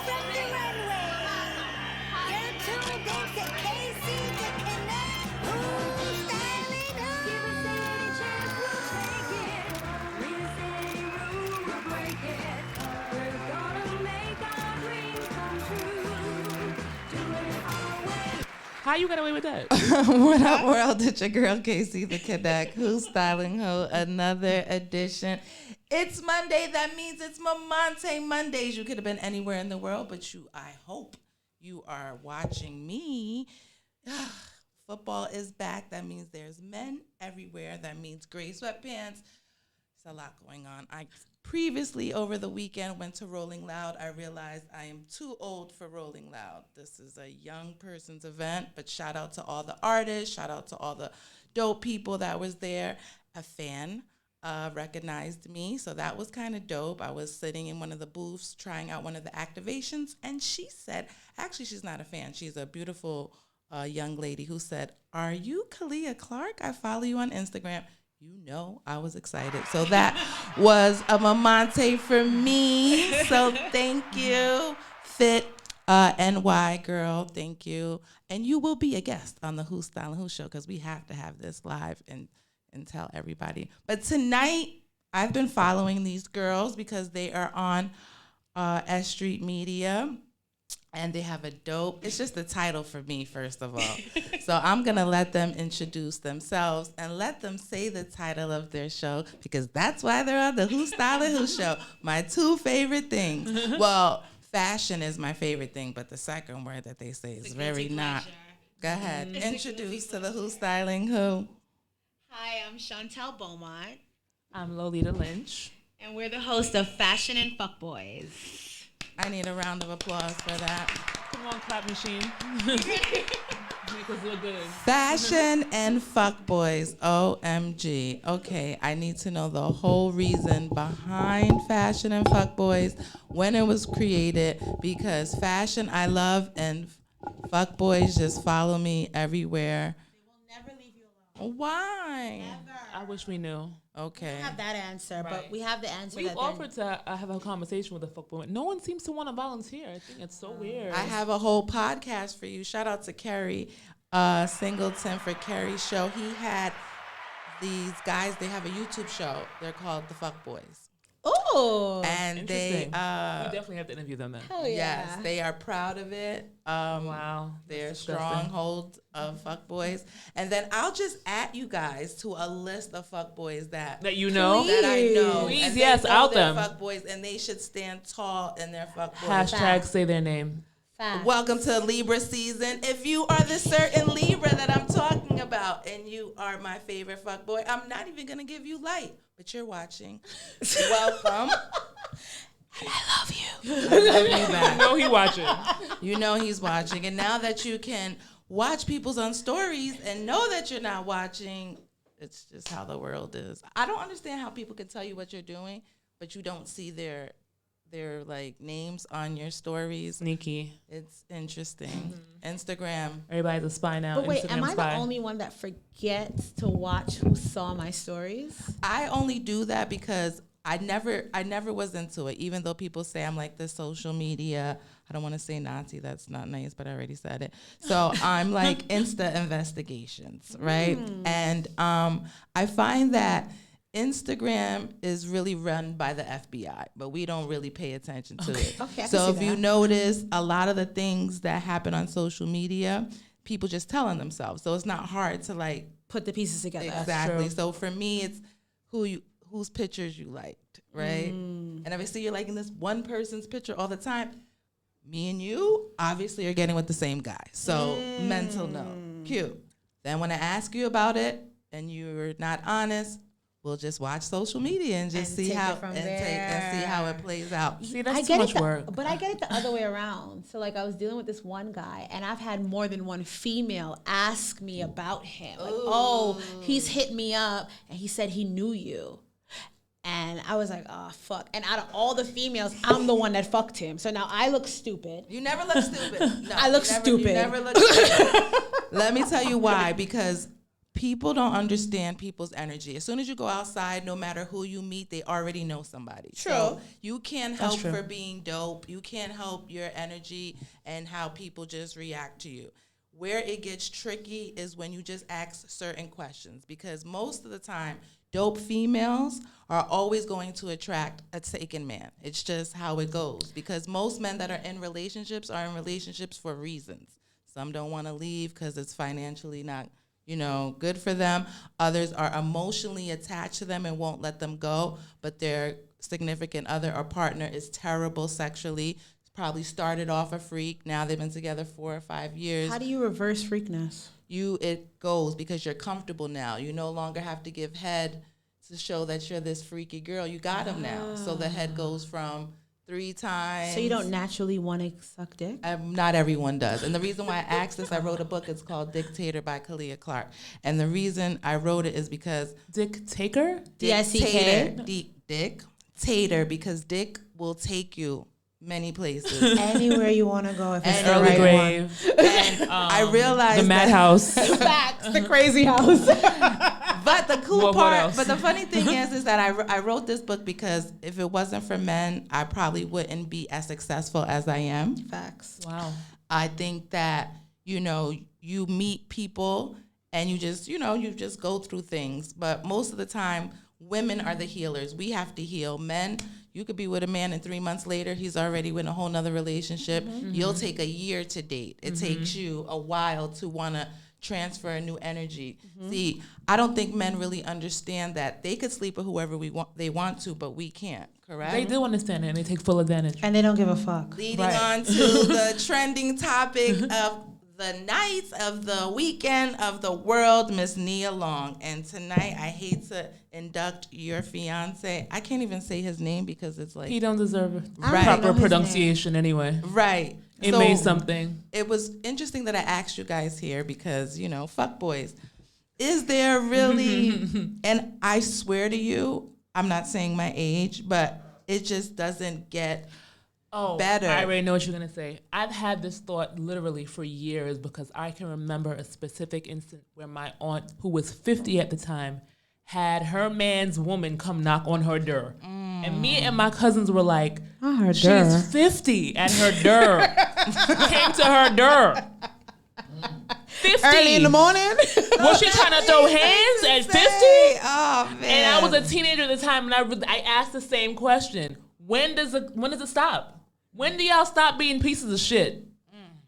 from the runway. You're tuned in to KC the Connect. Who's styling who? Give us any chance, we'll take it. Leave us any room, we'll break it. We're gonna make our dreams come true. Do it our way. How you got away with that? What up, world? It's your girl, Casey the Connect. Who's styling who? Another edition. It's Monday. That means it's Mamante Mondays. You could have been anywhere in the world, but I hope you are watching me. Football is back. That means there's men everywhere. That means gray sweatpants. There's a lot going on. I previously, over the weekend, went to Rolling Loud. I realized I am too old for Rolling Loud. This is a young person's event, but shout out to all the artists. Shout out to all the dope people that was there. A fan recognized me, so that was kind of dope. I was sitting in one of the booths trying out one of the activations, and she said, actually, she's not a fan. She's a beautiful young lady who said, "Are you Kalia Clark? I follow you on Instagram." You know, I was excited. So that was a mamante for me. So thank you, Fit NY girl. Thank you. And you will be a guest on the Who Stylin' Who show because we have to have this live and tell everybody. But tonight, I've been following these girls because they are on S.STREET Media. And they have a dope, it's just the title for me, first of all. So I'm going to let them introduce themselves and let them say the title of their show because that's why they're on the Who Stylin' Who show. My two favorite things. Well, fashion is my favorite thing, but the second word that they say is very not. Go ahead. Introduce to the Who Styling Who. Hi, I'm Chantel Beaumont. I'm Lolita Lynch. And we're the host of Fashion and Fuckboys. I need a round of applause for that. Come on, clap machine. Make us look good. Fashion and fuckboys. OMG. Okay, I need to know the whole reason behind Fashion and Fuckboys, when it was created, because fashion I love and fuckboys just follow me everywhere. They will never leave you alone. Why? Never. I wish we knew. Okay. We don't have that answer, Right. but we have the answer. We've that offered to have a conversation with a fuckboy. No one seems to want to volunteer. I think it's so weird. I have a whole podcast for you. Shout out to Kerry Singleton for Kerry's show. He had these guys, they have a YouTube show. They're called The Fuckboys. Oh, And they we definitely have to interview them then. hell yeah. yes, they are proud of it. Wow. Their That's disgusting. stronghold of fuckboys. And then I'll just add you guys to a list of fuckboys that you know? that I know. Please, And they yes, know out they're them. fuckboys, and they should stand tall in their fuckboys. Hashtag say their name. Facts. Welcome to Libra season. If you are the certain Libra that I'm talking about and you are my favorite fuckboy, I'm not even going to give you light, but you're watching. Welcome. And I love you. I love you back. You know he watching. You know he's watching. And now that you can watch people's on stories and know that you're not watching, it's just how the world is. I don't understand how people can tell you what you're doing, but you don't see their like names on your stories. Sneaky. It's interesting. Instagram. Everybody's a spy now. But wait, Instagram am I spy. the only one that forgets to watch who saw my stories? I only do that because I never was into it, even though people say I'm like the social media. I don't want to say Nazi. That's not nice, but I already said it. So I'm like Insta investigations, right? And I find that Instagram is really run by the FBI, but we don't really pay attention to it. Okay, I can So see if you that. notice, a lot of the things that happen on social media, people just telling themselves. So it's not hard to like Put the pieces together. exactly. true. So for me, it's whose pictures you liked, right? And if I see you're liking this one person's picture all the time, me and you obviously are getting with the same guy. So mental note, cute. Then when I ask you about it and you're not honest, we'll just watch social media and just And see take how it from see how it there. plays out. See, I that's too get much it, work. but I get it the other way around. So like I was dealing with this one guy, and I've had more than one female ask me about him. Like, oh, he's hit me up, and he said he knew you. And I was like, oh, fuck. And out of all the females, I'm the one that fucked him. So now I look stupid. You never look stupid. No, I look stupid. You never look stupid. Let me tell you why. Because people don't understand people's energy. As soon as you go outside, no matter who you meet, they already know somebody. True. So you can't help true. for being dope. You can't help your energy and how people just react to you. Where it gets tricky is when you just ask certain questions, because most of the time, dope females are always going to attract a taken man. It's just how it goes, because most men that are in relationships are in relationships for reasons. Some don't want to leave because it's financially not, good for them. Others are emotionally attached to them and won't let them go, but their significant other or partner is terrible sexually. Probably started off a freak. Now they've been together 4 or 5 years. How do you reverse freakness? It goes because you're comfortable now. You no longer have to give head to show that you're this freaky girl. You got him now. So the head goes from 3 times. So you don't naturally want to suck dick? Not everyone does. And the reason why I asked this, I wrote a book. It's called Dictator by Kalia Clark. And the reason I wrote it is because Dick Taker? D-I-C-K? Dictator, because dick will take you many places. Anywhere you want to go. If it's the Early right grave. And I realized The madhouse. Facts, the crazy house. But the cool What part, else? but the funny thing is that I wrote this book because if it wasn't for men, I probably wouldn't be as successful as I am. Facts. Wow. I think that, you meet people and you just go through things. But most of the time, women are the healers. We have to heal. Men, you could be with a man and 3 months later, he's already in a whole nother relationship. Mm-hmm. You'll take a year to date. It takes you a while to want to transfer a new energy. Mm-hmm. See, I don't think men really understand that they could sleep with whoever they want to, but we can't, correct? They do understand it, and they take full advantage. And they don't give a fuck. Leading on to the trending topic of the night, of the weekend, of the world, Miss Nia Long. And tonight, I hate to induct your fiance. I can't even say his name because it's like... He don't deserve Right. proper pronunciation anyway. Right. It So, made something. It was interesting that I asked you guys here because, fuck boys. Is there really... and I swear to you, I'm not saying my age, but it just doesn't get... better. I already know what you're going to say. I've had this thought literally for years because I can remember a specific instance where my aunt, who was 50 at the time, had her man's woman come knock on her door. And me and my cousins were like, she's 50 at her door. Came to her door. 50. Early in the morning? Was she trying to throw hands at 50? Oh, man. And I was a teenager at the time, and I asked the same question. When does it stop? When do y'all stop being pieces of shit?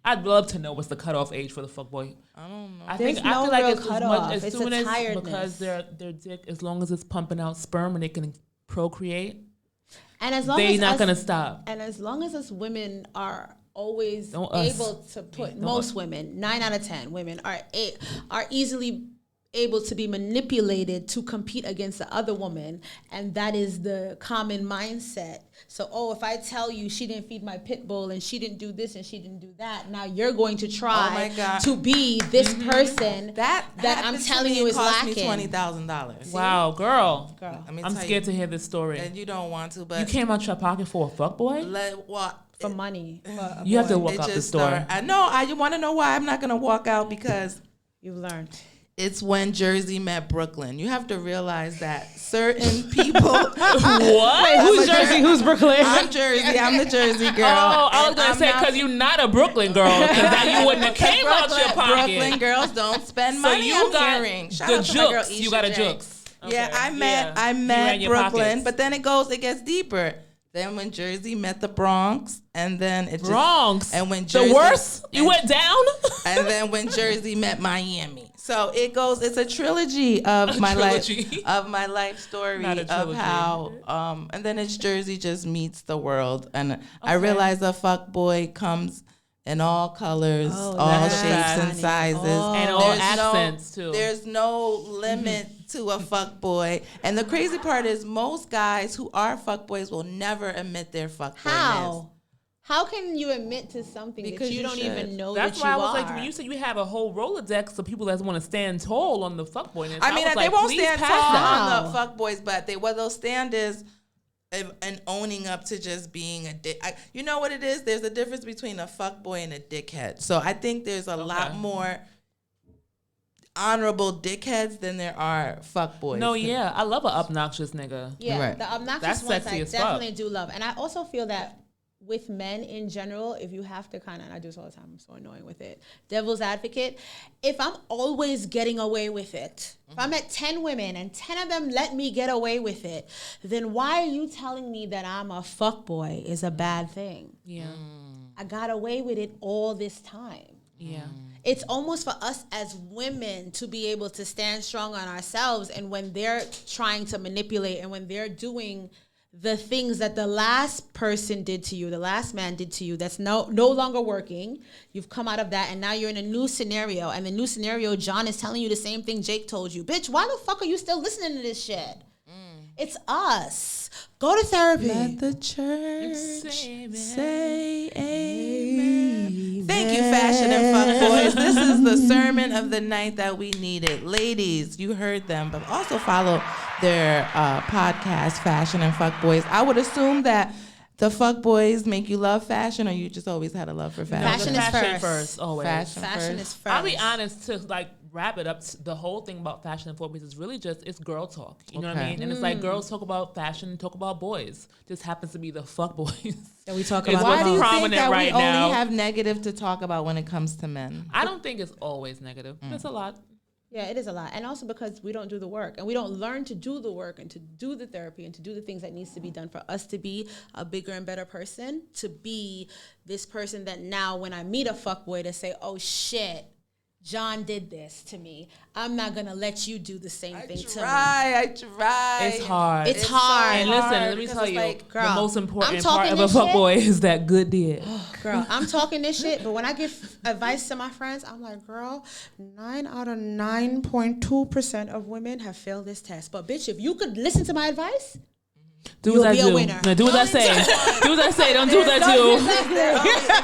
I'd love to know what's the cutoff age for the fuckboy. I don't know. I There's feel no like real it's as cutoff. much as It's soon a as tiredness. because their dick, as long as it's pumping out sperm and they can procreate, And as long they as not us- gonna stop. And as long as us women are always Don't us. able to put, Don't most us. women, 9 out of 10 women are easily able to be manipulated to compete against the other woman, and that is the common mindset. So, if I tell you she didn't feed my pit bull and she didn't do this and she didn't do that, now you're going to Oh try my God. to be this person that I'm happened to telling me you and is cost me lacking. $20,000. Wow, girl. Let me I'm tell scared you. to hear this story. And you don't want to, but You came out your pocket for a fuckboy? For money. For a You have to boy. walk out the store. I know. You want to know why I'm not going to walk out? Because You've learned. it's when Jersey met Brooklyn. You have to realize that certain people. What? Wait, who's Jersey? Who's Brooklyn? I'm Jersey. I'm the Jersey girl. Oh, I was And gonna I'm say not- because you're not a Brooklyn girl, because then you wouldn't have came out your pocket. Brooklyn girls don't spend So money. you I'm got hearing. Shout the out to my girl, jukes. You Isha got a J. jukes. Yeah, Okay. I met Yeah. You met ran your Brooklyn, pockets. but then it gets deeper. Then when Jersey met the Bronx, and then it just, Bronx. and when Jersey, The worst? You and- went down? and then when Jersey met Miami. So it goes. It's a trilogy of my trilogy. life story Not a of trilogy. how. And then it's Jersey just meets the world, and I Okay. realize a fuck boy comes in all colors, Oh, all that's shapes and funny. sizes, Oh. And all There's accents, too. There's no limit to a fuck boy, and the crazy part is most guys who are fuck boys will never admit their fuck boyness. How? How can you admit to something Because that you you don't should. even know That's that why you I was are? like, when you said you have a whole Rolodex of people that want to stand tall on the fuckboyness. I mean, was they like, won't please stand pass tall that. on the fuck boys, but what they'll stand is and owning up to just being a dick. You know what it is? There's a difference between a fuck boy and a dickhead. So I think there's a lot more. honorable dickheads than there are fuckboys. No, yeah, I love an obnoxious nigga. Yeah, Right. the obnoxious That's ones sexy I as fuck. definitely do love. And I also feel that with men in general, if you have to kind of, and I do this all the time, I'm so annoying with it, devil's advocate, if I'm always getting away with it, if I'm at 10 women and 10 of them let me get away with it, then why are you telling me that I'm a fuckboy is a bad thing? Yeah. I got away with it all this time. Yeah. It's almost for us as women to be able to stand strong on ourselves. And when they're trying to manipulate and when they're doing the things that the last person did to you, the last man did to you, that's no longer working, you've come out of that and now you're in a new scenario. And the new scenario, John is telling you the same thing Jake told you. Bitch, why the fuck are you still listening to this shit? It's us. Go to therapy. Let the church Say say amen. Thank you, fashion and fuckboys. This is the sermon of the night that we needed. Ladies, you heard them, but also follow their podcast, Fashion and Fuckboys. I would assume that the fuckboys make you love fashion, or you just always had a love for fashion? Fashion is first. always. Fashion is first. I'll be honest, to like wrap it up, the whole thing about fashion and fuckboys is really just, it's girl talk. You know what I Okay. mean? And it's like girls talk about fashion, talk about boys. Just happens to be the fuckboys. that we talk It's about. Why do you think prominent that right we now. only have negative to talk about when it comes to men? I don't think it's always negative. It's a lot. Yeah, it is a lot. And also because we don't do the work and we don't learn to do the work and to do the therapy and to do the things that needs to be done for us to be a bigger and better person, to be this person that now when I meet a fuckboy to say, oh shit, John did this to me. I'm not going to let you do the same thing to me. I try. It's hard. It's hard. And listen, hard let me because tell it's you, like, the girl, most I'm important talking part of a this shit. fuckboy is that good dick. Girl, I'm talking this shit, but when I give advice to my friends, I'm like, girl, 9 out of 9.2% of women have failed this test. But bitch, if you could listen to my advice, Do You'll what I be a do. winner. No, do what I say. Do what I say. Don't do what I do.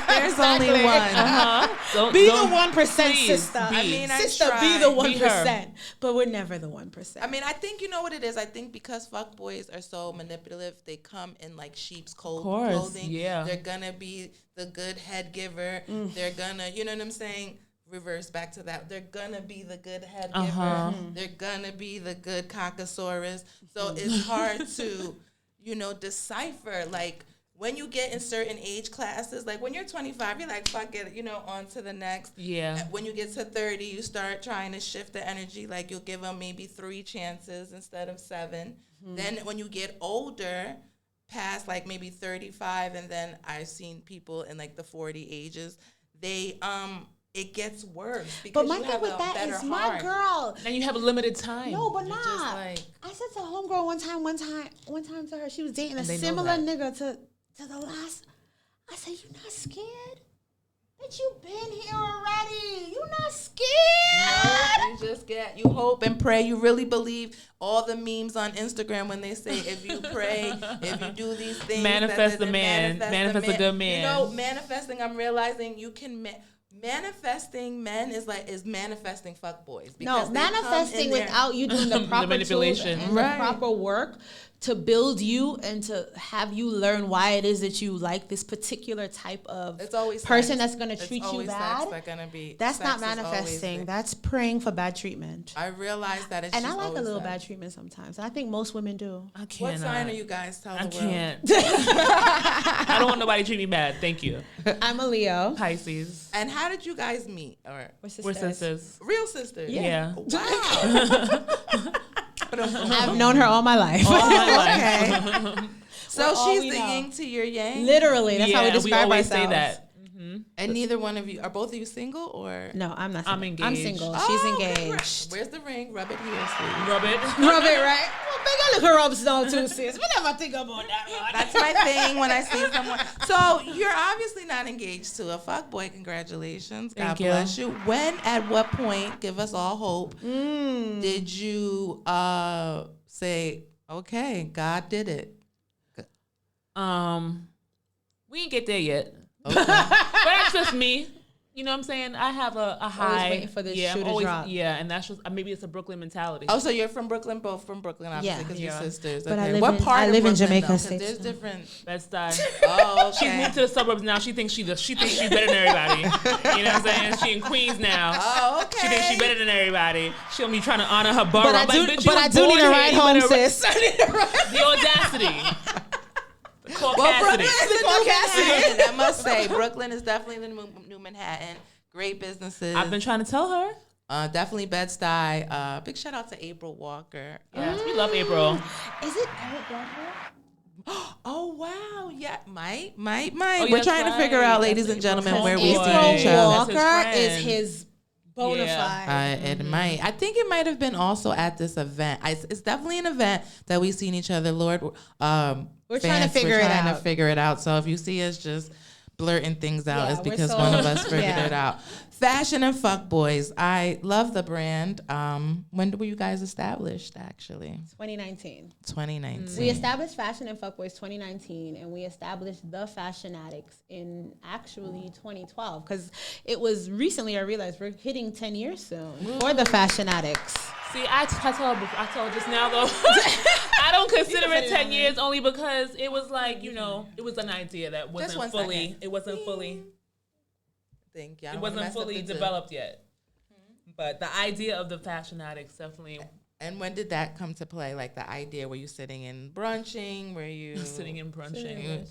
There's only one. Don't, be don't- the 1%, please, sister. be. I mean, I sister, try. be the Be her. 1%. But we're never the 1%. I mean, I think you know what it is. I think because fuckboys are so manipulative, they come in like sheep's clothing. yeah. They're gonna be the good head giver. They're gonna, you know what I'm saying? Reverse back to that. They're gonna be the good head giver. They're gonna be the good cockosaurus. So it's hard to, you know, decipher. Like when you get in certain age classes, like when you're 25, you're like, fuck it, you know, on to the next. Yeah. When you get to 30, you start trying to shift the energy. Like you'll give them maybe 3 chances instead of 7. Then when you get older, past like maybe 35, and then I've seen people in like the 40 ages, they it gets worse because But my you thing have with a that better is my heart. girl. And you have a limited time. No, but You're not. just like- I said to a homegirl one time to her, she was dating a And they know similar that. nigga to the last. I said, you not scared? Bitch, you been here already. You not scared? No, you just get, you hope and pray. You really believe all the memes on Instagram when they say, if you pray, if you do these things, Manifest the man. Manifest a good man. You know, manifesting, I'm realizing you can, manifesting men is manifesting fuckboys. No, manifesting without you doing the proper manipulation. tools and Right. the proper work to build you and to have you learn why it is that you like this particular type of It's always person sex. that's going to It's treat you always bad. Sex that's gonna be, That's sex not is always manifesting. the- That's praying for bad treatment. I realize that it's And just I like a always little sex. bad treatment sometimes. I think most women do. I can't. What sign are you guys? Tell I the world. can't. I don't want nobody to treat me bad. Thank you. I'm a Leo. Pisces. And how did you guys meet? Or We're sisters. real sisters? Yeah. Wow. I've known her all my life. All my life. Okay. So We're all she's we the know. yin to your yang. Literally, that's yeah, how we describe always ourselves. say that. And neither one of you are both of you single or? No, I'm not. I'm Single. I'm engaged. single. Oh, She's congrats. engaged. Where's the ring? Rub it here, sweetie. Rub it. Rub it right. Well, big I look her up stone too, sis. We never think about that one. That's my thing when I see someone. So you're obviously not engaged to a fuckboy. Congratulations. God Thank you. bless you. When, at what point, give us all hope, did you say, okay, God did it? We didn't get there yet. But that's just me. You know what I'm saying? I have a high. waiting for the yeah, shoe I'm to always, drop. Yeah, and that's just maybe it's a Brooklyn mentality. Oh, so you're from Brooklyn, both from Brooklyn, obviously, Yeah. because Yeah. you're sisters. But Okay. I What part of live in Brooklyn, Jamaica though? 'Cause State. there's different. Best side. Oh, okay. She's moved to the suburbs now. She thinks she's better than everybody. You know what I'm saying? She in Queens now. Oh, okay. She thinks she's better than everybody. She'll be trying to honor her borough. But I do, bitch, you but I was do born need a here. ride You home, better- sis. The audacity. The Well, caucasity. Brooklyn is the new Manhattan. I must say, Brooklyn is definitely the new Manhattan. Great businesses. I've been trying to tell her. Definitely Bed-Stuy. Big shout out to April Walker. Yes, we love April. Is it Eric Walker? Oh wow, yeah, might. Oh, We're that's trying to right. figure out, That's ladies and April's gentlemen, where we see homeboy. each April other. That's his Walker is friend. his bona Yeah. fide. It might. I think it might have been also at this event. It's definitely an event that we've seen each other. Lord, We're trying to figure we're it trying out. to figure it out. So if you see us just blurting things out, Yeah, it's we're because so- one of us figured Yeah. it out. Fashion and Fuck Boys. I love the brand. When were you guys established? Actually, 2019. 2019. We established Fashion and Fuckboys 2019, and we established the Fashion Addicts in actually 2012. Because it was recently I realized we're hitting 10 years soon for the Fashion Addicts. See, I told her just now though. I don't consider it 10 years only because it was like, it was an idea that Just wasn't one fully. second. It wasn't fully. Think, yeah, I It don't wanna wasn't mess up fully the two. developed yet. But the idea of the Fashion Addicts definitely And when did that come to play? Like the idea, were you sitting and brunching? Were you sitting in brunching.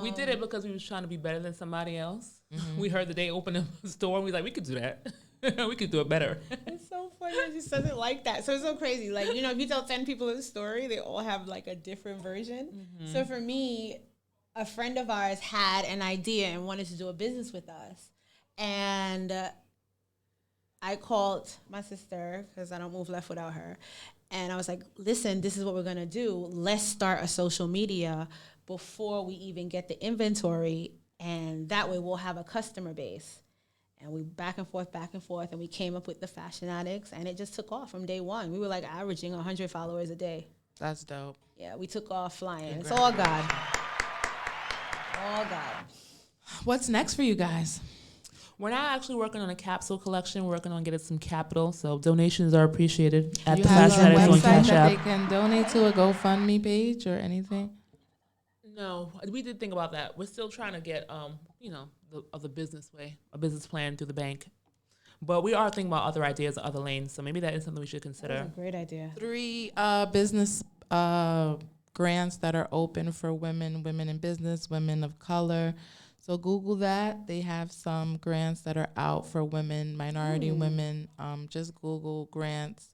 We Um, did it because we was trying to be better than somebody else. Mm-hmm. We heard that they opened a store and we was like, we could do that. We could do it better. It's so funny that she says it like that. So it's so crazy. Like, if you tell 10 people a story, they all have like a different version. Mm-hmm. So for me, a friend of ours had an idea and wanted to do a business with us. And I called my sister because I don't move left without her. And I was like, listen, this is what we're going to do. Let's start a social media before we even get the inventory. And that way we'll have a customer base. And we back and forth, and we came up with the Fashion Addicts, and it just took off from day one. We were like averaging 100 followers a day. That's dope. Yeah, we took off flying. It's all God. All God. What's next for you guys? We're now actually working on a capsule collection. We're working on getting some capital. So donations are appreciated at You the have Fashion a Addicts on website Cash that App. they can donate to, a GoFundMe page or anything? No, we did think about that. We're still trying to get, the business way, a business plan through the bank. But we are thinking about other ideas, other lanes. So maybe that is something we should That's consider. a great idea. 3 business grants that are open for women in business, women of color. So Google that. They have some grants that are out for women, minority women. Just Google grants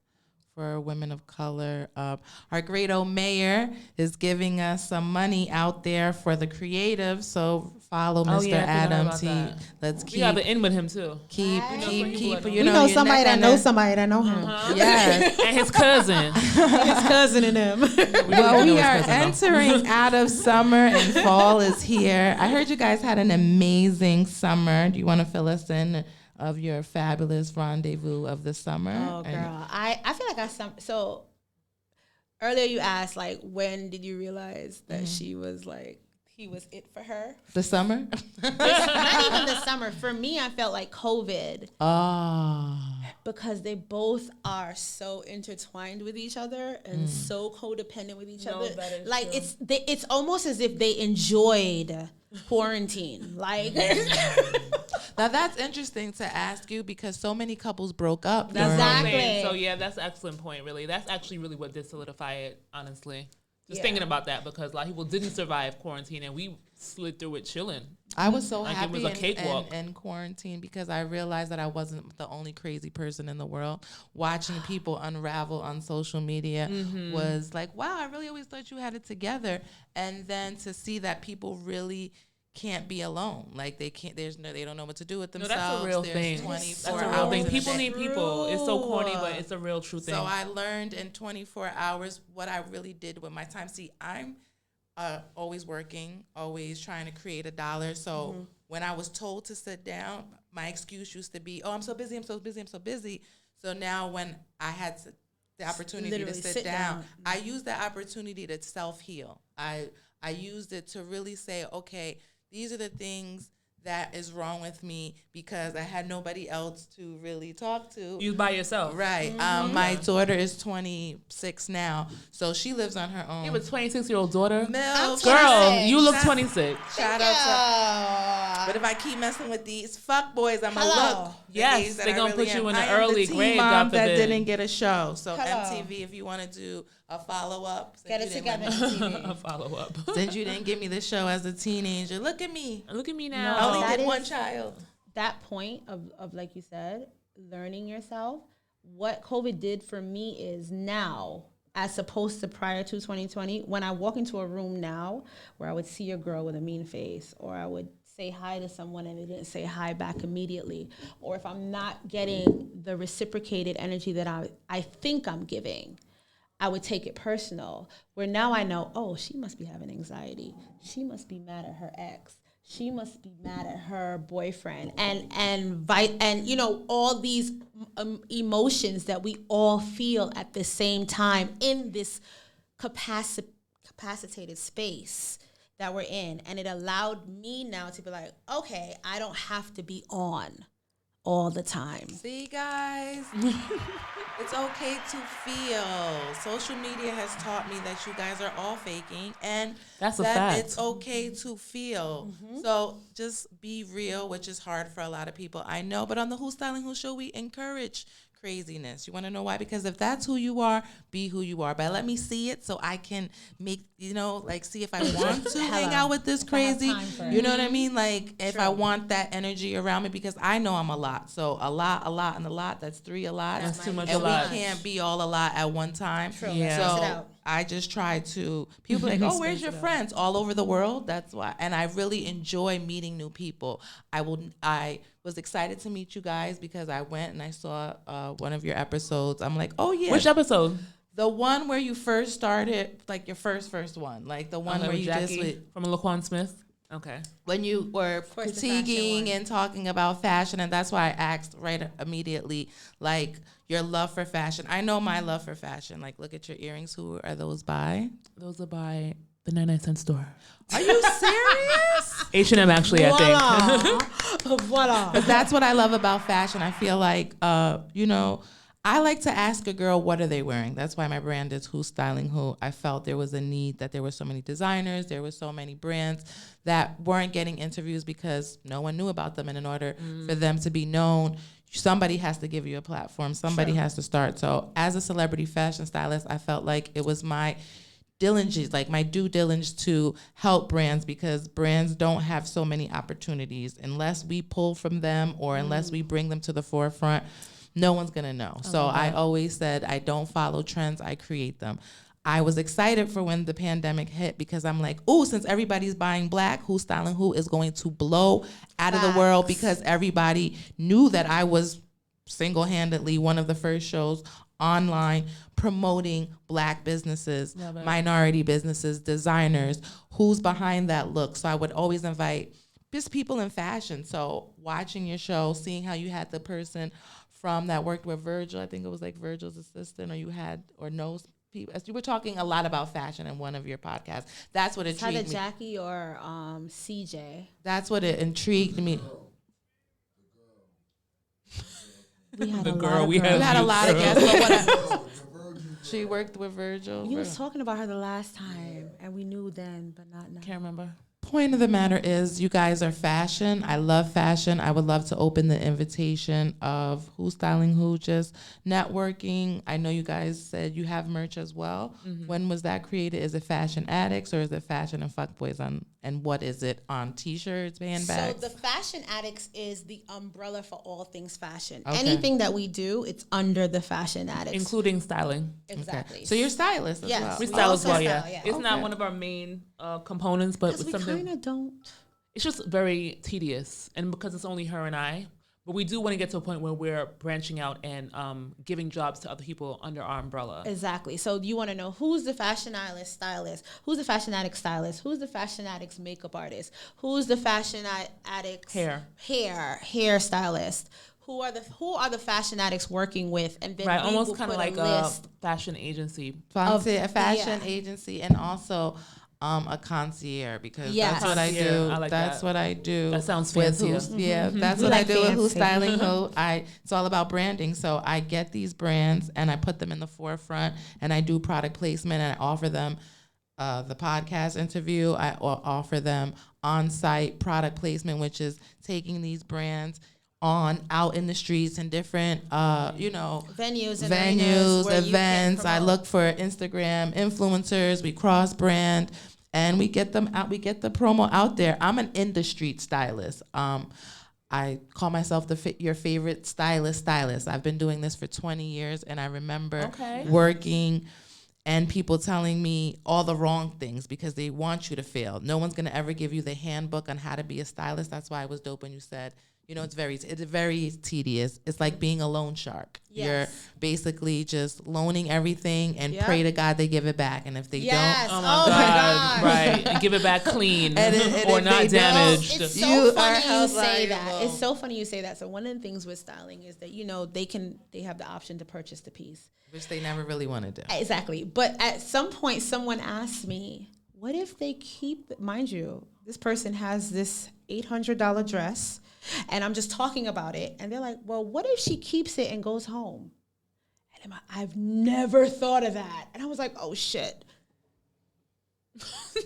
for women of color. Our great old mayor is giving us some money out there for the creative. So follow Mr. yeah, I forgot Adams. about that. Let's We got the in with him too. keep. We know your somebody neck that on knows the- somebody that know him. Yes. And his cousin. His cousin and him. Well, we his are cousin, though. entering out of summer and fall is here. I heard you guys had an amazing summer. Do you want to fill us in of your fabulous rendezvous of the summer? Oh, girl. I feel like so earlier you asked, like, when did you realize that she was like, he was it for her? The summer? Not even the summer. For me, I felt like COVID. Oh. Because they both are so intertwined with each other and so codependent with each other. that is Like true. it's almost as if they enjoyed quarantine. Like Now that's interesting to ask you because so many couples broke up. That's during- what I'm Exactly. saying. So yeah, that's an excellent point. Really, that's actually really what did solidify it. Honestly, just Yeah. thinking about that because a lot of people didn't survive quarantine and we slid through it chilling. I was so Like it happy was a cakewalk. in quarantine because I realized that I wasn't the only crazy person in the world. Watching people unravel on social media was like, wow, I really always thought you had it together. And then to see that people really can't be alone. Like they can't, they don't know what to do with No, themselves. that's a real There's thing. 24 That's a real hours thing. in a People day. need people. It's so corny, but it's a real true thing. So I learned in 24 hours what I really did with my time. See, I'm always working, always trying to create $1. So when I was told to sit down, my excuse used to be, oh, I'm so busy, I'm so busy, I'm so busy. So now when I had the opportunity Literally to sit sit down, down. I used that opportunity to self-heal. I used it to really say, okay, these are the things that is wrong with me because I had nobody else to really talk to. You by yourself. Right. My daughter is 26 now, so she lives on her own. You have a 26-year-old daughter? Milk. Girl, 26. you look 26. Shout out to. But if I keep messing with these fuck boys, I'm gonna Hello. look. the Yes, age that they're I gonna really put you am. in the I am early teen grade, mom God that forbid. didn't get a show. So Hello. MTV, if you want to do a follow up, Get it together. A TV. follow up. Since you didn't give me the show as a teenager, look at me. Look at me I now. only that did is- one child. That point of like you said, learning yourself. What COVID did for me is now, as opposed to prior to 2020, when I walk into a room now where I would see a girl with a mean face, or I would say hi to someone and they didn't say hi back immediately, or if I'm not getting the reciprocated energy that I think I'm giving, I would take it personal. Where now I know, oh, she must be having anxiety. She must be mad at her ex. She must be mad at her boyfriend, and you know, all these emotions that we all feel at the same time in this capacitated space that we're in. And it allowed me now to be like, okay, I don't have to be on all the time. See, guys, it's okay to feel. Social media has taught me that you guys are all faking, and That's a that fact. it's okay to feel. So just be real, which is hard for a lot of people, I know. But on the Who's Styling Who show, we encourage craziness. You want to know why? Because if that's who you are, be who you are. But let me see it so I can make, like see if I want to hang out with this If I have crazy. time for it. You know what I mean? Like if I True. want that energy around me, because I know I'm a lot. So a lot, and a lot. That's 3 a lot. That's too much And a lot. we can't be all a lot at one time. True. Yeah. Space it So out. I just try to, people are like, oh, where's your friends? All over the world. That's why. And I really enjoy meeting new people. I was excited to meet you guys because I went and I saw one of your episodes. I'm like, oh yeah. Which episode? The one where you first started, like your first one. Like the one Okay, where with you Jackie just from Laquan Smith. Okay. when you were course, the fashion critiquing one. and talking about fashion, and that's why I asked right immediately, like your love for fashion. I know my love for fashion. Like, look at your earrings. Who are those by? Those are by the 99-cent store. Are you serious? H&M actually, I think. Voila. But that's what I love about fashion. I feel like, I like to ask a girl, what are they wearing? That's why my brand is Who's Styling Who. I felt there was a need, that there were so many designers, there were so many brands that weren't getting interviews because no one knew about them. And in order for them to be known, somebody has to give you a platform. Somebody has to start. So as a celebrity fashion stylist, I felt like it was my diligence, like my due diligence to help brands, because brands don't have so many opportunities unless we pull from them or unless we bring them to the forefront. No one's going to know. So I always said, I don't follow trends, I create them. I was excited for when the pandemic hit because I'm like, oh, since everybody's buying black, Who's Styling Who is going to blow out of the world, because everybody knew that I was single-handedly one of the first shows online promoting black businesses, minority businesses, designers, who's behind that look. So I would always invite just people in fashion. So watching your show, seeing how you had the person from that worked with Virgil, I think it was like Virgil's assistant, or you had, or knows people. You were talking a lot about fashion in one of your podcasts. That's what It's either intrigued me. Jackie or CJ. That's what it intrigued me. We had The a girl lot of we girls. You had a lot of guests, but Virgil. she worked with Virgil. You was talking about her the last time, and we knew then, but not now. Can't remember. Point of the matter is, you guys are fashion. I love fashion. I would love to open the invitation of Who's Styling Who, just networking. I know you guys said you have merch as well. When was that created? Is it Fashion Addicts or is it Fashion and Fuckboys on? And what is it on? T-shirts, handbags? So the Fashion Addicts is the umbrella for all things fashion. Okay. Anything that we do, it's under the Fashion Addicts. Including styling. Exactly. So you're stylists as Yes. well. We We style as also well, style, yeah. yeah. It's not Okay. one of our main components, but Because it's we something. kind of don't. It's just very tedious, and because it's only her and I. But we do want to get to a point where we're branching out and giving jobs to other people under our umbrella. Exactly. So you want to know who's the Fashion Addict stylist, who's the Fashion Addict stylist, who's the Fashion Addict's makeup artist, who's the Fashion Addict's hair stylist. Who are the Fashion Addicts working with? And then Right, we almost will kind of put like a list. fashion agency. A fashion yeah. agency, and also a concierge because Yes. that's what I Concierge, do. I like That's that. what I do. That sounds with fancier. Who's, yeah, that's We what like I do with Who's fancy. Styling Who. It's all about branding. So I get these brands and I put them in the forefront and I do product placement and I offer them the podcast interview. I offer them on-site product placement, which is taking these brands out in the streets and different, Venues, and arenas where you can events. I promote. look for Instagram influencers. We cross brand, and we get them out. We get the promo out there. I'm an in-the-street stylist. I call myself your favorite stylist. I've been doing this for 20 years, and I remember working and people telling me all the wrong things because they want you to fail. No one's gonna ever give you the handbook on how to be a stylist. That's why it was dope when you said, it's very tedious. It's like being a loan shark. Yes. You're basically just loaning everything and Yep. pray to God they give it back. And if they Yes. don't, Oh my God. Right. And give it back clean And or if not they don't, damaged. It's You so are funny you held say that. liable. It's so funny you say that. So one of the things with styling is that they have the option to purchase the piece. which they never really want to do. Exactly. But at some point, someone asked me, what if they keep, mind you, this person has this $800 dress and I'm just talking about it. And they're like, well, what if she keeps it and goes home? And I've never thought of that. And I was like, oh shit.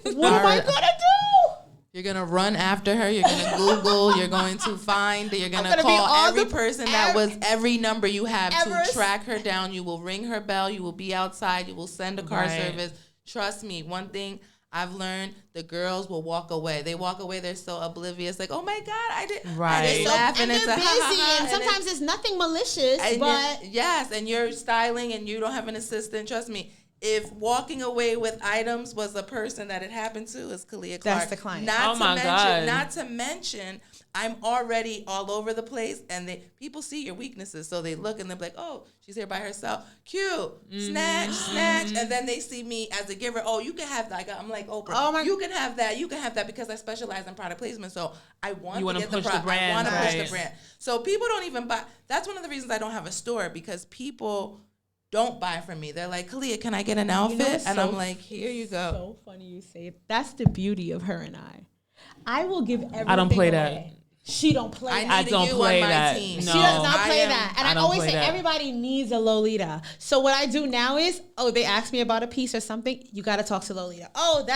What am I going to do? You're going to run after her. You're going to Google. You're going to find. You're going to gonna be call all every the- person that was every number you have ever- to track her down. You will ring her bell. You will be outside. You will send a car Right. service. Trust me, one thing I've learned, the girls will walk away. They walk away. They're so oblivious. Like, oh, my God, I did. Right. They So- laugh And and it's they're a busy, ha, ha, ha, and sometimes it's nothing malicious, and but yes, and you're styling and you don't have an assistant. Trust me, if walking away with items was a person that it happened to, it's Kalia Clark. That's the client. Not Oh to my mention, God. Not to mention, I'm already all over the place, and people see your weaknesses, so they look and they're like, "Oh, she's here by herself. Cute, snatch, and then they see me as a giver. Oh, you can have that. I'm like Oprah. Oh my- you can have that. You can have that because I specialize in product placement. So I want You to wanna get push the product. brand, I want to push right. the brand. So people don't even buy. That's one of the reasons I don't have a store because people don't buy from me. They're like, Kalia, can I get an outfit? what's And so- I'm like, here you go. so funny you say it. That's the beauty of her and I. I will give everything I don't play that. away. She don't play I that. I need don't you play on my that. team. No. She does not play I am- that. And I I don't always play say that. everybody needs a Lolita. So what I do now is, they ask me about a piece or something, you got to talk to Lolita.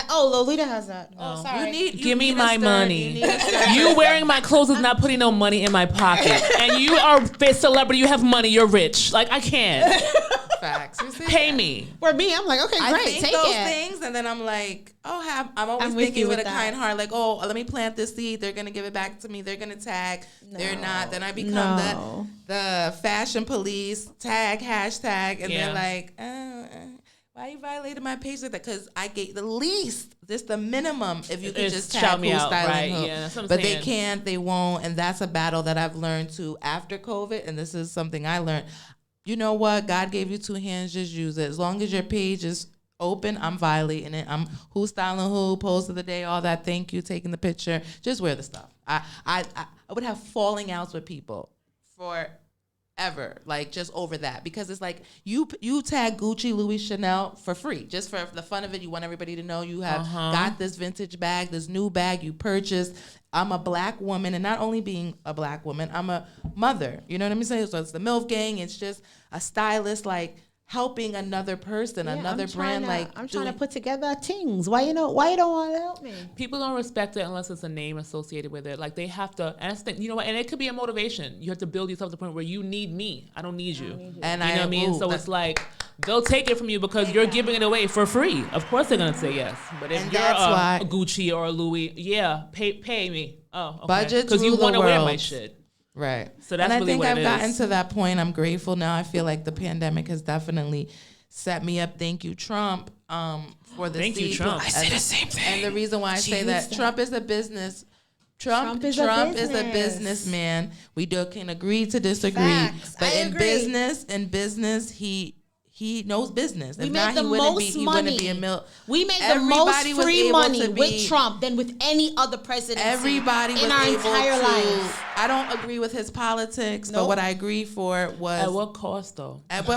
Lolita has that. Oh, sorry. Give me need a my stern- money. you need a stern- You wearing my clothes is not putting no money in my pocket. And you are a celebrity. You have money. You're rich. Like, I can't. Facts. You see? Pay me. For me, I'm like, okay, I great, think take those it. things, and then I'm like, I'm always I'm with thinking you with with a that. kind heart, like, let me plant this seed. They're gonna give it back to me. They're gonna tag. They're not. Then I become No. the fashion police tag hashtag, and Yeah. they're like, why you violated my page like that? Because I gave the least, just the minimum. If you could It's just shout tag me Who's out, Styling right, Who. yeah, that's what I'm But saying. they can't, they won't, and that's a battle that I've learned to after COVID. And this is something I learned. You know what? God gave you two hands. Just use it. As long as your page is open, I'm violating it. I'm Who's Styling Who, post of the day, all that. Thank you, taking the picture. Just wear the stuff. I would have falling outs with people forever, like just over that, because it's like you tag Gucci, Louis, Chanel for free, just for the fun of it. You want everybody to know you have got this vintage bag, this new bag you purchased. I'm a black woman, and not only being a black woman, I'm a mother. You know what I'm saying? So it's the MILF gang. It's just a stylist, like helping another person, Yeah, another brand. I'm trying to put together things. Why you don't want to help me? People don't respect it unless it's a name associated with it. Like, they have to, and that's the, you know what, and it could be a motivation. You have to build yourself to the point where you need me. I don't need you. And You know what I mean? So it's like, they'll take it from you because you're giving it away for free. Of course they're going to say yes. But if And you're that's why- a Gucci or a Louis, yeah, pay me. Oh, okay. Budgets Because you rule the want to wear my world. shit. Right. So that's and I really think what I've it gotten is. to that point. I'm grateful now. I feel like the pandemic has definitely set me up. Thank you, Trump, for the Thank you, seed. Trump. And- I say the same thing. And the reason why I say that, Trump is a business. Trump is Trump is a a business. businessman. We can agree to disagree, Facts. but I in agree. business, he knows business. We If made not, the he wouldn't most be. money. He wouldn't be a mil. We made the Everybody most was free able money to with be- Trump than with any other president. Everybody was in our able entire to lives. I don't agree with his politics, but what I agreed for was At what cost, though? it's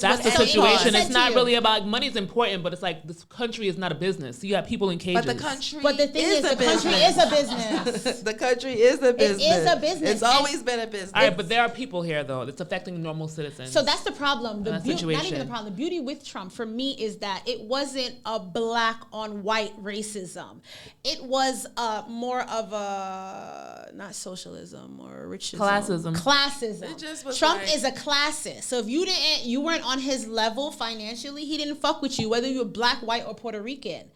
That's the what situation. said It's to not you. really about money's important, but it's like this country is not a business. You got people in cages. But the country But the thing is, a the country business. is a business. The country is a business. is a business. It's always been a business. All right, but there are people here though. It's affecting normal citizens. So that's the problem. The That not even situation. the problem. The beauty with Trump for me is that it wasn't a black on white racism. It was more of a not socialism or richism. Classism. It just was Trump like- is a classist. So if you weren't on his level financially, he didn't fuck with you, whether you were black, white, or Puerto Rican.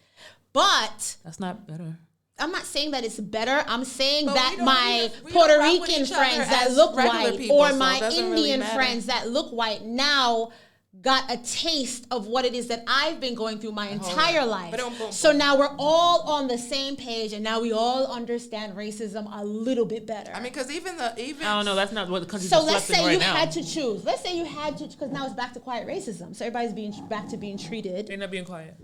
But that's not better. I'm not saying that it's better. I'm saying But that we don't my even- we Puerto don't rock with Rican each other friends that as look regular white people, or so my it doesn't really Indian matter. friends that look white now got a taste of what it is that I've been going through my entire life. Ba-dum, So now we're all on the same page, and now we all understand racism a little bit better. I mean, because even I don't know. That's not what the country's so let's reflecting say right you now. had to choose. Let's say you had to, because now it's back to quiet racism. So everybody's being back to being treated. They're not being quiet.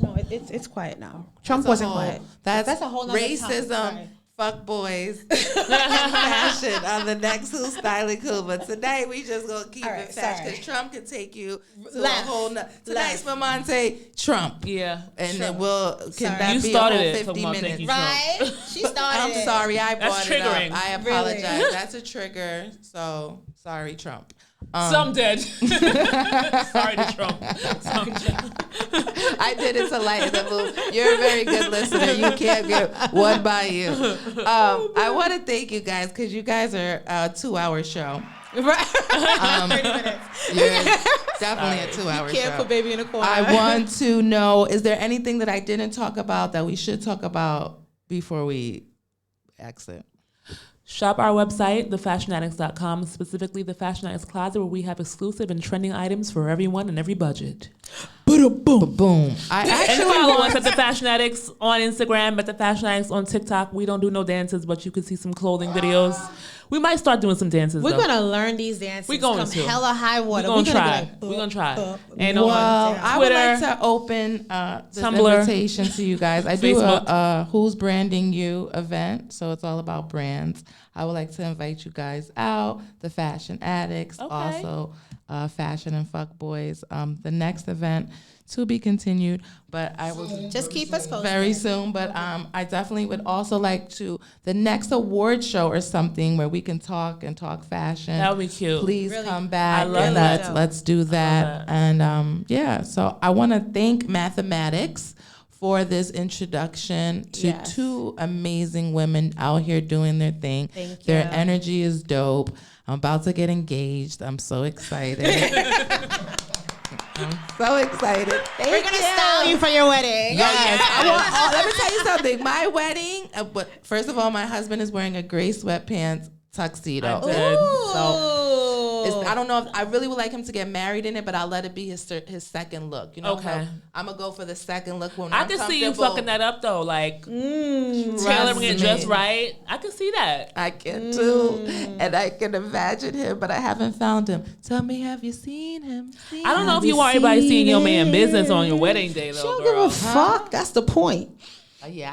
No, it's quiet now. Trump wasn't quiet. That's a whole nother topic. racism. Sorry. Fuck boys, fashion on the next Who's Styling Cool. But tonight we just gonna keep All it right, fast sorry. because Trump can take you to Left. a whole nother. Tonight's Left. Mamonte Trump, Yeah. and then can Sorry. that You be started a whole it, 50 Mamonte, minutes? you Right? She started. I'm sorry, I That's brought it triggering. up. I Really? apologize. That's a trigger. So sorry, Trump. Some dead. Sorry to Trump. I did it to lighten the mood. You're a very good listener. You can't get one by you. I want to thank you guys because you guys are a 2-hour show. Right. 30 minutes. You're definitely a 2-hour show. Can't put baby in a corner. I want to know, is there anything that I didn't talk about that we should talk about before we exit? Shop our website, thefashionaddicts.com, specifically the Fashion Addicts Closet, where we have exclusive and trending items for everyone and every budget. Boom, boom. I And actually follow us at the Fashion Addicts on Instagram, at the Fashion Addicts on TikTok. We don't do no dances, but you can see some clothing videos. We might start doing some dances. We're though. gonna learn these dances. We going come to. hella high water. We're gonna try. Be like, We're gonna try. And Well, on I would Twitter, like to open this Tumblr, invitation to you guys. I do Facebook. a Who's Branding You event, so it's all about brands. I would like to invite you guys out, the Fashion Addicts, Okay. also Fashion and Fuck Boys. The next event to be continued, but I will just keep us posted. very soon. But I definitely would also like to the next award show or something where we can talk fashion. that would be cute. Please Really? come back. I love and that. Let's do that. that. And yeah, so I want to thank Mathematics for this introduction to Yes. two amazing women out here doing their thing. Thank Their you. energy is dope. I'm about to get engaged. I'm so excited. I'm so excited. We're gonna style you for your wedding. Yes. I want all, let me tell you something. My wedding, but first of all, my husband is wearing a gray sweatpants tuxedo. I did. So I don't know if I really would like him to get married in it, but I'll let it be his second look. You know, Okay. I'm gonna go for the second look when I I'm can see you comfortable. fucking that up though, like Trust tailoring it just me. right. I can see that. I can too, and I can imagine him, but I haven't found him. Tell me, have you seen him? I don't know if you want everybody seeing your man business on your wedding day She though, don't give girl. a fuck. That's the point. Yeah,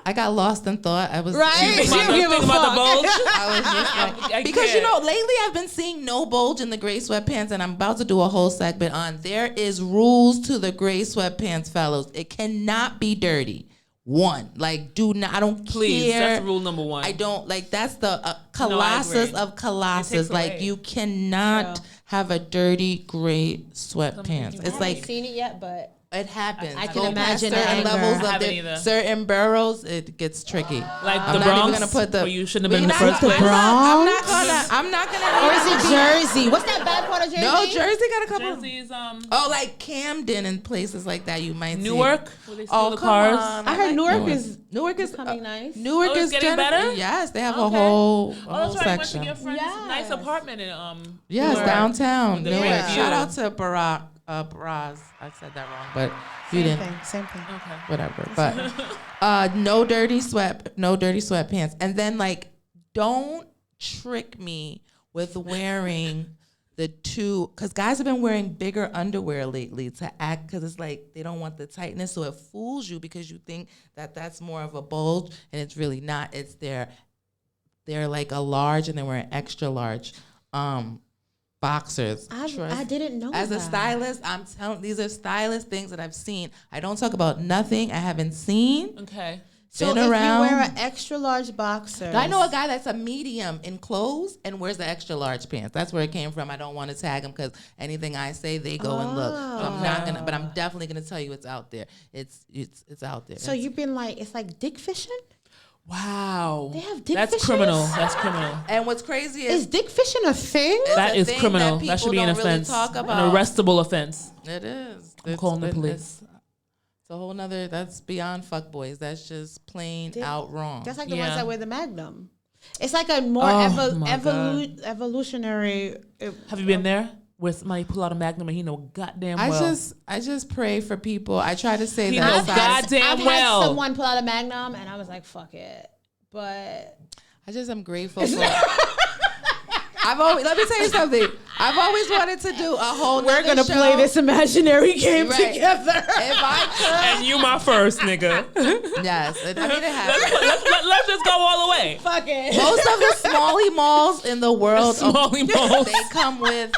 I got lost in thought. I was Right? Think She don't give a about the fuck. bulge. I was just like, I because you can't. know, lately I've been seeing no bulge in the gray sweatpants, and I'm about to do a whole segment on there is rules to the gray sweatpants, fellows. It cannot be dirty. One, like, do not. I don't Please, care. that's rule number one. I don't like. That's the I colossus agree. of It colossus. takes Like, away. you cannot True. have a dirty gray sweatpants. I It's haven't like seen it yet, but it happens. I can Go past imagine the certain anger. levels I of haven't it, either. certain boroughs. It gets tricky. Like I'm the not Bronx, even gonna put the. where you shouldn't have We been in the not- first place. I'm not gonna. or is it Jersey? What's that bad part of Jersey? No, Jersey got a couple. Jersey's Oh, like Camden and places like that. You might Newark, see. where they steal Oh, the come cars. on. I heard like Newark is Newark is becoming nice. Newark Oh, it's is getting better? Yes, they have a Okay. whole Oh, that's right. I went to section. your friend's Yes. nice apartment in Yes, Newark. downtown. The Newark. great view. Shout out to Barack. Baraz. I said that wrong, but you didn't. Same thing. Okay. Whatever. But no dirty sweatpants. And then like, don't trick me with wearing the two, because guys have been wearing bigger underwear lately to act, because it's like they don't want the tightness, so it fools you because you think that that's more of a bulge, and it's really not. It's they're like a large, and then we're an extra large boxers. I didn't know As that. a stylist, I'm telling, these are stylist things that I've seen. I don't talk about nothing I haven't seen. Okay. So Been if around. you wear an extra large boxer, I know a guy that's a medium in clothes and wears the extra large pants. That's where it came from. I don't want to tag him because anything I say, they go and look. So I'm not gonna, but I'm definitely gonna tell you it's out there. It's out there. So you've been like, it's like dick fishing? Wow. They have dick That's fishes? criminal. That's criminal. And what's crazy Is dick fishing a thing? That a is thing criminal. that That should people be an don't really offense. talk An about. arrestable offense. It is. I'm calling the police. It's a whole nother. That's beyond fuckboys. That's just plain out wrong. That's like the Yeah. ones that wear the Magnum. It's like a more Oh, my God. evolutionary. Have you been there? Where somebody pull out a Magnum and he know goddamn well. I just pray for people. I try to say He that. knows size- goddamn I've well. had someone pull out a Magnum and I was like, fuck it. But I just am grateful for. Let me tell you something. I've always wanted to do a whole. we're nother gonna show. play this imaginary game Right. together. If I And you my first, nigga. could, yes. I mean, it happens. Let's just go all the way. Fuck it. Most of the smally malls in the world, Smally malls. they come with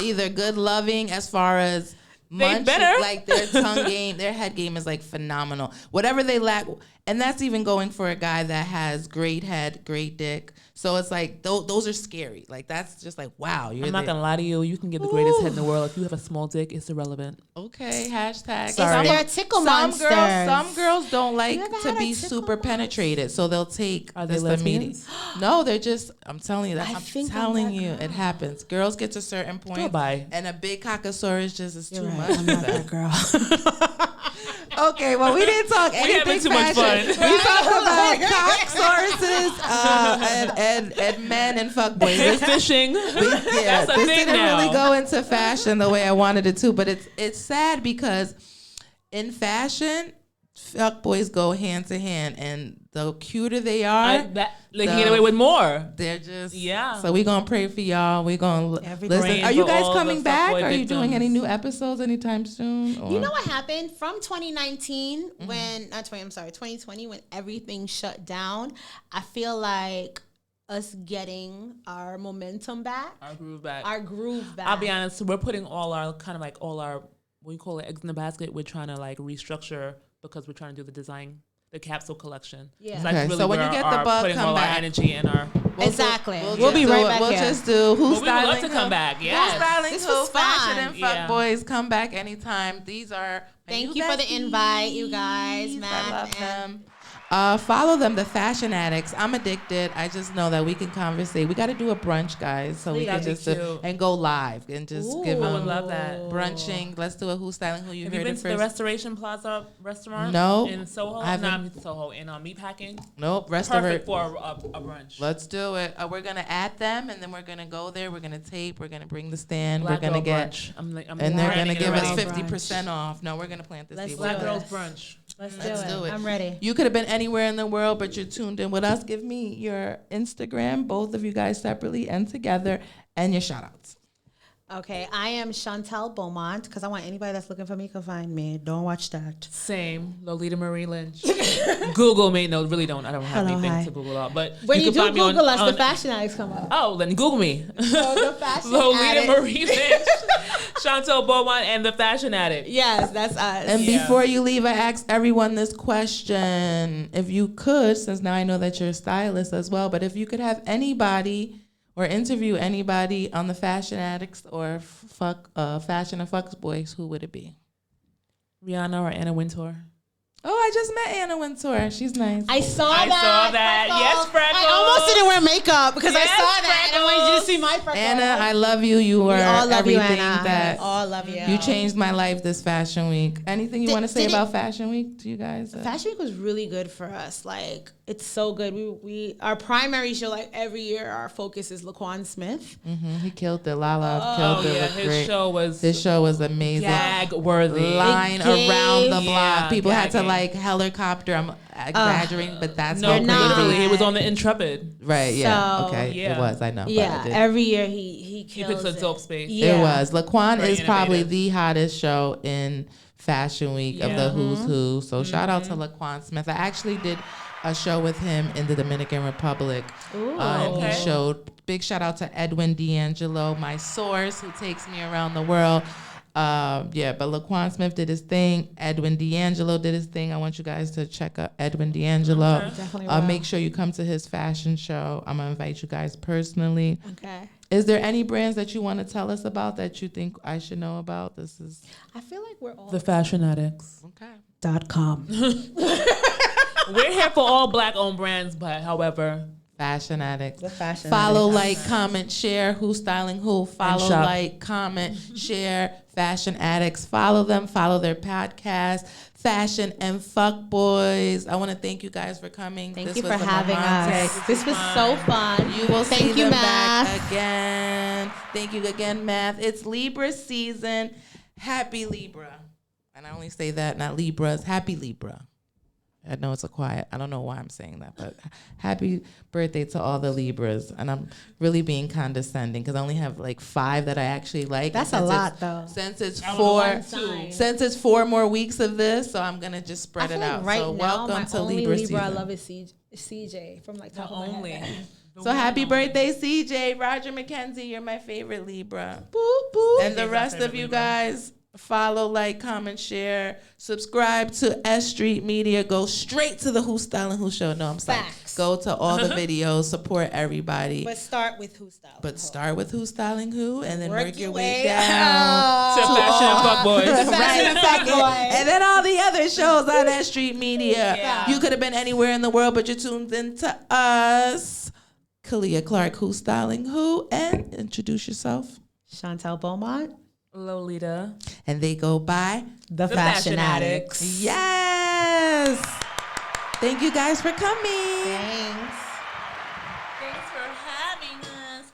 either good loving as far as munching, better. like their tongue game, their head game is like phenomenal. Whatever they lack, and that's even going for a guy that has great head, great dick. So it's like those are scary. Like that's just like wow. I'm not gonna lie to you. You can get the greatest head in the world. If you have a small dick, it's irrelevant. Okay, hashtag. Sorry. They're tickle Some monsters. some girls don't like ever to had a be tickle super monster? penetrated, so they'll take Are they just the meaty. lesbians? No, they're just. I'm telling you that. I I'm think I'm telling that you, girl. it happens. Girls get to certain points, Goodbye. and a big cockosaurus just is too Right. much. I'm not that girl. Okay, well, we didn't talk anything having too much fashion. fun. We talked about cocksauruses and men and fuckboys. Dick fishing. Yeah, That's a this thing didn't now. really go into fashion the way I wanted it to, but it's sad because in fashion, fuckboys go hand to hand, and the cuter they are, They can get away with more. they're just Yeah. So we gonna pray for y'all. We gonna Every listen. praying Are you for guys all coming the back? fuckboy Are you doing victims. any new episodes anytime soon? Or? You know what happened from 2019 when 2020 when everything shut down. I feel like us getting our momentum back, Our groove back. our groove back. I'll be honest. We're putting all our what you call it, eggs in the basket. We're trying to like restructure because we're trying to do the design, the capsule collection. Yeah. So that's Okay, really so when where you get the our bug, putting come all back. our energy and our. Exactly. We'll We'll be just right do it. back We'll here. just do who's But we would love styling to who. come back. Who's Yes. styling This who? was Fashion fun. and Yeah. fuckboys, come back anytime. These are my Thank new you for the besties. invite, you guys, I Matt love and- them. Follow them, the Fashion Addicts. I'm addicted. I just know that we can conversate. We got to do a brunch, guys, so we can That'd be just cute. and go live and just give I them would love that. brunching. Let's do a who's styling who. You Have heard you been it to the first. Restoration Plaza restaurant? No. In Soho? I haven't. No, I'm in Soho. In Meatpacking. Nope. Perfect for a brunch. Let's do it. We're gonna add them, and then we're gonna go there. We're gonna tape. We're gonna bring the stand. Black we're gonna girl get, brunch. I'm and they're planning gonna it give us already. 50% off. No, we're gonna plant the Let's seed. do Black it. girls brunch. Let's do it. I'm ready. You could have been anywhere in the world, but you're tuned in with us. Give me your Instagram, both of you guys separately and together, and your shout outs. Okay, I am Chantal Beaumont because I want anybody that's looking for me can find me. Don't watch that. Same. Lolita Marie Lynch. Google me. No, really don't. I don't have Hello, anything hi. to Google out. But When you can do find me on- Google us, on- the fashion addicts come up. Oh, then Google me. So the fashion Lolita addict. Marie Lynch, Chantal Beaumont, and the Fashion Addict. Yes, that's us. And Yeah. before you leave, I ask everyone this question. If you could, since now I know that you're a stylist as well, but if you could have anybody or interview anybody on the Fashion Addicts or Fashion and Fucks Boys, who would it be? Rihanna or Anna Wintour. Oh, I just met Anna Wintour. She's nice. I saw I that. saw that. Yes, Freckles. I almost didn't wear makeup because Yes, I saw that and I wanted you to Freckles. see my freckles. Anna, I love you. You are we all love you, everything Anna. that We all love you. you changed my life this Fashion Week. Anything you Did- want to say did it- about Fashion Week to you guys? Fashion Week was really good for us. Like, it's so good. We our primary show, like every year, our focus is Laquan Smith. He killed it. Lala Oh, killed it. yeah. Looked great. His Show was amazing. gag worthy. Line It gave- around the block. Yeah, People had to gagging. like helicopter. I'm exaggerating, but that's No, how You're not. crazy. literally. He was on the Intrepid. Right, yeah. So- Okay, Yeah. it was. I know. but I Yeah, did. every year he he He kills picks a it. dope space. Yeah. It was. Laquan Very is probably innovative. the hottest show in Fashion Week of the Yeah. Who's Who. So shout out to Laquan Smith. I actually did a show with him in the Dominican Republic. And Okay. he showed, big shout out to Edwin D'Angelo, my source, who takes me around the world. But Laquan Smith did his thing. Edwin D'Angelo did his thing. I want you guys to check out Edwin D'Angelo. Okay. Definitely will. Make sure you come to his fashion show. I'm going to invite you guys personally. Okay. Is there any brands that you want to tell us about that you think I should know about? This is I feel like we're all The Fashion Addicts. okay. .com. We're here for all black-owned brands, but however, Fashion Addicts. The Fashion Follow, Addicts. like, comment, share. Who's styling who? Follow, shop. like, comment, share. Fashion Addicts. Follow them. Follow their podcast. Fashion and Fuck Boys. I want to thank you guys for coming. Thank This you was for the having Mamante. us. This was so fun. You will see Thank you, them Math. back again. Thank you again, Math. It's Libra season. Happy Libra. And I only say that, not Libras. Happy Libra. I know it's a quiet. I don't know why I'm saying that, but happy birthday to all the Libras. And I'm really being condescending because I only have like 5 that I actually like. That's And a since lot, it's- though. Since it's I don't know four, why I'm two. since it's 4 more weeks of this, so I'm gonna just I spread feel it like out. right So now, welcome my to only Libra Libra I season. love is CJ from like the top of my only. head. So happy birthday, CJ. Roger McKenzie, you're my favorite Libra. Boop, boop. And the He's my rest of favorite you Libra. guys, follow, like, comment, share, subscribe to S.STREET Media. Go straight to the Who Stylin' Who show. No, I'm sorry. Facts. Go to all the videos, support everybody. But start with Who Style. But start with Who Styling Who, and then work your way way down. To Fashion and Fuck Boys. Right, and Fuck Boys. and then all the other shows on S.STREET Media. Yeah. You could have been anywhere in the world, but you tuned into us. Kalia Clark, Who Styling Who, and introduce yourself. Chantel Beaumont, Lolita. And they go by the, The Fashion Fashion Addicts. Addicts. Yes. Thank you guys for coming. Thanks. Thanks for having us.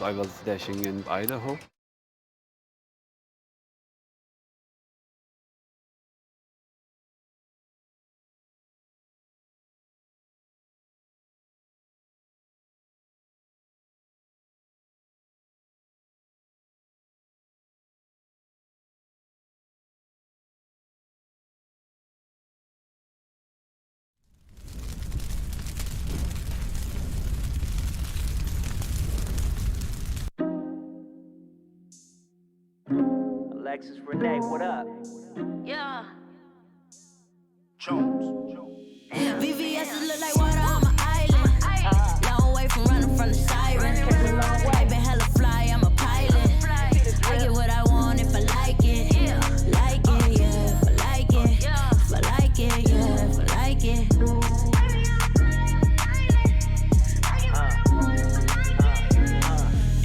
I was dashing in Idaho. Alexis Renee, what up? Yeah. Jones. VVS look like water on my island. Long way from running from the siren. I been hella fly, I'm a pilot. I get what I want if I like it. Like it, yeah. If I like it. If I like it, yeah. If I like it.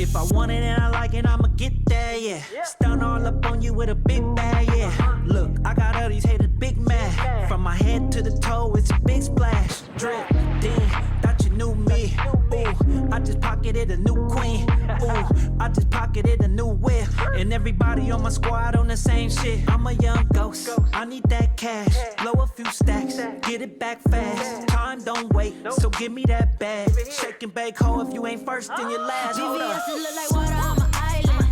If I want it and I like it, I'ma get there, yeah. Stun all up on you with a big bag, yeah. Look, I got all these haters big mad. From my head to the toe, it's a big splash. Drip, ding, thought you knew me. Ooh, I just pocketed a new queen. Ooh, I just pocketed a new whip. And everybody on my squad on the same shit. I'm a young ghost, I need that cash. Blow a few stacks, get it back fast. Time don't wait, so give me that bag. Shake and bake, ho, if you ain't first, then you're last. Hold up. VVS look like water on my island.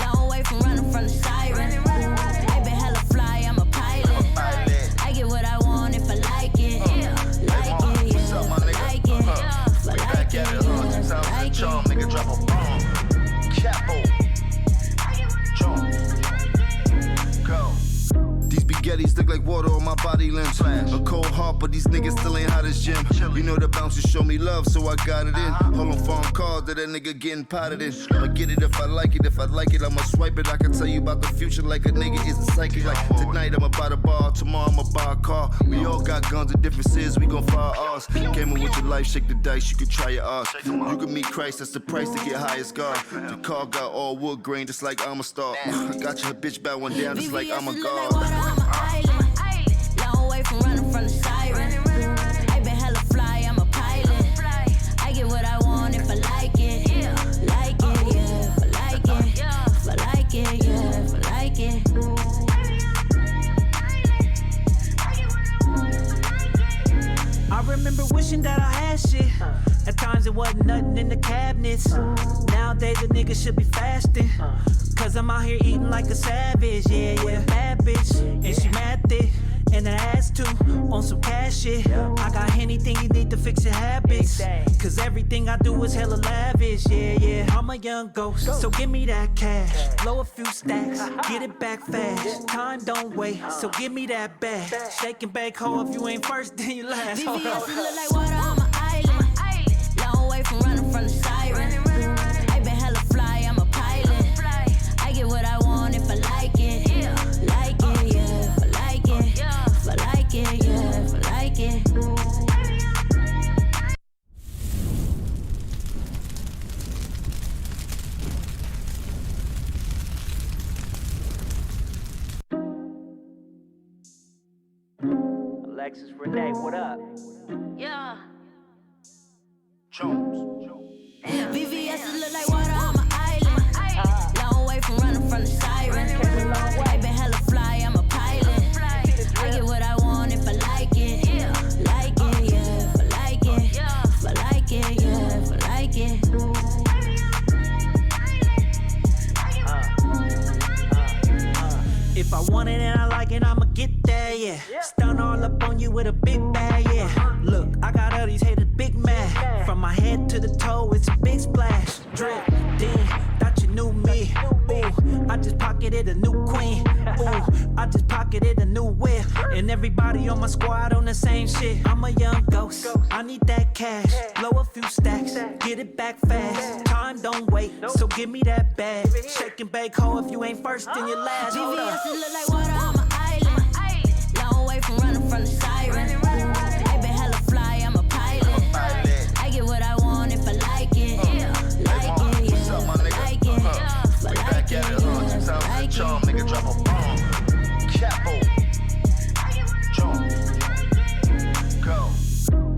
Long way from running from the siren. I been hella fly, I'm a pilot. I get what I want if I like it. Like it, yeah. If I like it. If I like it, yeah. If I like it. Nigga drop a bomb. Capo. Jones. Go. These spaghettis look like water on my body limbs. A cold heart, but these niggas still ain't hot as gym. You know the bouncers show me love, so I got it in. Hold on phone calls that nigga getting potted in. I'ma get it if I like it. If I like it, I'ma swipe it. I can tell you about the future like a nigga is a psychic. Like tonight I'ma buy the bar, tomorrow I'ma buy a car. We all got guns and differences, we gon' fire ours. Came in with your life, shake the dice, you can try your odds. You can meet Christ, that's the price to get high as God. The car got all wood grain, just like I'm a star. Got your bitch bow one down, just like I'm a god. Long way from running from the siren. I been hella fly, I'm a pilot. I get what I want if I like it. Like it, yeah, if I like it. If I like it, yeah, if I like it. I remember wishing that I had shit. At times it wasn't nothing in the cabinets. Nowadays a nigga should be fasting. Cause I'm out here eating like a savage. Yeah, bad bitch. And she mad thick. And an ass too, on some cash shit. I got anything you need to fix your habits. Cause everything I do is hella lavish. Yeah, I'm a young ghost, so give me that cash. Blow a few stacks, get it back fast. Time don't wait, so give me that bag. Shake and bake, ho, if you ain't first, then you last. VVS, it look like water on my island. Long way from running from the siren. I been hella fly, I'm a pilot. I get what I want if I like it. Like it, yeah, if I like it. If I like it, yeah, if I like it. Alexis Renee, what up? Yeah. Jones. VVS, it look like water on my island. Long way from running from the siren. I been hella fly, I'm a pilot. I get what I want if I like it. Like it, yeah, if I like it. If I like it, yeah, if I like it. If I want it and I like it, I'ma get there, yeah. Stun all up on you with a big bag, yeah. Look, I got all these haters big mad. From my head to the toe, it's a big splash. Drip, then, thought you knew me. Ooh, I just pocketed a new queen. Ooh, I just pocketed a new whip. And everybody on my squad on the same shit. I'm a young ghost, I need that cash. Blow a few stacks, get it back fast. Time don't wait, so give me that bag. Shake and bake, ho, if you ain't first, then you last. Hold up. VVS, it look like water on my island. Long way from running from the siren. I been hella fly, I'm a pilot. I get what I want if I like it. Like it, yeah, if I like it. If I like it, yeah, if I like Charm, it. nigga, drop a bomb. Capo. Jones. Go.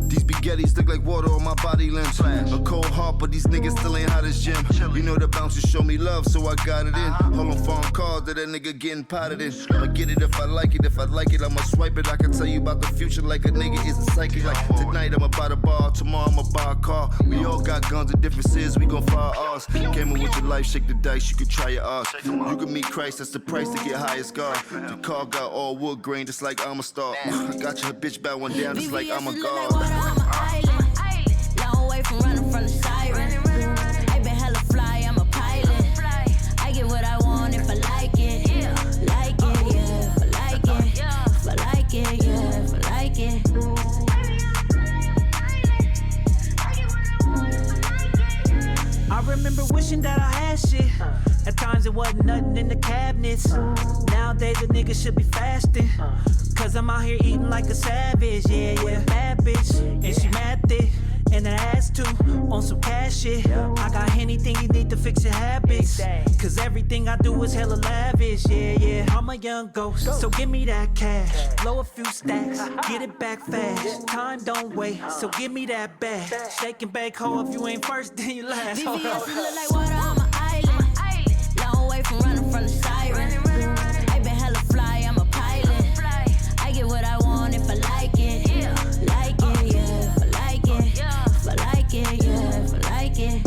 These spaghettis look like water on my body limbs. A cold heart, but these niggas still ain't hot as gym. You know the bouncers show me love, so I got it in. Hold on phone calls that nigga getting potted in. I'ma get it if I like it. If I like it, I'ma swipe it. I can tell you about the future like a nigga is a psychic. Like tonight I'ma buy the bar, tomorrow I'ma buy a car. We all got guns and differences, we gon' fire ours. Came in with your life, shake the dice, you can try your odds. You can meet Christ, that's the price to get high as God. The car got all wood grain, just like I'm a star. Got your bitch bow one down, just like I'm a VVS, it look like god. water on my island. Long way from running from the siren. I been hella fly, I'm a pilot. I get what I want if I like it. Like it, yeah, if I like it. If I like it, yeah, if I like it. I remember wishing that I had shit. At times it wasn't nothing in the cabinets. Nowadays a nigga should be fasting. Cause I'm out here eating like a savage. Yeah, bad bitch. And she mad thick. And an ass too, on some cash shit. I got anything you need to fix your habits. Cause everything I do is hella lavish. Yeah, I'm a young ghost, so give me that cash. Blow a few stacks, get it back fast. Time don't wait, so give me that bag. Shake and bake, ho, if you ain't first, then you last. Hold VVS, up. it look like water on my island. Long way from running from the siren. I been hella fly, I'm a pilot. I get what I want if I like it. Like it, yeah, if I like it. If I like it, yeah, if I like it.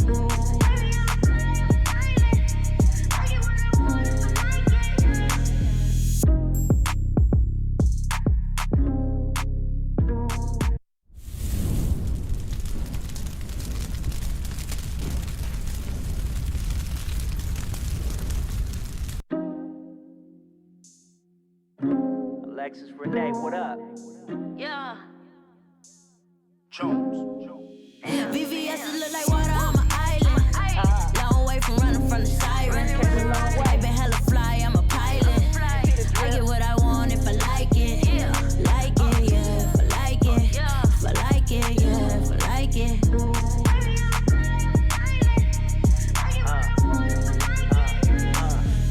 Alexis Renee, what up? Yeah. Jones. VVS look like water on my island. Long way from running from the siren. I been hella fly, I'm a pilot. I get what I want if I like it. Like it, yeah. If I like it. If I like it, yeah. If I like it.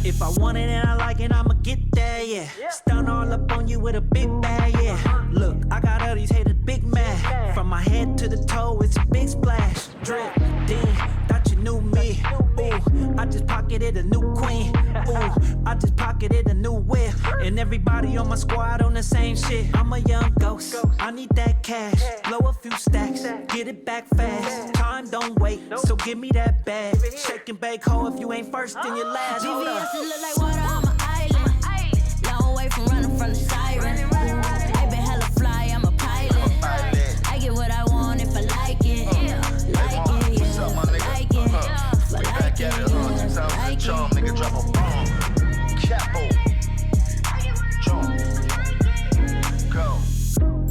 If I want it and I like it, I'ma get there, yeah. Stun all up on you with a big bag, yeah. Look, I got all these haters big mad. From my head to the toe, it's a big splash. Drip, Dean, thought you knew me. Ooh, I just pocketed a new queen. Ooh, I just pocketed a new whip. And everybody on my squad on the same shit. I'm a young ghost, I need that cash. Blow a few stacks, get it back fast. Time don't wait, so give me that bag. Shake and bake, ho, if you ain't first, then you're last. Hold up. VVS look like water on my island. Long way from running from the siren. I been hella fly, I'm a pilot. I get what I want if I like it. Like it, yeah. Like it. If I We like back it, at it, yeah. huh? 2000 Like charm, it. nigga drop a bomb. Capo. Jones. Go.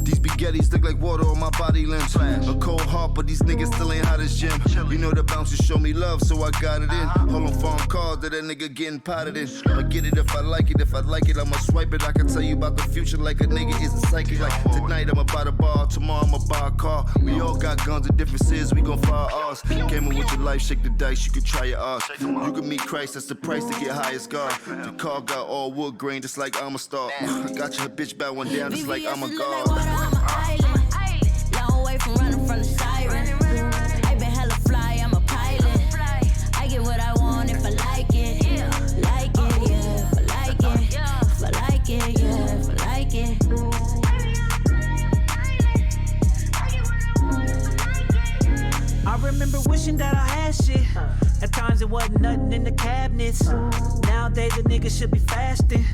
These spaghettis look like water on my body limbs. A cold heart, but these niggas still ain't hot as gym. You know the bouncers show me love, so I got it in. Hold on phone calls that nigga getting potted in. I get it if I like it. If I like it, I'ma swipe it. I can tell you about the future like a nigga is a psychic. Like tonight I'ma buy the bar, tomorrow I'ma buy a car. We all got guns and differences, we gon' fire ours. Came in with your life, shake the dice, you can try your odds. You can meet Christ, that's the price to get high as God. The car got all wood grain, just like I'm a star. I got your bitch back one down, just like I'm a VVS look like god. water on my island. Long way from running from the siren. I been hella fly, I'm a pilot. I get what I want if I like it. Like it, yeah. If I like it. If I like it, yeah. If I like it. I remember wishing that I had shit. At times it wasn't nothing in the cabinets. Nowadays a nigga should be fasting.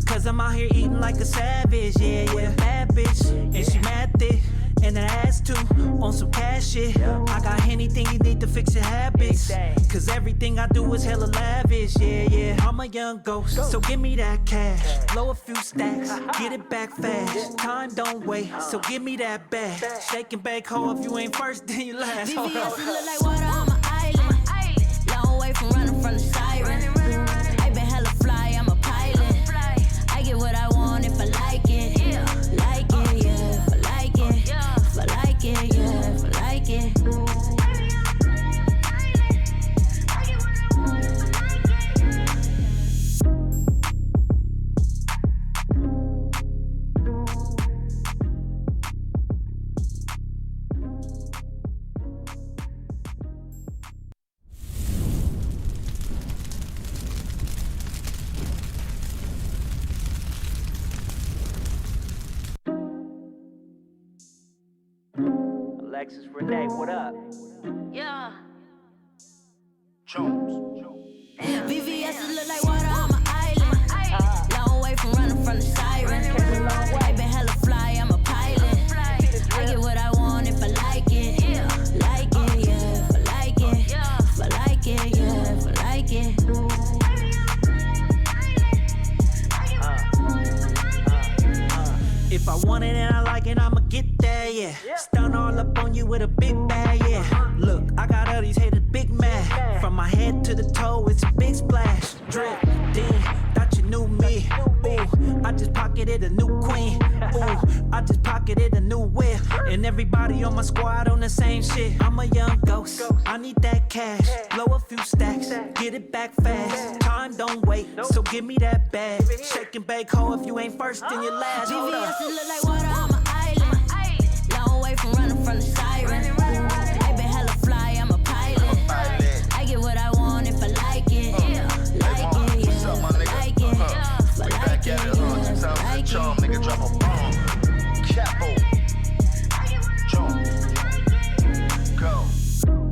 Cause I'm out here eating like a savage. Yeah, yeah. Bad bitch, and she mad thick. And an ass too, on some cash shit. I got anything you need to fix your habits. Cause everything I do is hella lavish. Yeah, yeah. I'm a young ghost, so give me that cash. Blow a few stacks, get it back fast. Time don't wait, so give me that bag. Shake and bake, ho, if you ain't first, then you last. Hold VVS up. look like water on my island. Long way from running from the siren. I been hella fly, I'm a pilot. I get what I want if I like it. Like it, yeah. If I like it. If I like it, yeah. If I like it. Alexis Renee, what up? Yeah. Jones. VVS look like water on my island. Long way from running from the siren. I been hella fly, I'm a pilot. I get what I want if I like it. Like it, yeah. If I like it. If I like it, yeah. If I like it. If I want it and I like it, I'ma get there, yeah. Stun all up on you with a big bag, yeah. Look, I got all these haters big mad. From my head to the toe, it's a big splash. Drip, Dean, thought you knew me. Ooh, I just pocketed a new queen. Ooh, I just pocketed a new whip. And everybody on my squad on the same shit. I'm a young ghost, I need that cash. Blow a few stacks, get it back fast. Time don't wait, so give me that bag. Shake and bake, ho, if you ain't first, then you're last. Hold up. VVS look like water on my island. Long way from running from the siren. I been hella fly, I'm a pilot. I get what I want if I like it. Like it, yeah. Like it. If I We like back it, at it, huh? yeah. 2000 Like charm, it. nigga drop a bomb. Capo. Jones. Go.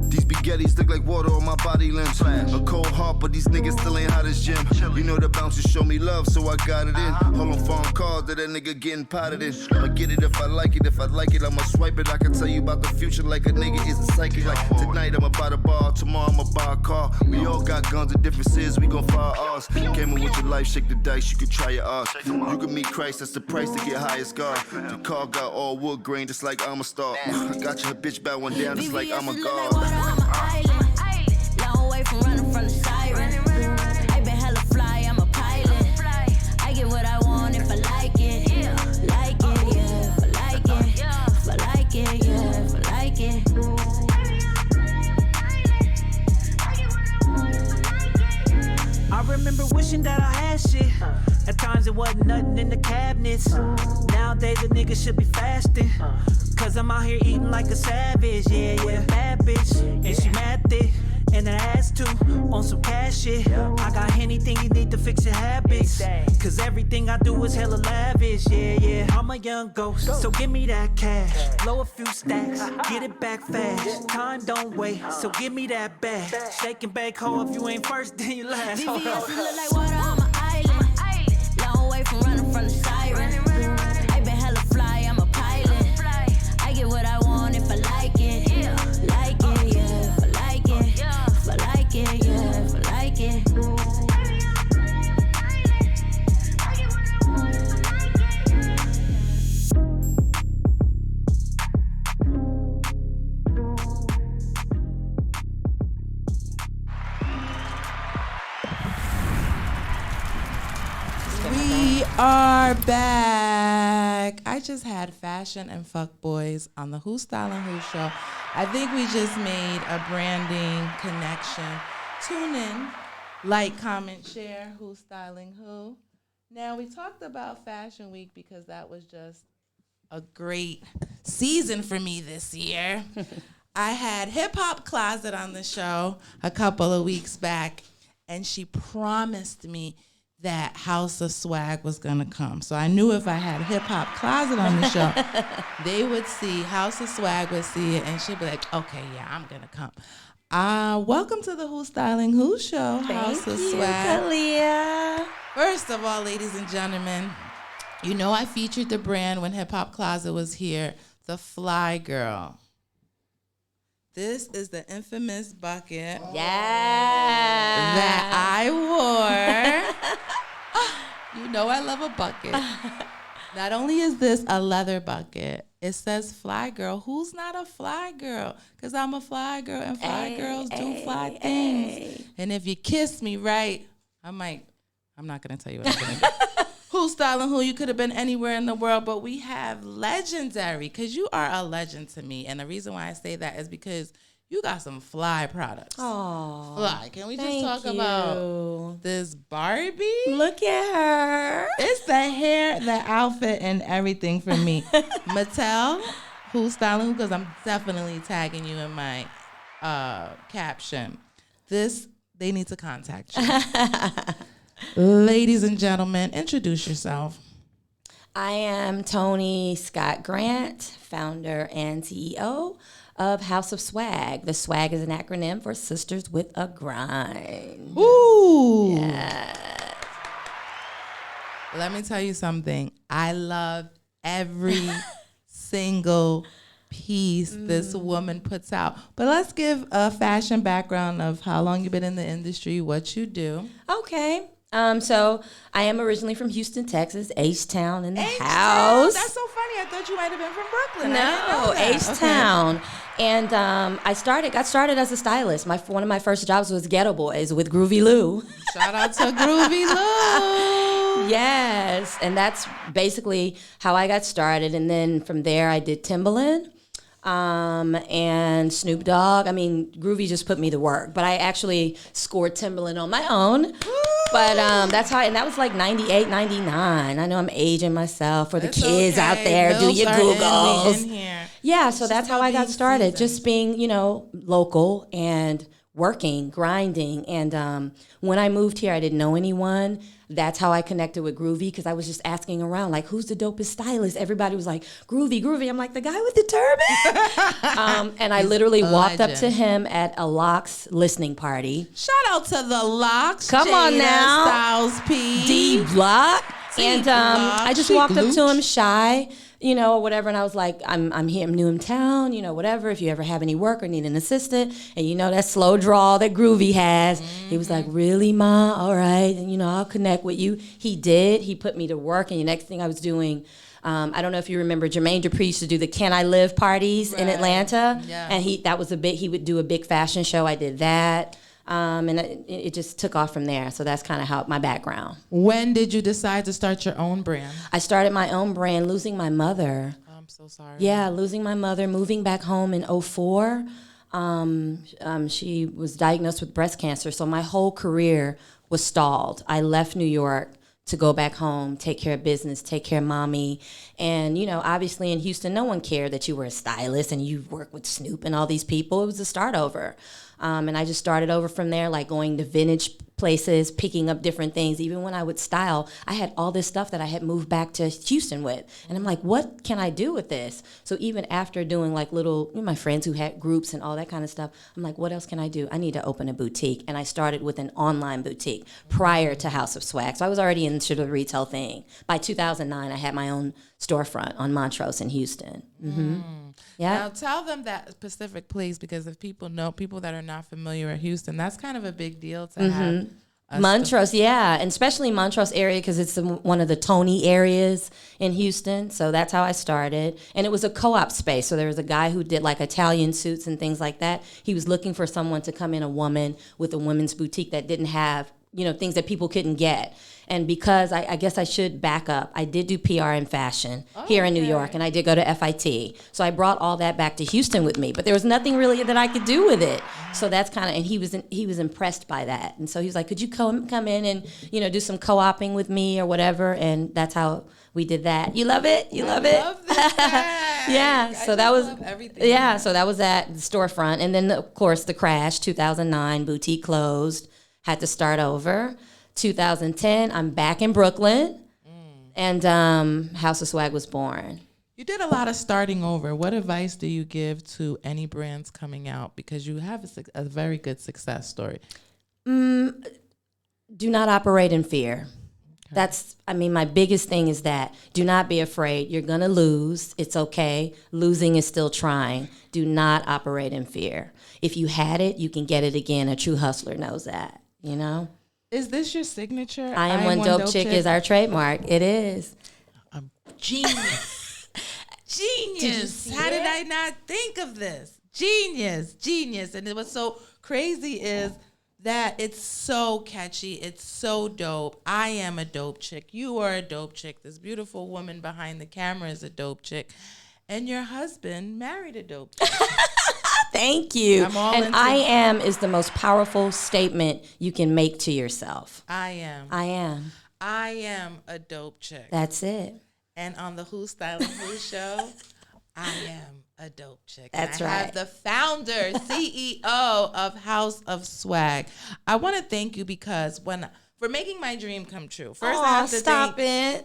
These Spaghettis look like water on my body limbs. A cold heart, but these niggas still ain't hot as gym. You know the bouncers show me love, so I got it in. Hold on phone calls that nigga getting potted in. I'ma get it if I like it. If I like it, I'ma swipe it. I can tell you about the future like a nigga is a psychic. Like tonight I'ma buy the bar, tomorrow I'ma buy a car. We all got guns and differences, we gon' fire ours. Came in with your life, shake the dice, you can try your odds. You can meet Christ, that's the price to get high as God. The car got all wood grain, just like I'm a star. I got your bitch bow one down, just like I'm a god. Long way from running from the siren. I been hella fly, I'm a pilot. I get what I want if I like it. Like it, yeah, if I like it. If I like it, yeah, if I like it. I remember wishing that I had shit. At times it wasn't nothing in the cabinets. Nowadays a nigga should be fasting. Cause I'm out here eating like a savage. Yeah, bad bitch. And she mad thick. And an ass too, on some cash shit. I got anything you need to fix your habits. Cause everything I do is hella lavish. Yeah, I'm a young ghost, so give me that cash. Blow a few stacks, get it back fast. Time don't wait, so give me that bag. Shake and bake, ho, if you ain't first, then you last. VVS look like water on my island. Long way from running from the siren. I been hella fly, I'm a pilot. I get what I want if I like it. Like it, yeah, if I like it. If I like it, yeah, if I like it. We are back. I just had Fashion and Fuck Boys on the Who Stylin' Who show. I think we just made a branding connection. Tune in, like, comment, share, Who Styling Who. Now, we talked about Fashion Week because that was just a great season for me this year. I had Hip Hop Closet on the show a couple of weeks back, and she promised me that House of Swag was gonna come. So I knew if I had Hip Hop Closet on the show, they would see, House of Swag would see it, and she'd be like, okay, yeah, I'm gonna come. Welcome to the Who Styling Who show, House of Swag. Kalia. First of all, ladies and gentlemen, you know I featured the brand when Hip Hop Closet was here, the Fly Girl. This is the infamous bucket that I wore. You know I love a bucket. Not only is this a leather bucket, it says Fly Girl. Who's not a fly girl? Because I'm a fly girl, and fly girls do fly things. And if you kiss me right, I'm not going to tell you what I'm going to do. Who Styling Who? You could have been anywhere in the world, but we have legendary, because you are a legend to me. And the reason why I say that is because you got some fly products. Oh, Fly. Can we just talk about this Barbie? Look at her. It's the hair, the outfit, and everything for me. Mattel, Who Styling Who? Because I'm definitely tagging you in my caption. They need to contact you. Ladies and gentlemen, introduce yourself. I am Tony Scott Grant, founder and CEO of House of Swag. The swag is an acronym for Sisters with a Grind. Ooh. Yes. Let me tell you something. I love every single piece this woman puts out. But let's give a fashion background of how long you've been in the industry, what you do. Okay. So I am originally from Houston, Texas, H-Town in the house. That's so funny. I thought you might have been from Brooklyn. No, H-Town. Okay. And I got started as a stylist. One of my first jobs was Ghetto Boys with Groovy Lou. Shout out to Groovy Lou. Yes, and that's basically how I got started. And then from there, I did Timbaland. And Snoop Dogg. I mean, Groovy just put me to work, but I actually scored Timbaland on my own. But that's how, and that was like 98, 99. I know I'm aging myself for the kids out there. Those do your are Googles. in here. Yeah, so that's how I got started. Just being, local and working, grinding. And when I moved here, I didn't know anyone. That's how I connected with Groovy, because I was just asking around, like, who's the dopest stylist? Everybody was like, Groovy, Groovy. I'm like, the guy with the turban? And I literally walked up to him at a Locks listening party. Shout out to the Locks. Come on Jada, now. Styles P. D Block. And Block. I just She walked up to glooch. him shy, you know, or whatever. And I was like, I'm here, I'm new in town, you know, whatever. If you ever have any work or need an assistant, and you know that slow drawl that Groovy has. He was like, really, Ma? All right. And, you know, I'll connect with you. He did. He put me to work. And the next thing I was doing, I don't know if you remember, Jermaine Dupri used to do the Can I Live parties in Atlanta. Yeah. And he would do a big fashion show. I did that. And it just took off from there. So that's kind of how my background. When did you decide to start your own brand? I started my own brand, losing my mother. Oh, I'm so sorry. Yeah, losing my mother, moving back home in 2004. She was diagnosed with breast cancer. So my whole career was stalled. I left New York to go back home, take care of business, take care of mommy. And, you know, obviously in Houston, no one cared that you were a stylist and you worked with Snoop and all these people. It was a start over. And I just started over from there, like going to vintage places, picking up different things. Even when I would style, I had all this stuff that I had moved back to Houston with. And I'm like, what can I do with this? So even after doing like little, you know, my friends who had groups and all that kind of stuff, I'm like, what else can I do? I need to open a boutique. And I started with an online boutique prior to House of Swag. So I was already into the retail thing. By 2009, I had my own storefront on Montrose in Houston. Mm-hmm. Yeah. Now tell them that specific place, because if people that are not familiar with Houston, that's kind of a big deal to have. Montrose, yeah, and especially Montrose area because it's one of the Tony areas in Houston. So that's how I started. And it was a co-op space. So there was a guy who did like Italian suits and things like that. He was looking for someone to come in, a woman with a women's boutique that didn't have, you know, things that people couldn't get. And because I guess I should back up, I did do PR and fashion here in New York, and I did go to FIT. So I brought all that back to Houston with me, but there was nothing really that I could do with it. So that's kind of, and he was impressed by that. And so he was like, could you come in and, you know, do some co-oping with me or whatever? And that's how we did that. You love it? You love it? I love this bag. Yeah, so that was everything. Yeah, so that was at the storefront. And then of course the crash, 2009, boutique closed, had to start over. 2010, I'm back in Brooklyn, and House of Swag was born. You did a lot of starting over. What advice do you give to any brands coming out? Because you have a very good success story. Do not operate in fear. That's, I mean, my biggest thing is that do not be afraid. You're going to lose. It's okay. Losing is still trying. Do not operate in fear. If you had it, you can get it again. A true hustler knows that, you know? Is this your signature? I am one dope chick is our trademark. It is. Genius. Genius. How did I not think of this? Genius. And what's so crazy is that it's so catchy. It's so dope. I am a dope chick. You are a dope chick. This beautiful woman behind the camera is a dope chick. And your husband married a dope chick. Thank you. I'm all and into I am is the most powerful statement you can make to yourself. I am. I am a dope chick. That's it. And on the Who's Styling Who show, I am a dope chick. That's and I have right. the founder, CEO of House of Swag. I want to thank you because for making my dream come true. First, I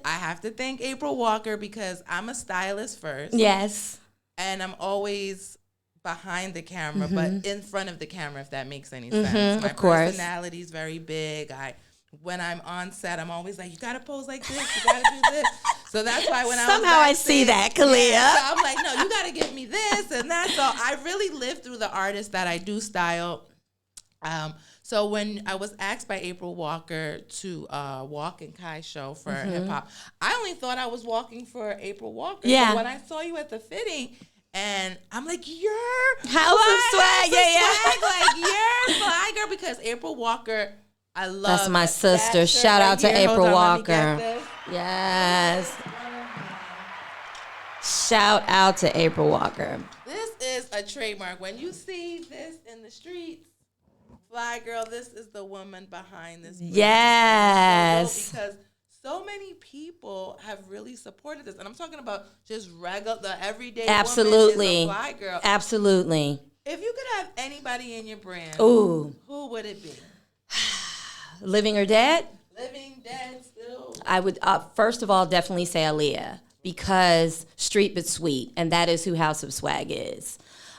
have to thank April Walker because I'm a stylist first. Yes. And I'm always behind the camera, but in front of the camera, if that makes any sense. My of course. personality is very big. When I'm on set, I'm always like, you gotta pose like this, you gotta do this. So that's why when Somehow I see that, Kalia. Yeah, so I'm like, no, you gotta give me this and that. So I really live through the artists that I do style. So when I was asked by April Walker to walk in Kai's show for hip hop, I only thought I was walking for April Walker. Yeah. So when I saw you at the fitting, and I'm like, you're House of Swag, yeah. like you're fly girl, because April Walker, I love. That's my sister. that shirt Shout out to here. Hold April on, let me Walker. get this. Yes. Shout out to April Walker. This is a trademark. When you see this in the streets, fly girl, this is the woman behind this brand. Yes. Because so many people have really supported this. And I'm talking about just regular, the everyday Absolutely. woman is a fly girl. Absolutely. If you could have anybody in your brand, Ooh, who would it be? living or dead? Living, dead, still. I would first of all definitely say Aaliyah because street but sweet, and that is who House of Swag is.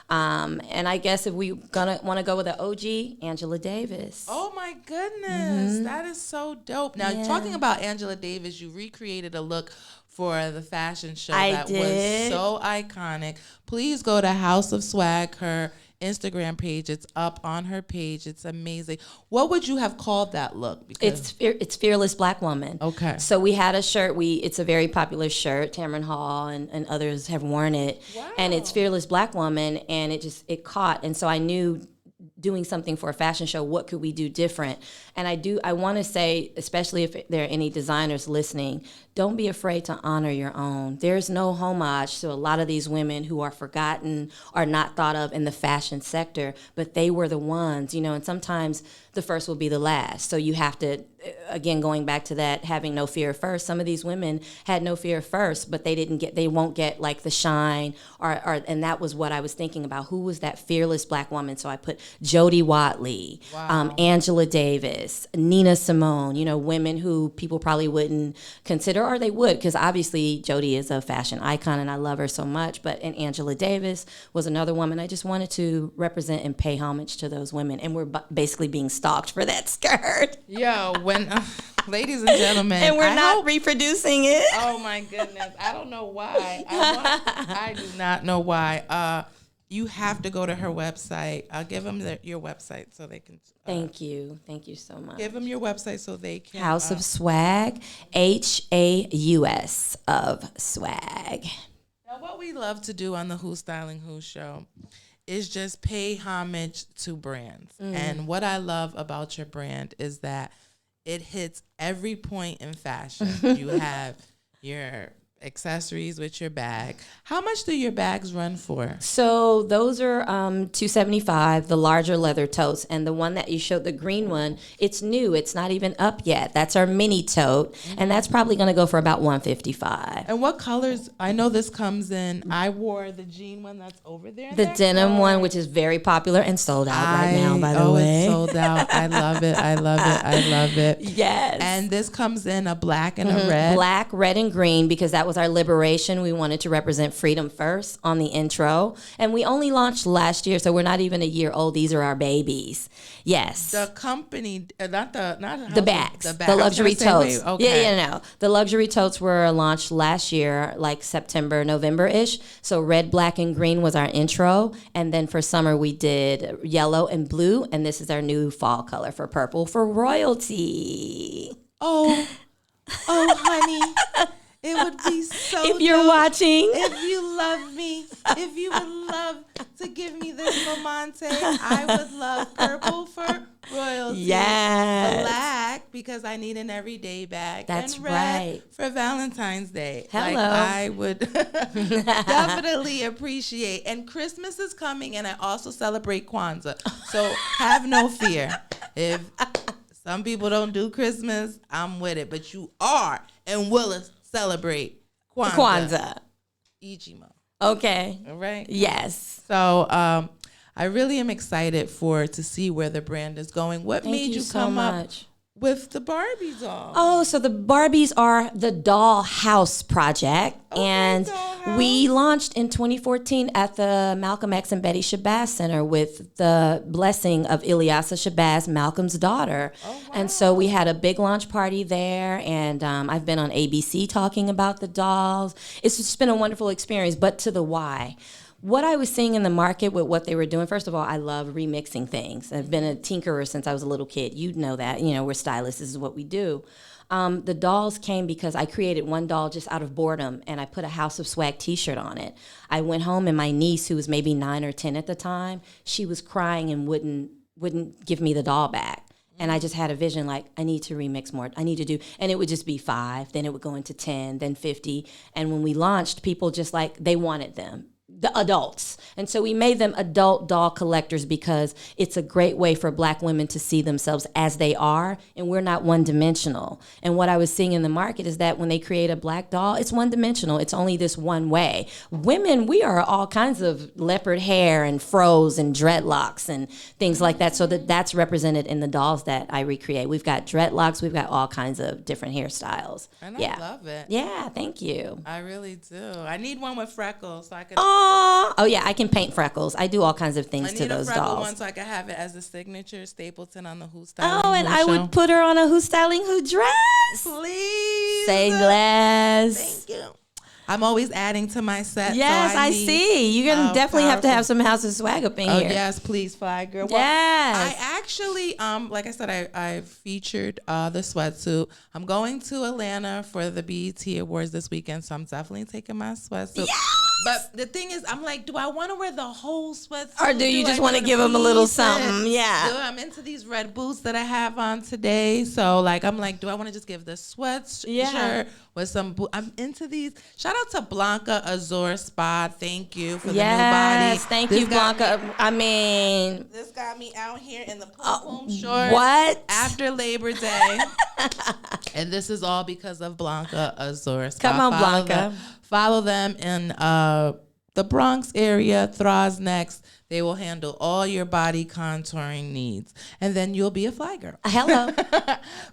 And I guess if we want to go with an OG, Angela Davis. Oh my goodness, that is so dope. Now, Yeah. talking about Angela Davis, you recreated a look for the fashion show I that did. was so iconic. Please go to House of Swag, her Instagram page. It's up on her page. It's amazing. What would you have called that look? Because It's Fearless Black Woman. Okay. So we had a shirt. It's a very popular shirt. Tamron Hall and others have worn it. Wow. And it's Fearless Black Woman, and it caught. And so I knew doing something for a fashion show, what could we do different? And I want to say, especially if there are any designers listening, don't be afraid to honor your own. There's no homage to a lot of these women who are forgotten or not thought of in the fashion sector, but they were the ones, and sometimes the first will be the last. So you have to, again, going back to that, having no fear first, some of these women had no fear first, but they won't get like the shine and that was what I was thinking about. Who was that fearless Black woman? So I put Jodie Watley, Angela Davis, Nina Simone, women who people probably wouldn't consider, or they would, because obviously Jodie is a fashion icon and I love her so much. And Angela Davis was another woman. I just wanted to represent and pay homage to those women. And we're basically being stalked for that skirt. Yo, ladies and gentlemen, and we're not reproducing it. Oh my goodness, I don't know why. I do not know why. You have to go to her website. I'll give them your website so they can. Thank you so much. Give them your website so they can. House of Swag, HAUS of Swag. Now, what we love to do on the Who's Styling Who show is just pay homage to brands. And what I love about your brand is that it hits every point in fashion. You have your accessories with your bag. How much do your bags run for? So those are $275, the larger leather totes, and the one that you showed, the green one, it's new. It's not even up yet. That's our mini tote, and that's probably going to go for about $155. And what colors? I know this comes in. I wore the jean one that's over there. The denim one, which is very popular and sold out right now, by the way. It's sold out. I love it. I love it. I love it. Yes. And this comes in a black and a red. Black, red, and green, because that was our liberation. We wanted to represent freedom first on the intro. And we only launched last year, so we're not even a year old. These are our babies. Yes. The company, not the bags, the luxury totes. No. The luxury totes were launched last year, like September, November-ish. So red, black, and green was our intro. And then for summer, we did yellow and blue. And this is our new fall color for purple for royalty. Oh, honey. It would be so if you're dope watching. If you love me, if you would love to give me this Momante, I would love purple for royalty. Yes. Black, because I need an everyday bag. That's and red right. for Valentine's Day. Hello. Like, I would definitely appreciate. And Christmas is coming, and I also celebrate Kwanzaa. So have no fear. If some people don't do Christmas, I'm with it. But you are and will celebrate Kwanzaa. Ichimo. Okay. All right. Yes. So I really am excited to see where the brand is going. What Thank made you so come up much. with the Barbie doll? Oh, so the Barbies are the Doll House project. And we launched in 2014 at the Malcolm X and Betty Shabazz Center with the blessing of Ilyasa Shabazz, Malcolm's daughter. Oh, wow. And so we had a big launch party there, and I've been on ABC talking about the dolls. It's just been a wonderful experience, but to the why. What I was seeing in the market with what they were doing, first of all, I love remixing things. I've been a tinkerer since I was a little kid. You'd know that. We're stylists. This is what we do. The dolls came because I created one doll just out of boredom, and I put a House of Swag t-shirt on it. I went home, and my niece, who was maybe 9 or 10 at the time, she was crying and wouldn't give me the doll back. And I just had a vision like, I need to remix more. I need to do, and it would just be 5, then it would go into 10, then 50. And when we launched, people just like, they wanted them. the adults. And so we made them adult doll collectors because it's a great way for Black women to see themselves as they are, and we're not one-dimensional. And what I was seeing in the market is that when they create a Black doll, it's one-dimensional. It's only this one way. Women, we are all kinds of leopard hair and froze and dreadlocks and things like that. So that's represented in the dolls that I recreate. We've got dreadlocks. We've got all kinds of different hairstyles. And yeah. I love it. Yeah, thank you. I really do. I need one with freckles so I can. Oh yeah, I can paint freckles. I do all kinds of things I to need a those freckle dolls. one so I can have it as a signature Stapleton on the Who Styling Oh, and Who I show. would put her on a Who's Styling Who dress. Please. Say less. Thank you. I'm always adding to my set. Yes, so I need- see. You're gonna definitely have to powerful. have some House of Swag up in Oh here. yes, please, Fly Girl. Well, Yes. I actually, like I said, I featured the sweatsuit. I'm going to Atlanta for the BET Awards this weekend, so I'm definitely taking my sweatsuit. Yes! But the thing is, I'm like, do I want to wear the whole sweatsuit? Or do you just I want to wanna give them a little piece it? something? Yeah. Do I'm into these red boots that I have on today. So like, I'm like, do I want to just give the sweatshirt Yeah. with some boot? I'm into these. Shout out to Blanca Azor Spa. Thank you for the new Yes, body. thank This you, got Blanca. me- I mean, this got me out here in the pom shorts. what? After Labor Day. And this is all because of Blanca Azor Spa. Come on, Follow Blanca. them- Follow them in the Bronx area, Throz Next. They will handle all your body contouring needs. And then you'll be a fly girl. Hello.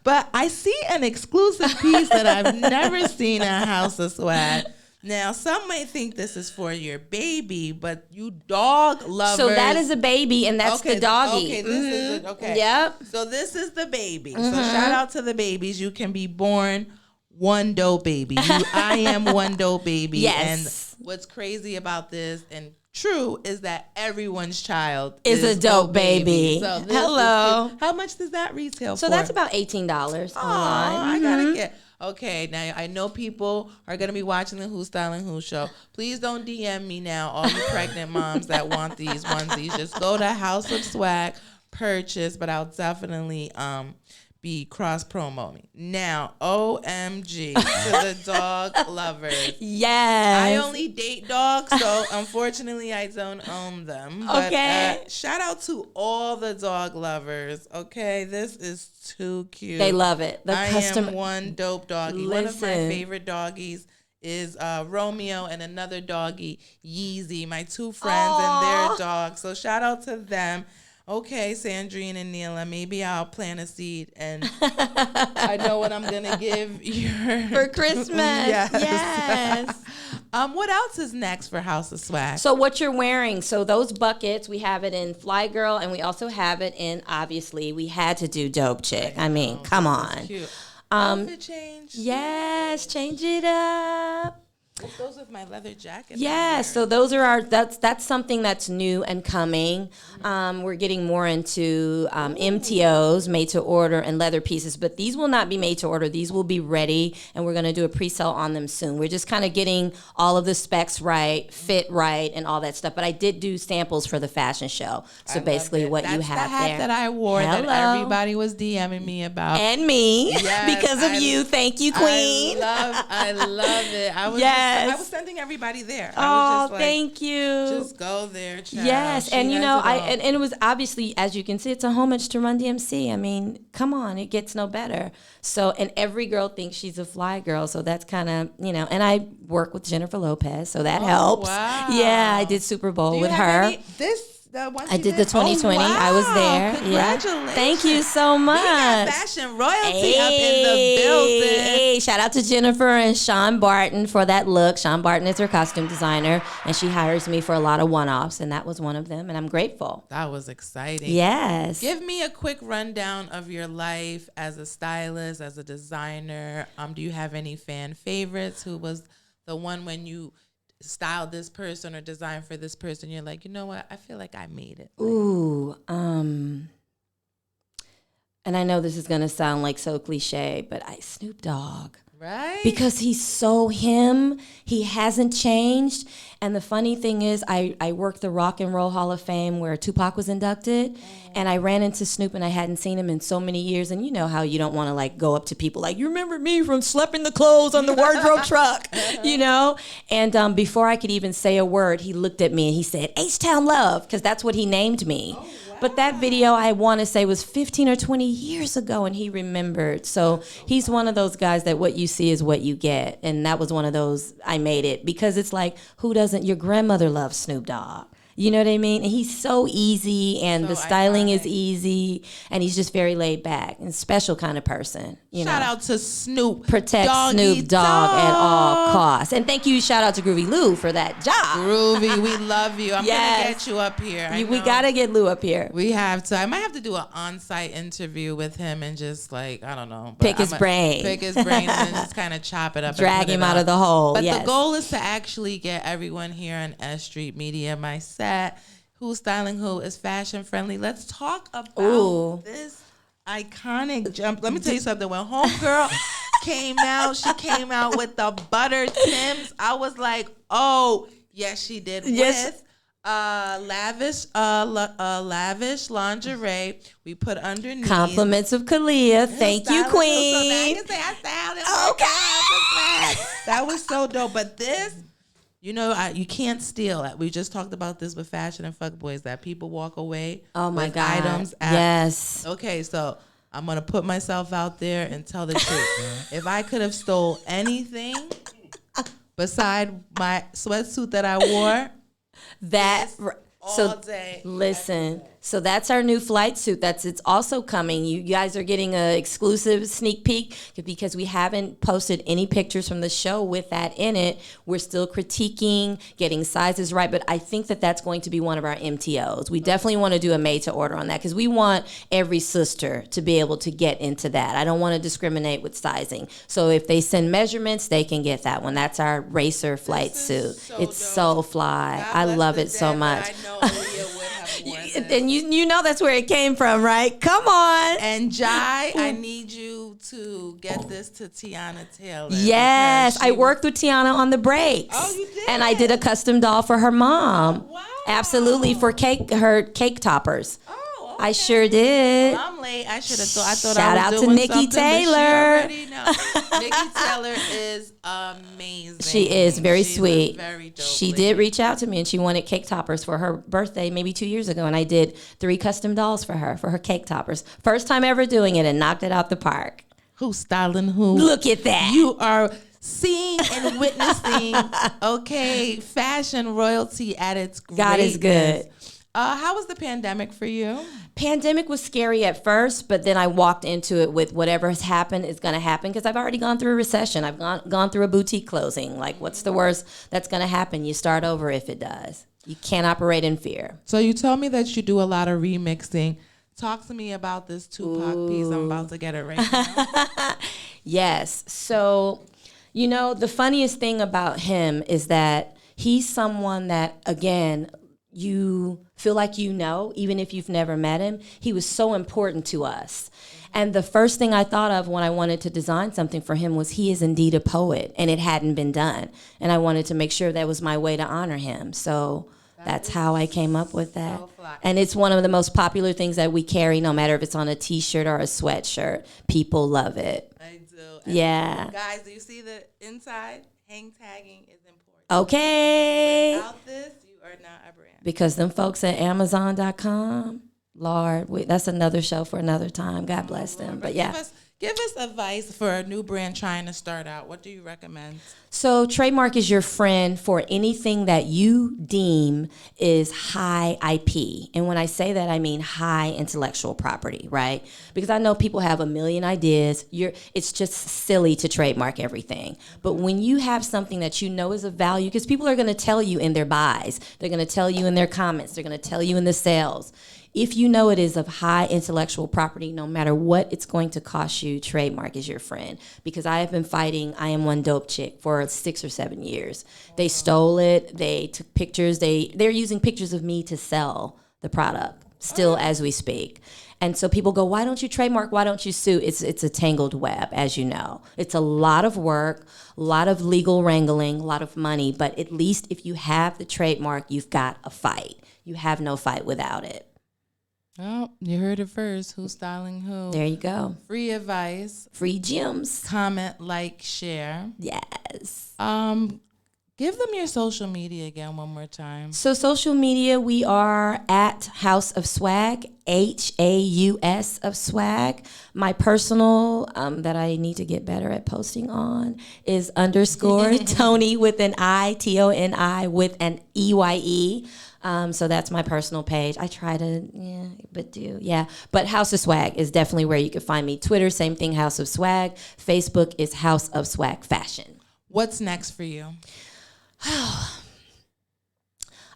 But I see an exclusive piece that I've never seen at House of Swag. Now, some might think this is for your baby, but you dog lovers. So that is a baby, and that's the doggy. Okay, this is it. Okay. Yep. So this is the baby. So shout out to the babies. You can be born one dope baby. I am one dope baby. Yes. And what's crazy about this and true is that everyone's child Is a dope baby. So this Hello. is cute. How much does that retail for? So that's about $18 Oh, online. I gotta get. Okay, now I know people are gonna be watching the Who Styling Who show. Please don't DM me now, all you pregnant moms that want these onesies. Just go to House of Swag, purchase. But I'll definitely be cross promoting. Now, OMG to the dog lovers. Yes. I only date dogs, so unfortunately I don't own them. But, Okay. shout out to all the dog lovers. Okay, this is too cute. They love it. The I custom. am one dope doggy. One of my Listen. favorite doggies is Romeo and another doggy, Yeezy. My two friends and their dog. So shout out to them. Okay, Sandrine and Neela, maybe I'll plant a seed and I know what I'm gonna give your For Christmas. Yes. What else is next for House of Swag? So what you're wearing, so those buckets, we have it in Fly Girl, and we also have it in, obviously, we had to do Dope Chick. I mean, come on. Cute. Outfit change. Yes, change it up. It goes with my leather jacket. Yeah, so those are that's something that's new and coming. We're getting more into MTOs, made to order, and leather pieces, but these will not be made to order. These will be ready, and we're going to do a pre-sale on them soon. We're just kind of getting all of the specs right, fit right, and all that stuff. But I did do samples for the fashion show. So basically what That's you have the hat there. that I wore Hello. that everybody was DMing me about. And me, Yes, because of you. Thank you, Queen. I love it. I was Yes. I was sending everybody there. I Oh, was just like, thank you. just go there, child. Yes, She and you has know, it all. and it was obviously, as you can see, it's a homage to Run DMC. I mean, come on, it gets no better. So, and every girl thinks she's a fly girl, so that's kind of, you know, and I work with Jennifer Lopez, so that helps. wow. Yeah, I did Super Bowl Do you with have her. any- the one I she did the 2020. Oh, wow. I was there. Congratulations. Yeah. Thank you so much. We got fashion royalty up in the building. Hey, shout out to Jennifer and Sean Barton for that look. Sean Barton is her costume designer, and she hires me for a lot of one-offs, and that was one of them, and I'm grateful. That was exciting. Yes. Give me a quick rundown of your life as a stylist, as a designer. Do you have any fan favorites? Who was the one when you styled this person or designed for this person, you're like, you know what? I feel like I made it. Ooh, and I know this is gonna sound like so cliche, but Snoop Dogg. Right? Because he's so him. He hasn't changed. And the funny thing is, I worked the Rock and Roll Hall of Fame where Tupac was inducted. And I ran into Snoop and I hadn't seen him in so many years. And you know how you don't want to like go up to people like, you remember me from schlepping the clothes on the wardrobe truck, you know? And before I could even say a word, he looked at me and he said, H-Town Love, because that's what he named me. But that video, I want to say, was 15 or 20 years ago, and he remembered. So he's one of those guys that what you see is what you get. And that was one of those, I made it. Because it's like, who doesn't? Your grandmother loves Snoop Dogg. You know what I mean? And he's so easy, and the styling is easy, and he's just very laid back and special kind of person. Shout out to Snoop. Protect Snoop Dogg at all costs. And thank you, shout out to Groovy Lou for that job. Groovy, we love you. I'm going to get you up here. We got to get Lou up here. We have to. I might have to do an on-site interview with him and just like, I don't know. Pick his brain and then just kind of chop it up. Drag him out of the hole. But the goal is to actually get everyone here on S.STREET Media, my set. Who's Styling Who is fashion friendly. Let's talk about this iconic jump. Let me tell you something. When Homegirl came out, she came out with the butter Tims. I was like, oh, yes, she did. With lavish lingerie we put underneath. Compliments of Kalia. Thank you, Queen. So now I can say I styled it. Okay. That was so dope. But this, you know, you can't steal it. We just talked about this with Fashion and Fuckboys, that people walk away with items. Yes. Okay, so I'm going to put myself out there and tell the truth. If I could have stole anything beside my sweatsuit that I wore, all day. Listen, so that's our new flight suit. It's also coming. You guys are getting an exclusive sneak peek because we haven't posted any pictures from the show with that in it. We're still critiquing, getting sizes right, but I think that's going to be one of our MTOs. We definitely want to do a made to order on that because we want every sister to be able to get into that. I don't want to discriminate with sizing. So if they send measurements, they can get that one. That's our racer flight suit. It's so fly. I love it so much. And you know that's where it came from, right? Come on. And Jai, I need you to get this to Tiana Taylor. Yes, I worked with Tiana on the breaks. Oh, you did? And I did a custom doll for her mom. Wow. Absolutely, for her cake toppers. Oh, I sure did. I'm late. I should have thought. I thought Shout I was out to doing Nikki something, Taylor. but she already know. Nikki Taylor is amazing. She is very sweet. Very dope. She did reach out to me, and she wanted cake toppers for her birthday maybe 2 years ago, and I did 3 custom dolls for her cake toppers. First time ever doing it, and knocked it out the park. Who's styling who? Look at that. You are seeing and witnessing, fashion royalty at its greatness. God is good. How was the pandemic for you? Pandemic was scary at first, but then I walked into it with whatever has happened is going to happen because I've already gone through a recession. I've gone through a boutique closing. Like, what's the worst that's going to happen? You start over if it does. You can't operate in fear. So you told me that you do a lot of remixing. Talk to me about this Tupac piece. I'm about to get it right now. Yes. So, you know, the funniest thing about him is that he's someone that, again, you feel like you know, even if you've never met him. He was so important to us. And the first thing I thought of when I wanted to design something for him was he is indeed a poet, and it hadn't been done. And I wanted to make sure that was my way to honor him. So that's how I came up with that. So and it's one of the most popular things that we carry, no matter if it's on a T-shirt or a sweatshirt. People love it. I do. Yeah. Guys, do you see the inside? Hang tagging is important. Okay. Without this, you are not a brand. Because them folks at Amazon.com, Lord, that's another show for another time. God bless them. But yeah. Give us advice for a new brand trying to start out. What do you recommend? So trademark is your friend for anything that you deem is high IP. And when I say that, I mean high intellectual property, right? Because I know people have a million ideas. It's just silly to trademark everything. But when you have something that you know is of value, because people are going to tell you in their buys, they're going to tell you in their comments, they're going to tell you in the sales. If you know it is of high intellectual property, no matter what it's going to cost you, trademark is your friend. Because I have been fighting I Am One Dope Chick for 6 or 7 years. They stole it. They took pictures. They're using pictures of me to sell the product. still as we speak. And so people go, why don't you trademark? Why don't you sue? It's a tangled web, as you know. It's a lot of work, a lot of legal wrangling, a lot of money. But at least if you have the trademark, you've got a fight. You have no fight without it. Oh, you heard it first. Who's styling who? There you go. Free advice. Free gems. Comment, like, share. Yes. Give them your social media again one more time. So social media, we are at House of Swag, HAUS of Swag. My personal that I need to get better at posting on is _, Tony with an I, TONI with an EYE. So that's my personal page. I try to, But House of Swag is definitely where you can find me. Twitter, same thing, House of Swag. Facebook is House of Swag Fashion. What's next for you?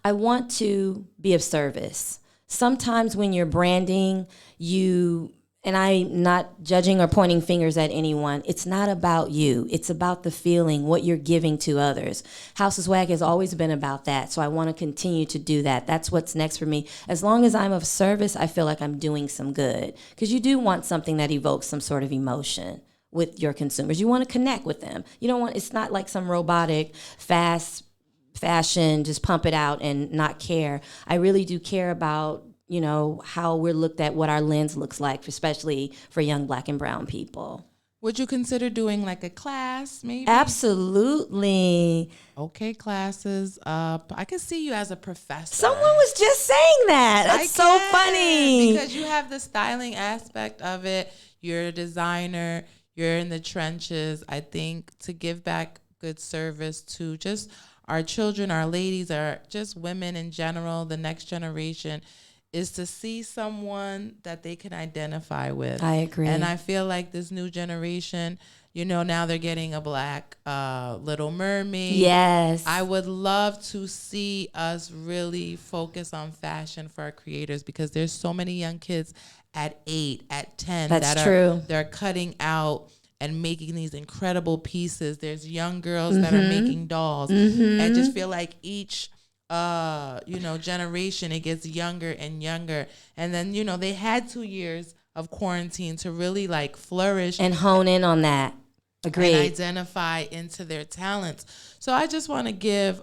I want to be of service. Sometimes when you're branding, and I'm not judging or pointing fingers at anyone, it's not about you. It's about the feeling, what you're giving to others. House of Swag has always been about that, so I want to continue to do that. That's what's next for me. As long as I'm of service, I feel like I'm doing some good. Because you do want something that evokes some sort of emotion with your consumers. You want to connect with them. You don't want, it's not like some robotic, fast fashion, just pump it out and not care. I really do care about, how we're looked at, what our lens looks like, especially for young Black and brown people. Would you consider doing like a class, maybe? Absolutely. Okay, classes up. I could see you as a professor. Someone was just saying that. That's so funny. Because you have the styling aspect of it. You're a designer. You're in the trenches. I think to give back good service to just our children, our ladies, our just women in general, the next generation, is to see someone that they can identify with. I agree. And I feel like this new generation, now they're getting a Black Little Mermaid. Yes. I would love to see us really focus on fashion for our creators, because there's so many young kids at 8, at 10 they're cutting out and making these incredible pieces. There's young girls that are making dolls. I just feel like each generation, it gets younger and younger. And then, they had 2 years of quarantine to really like flourish and hone in on that. Agreed. And identify into their talents. So I just want to give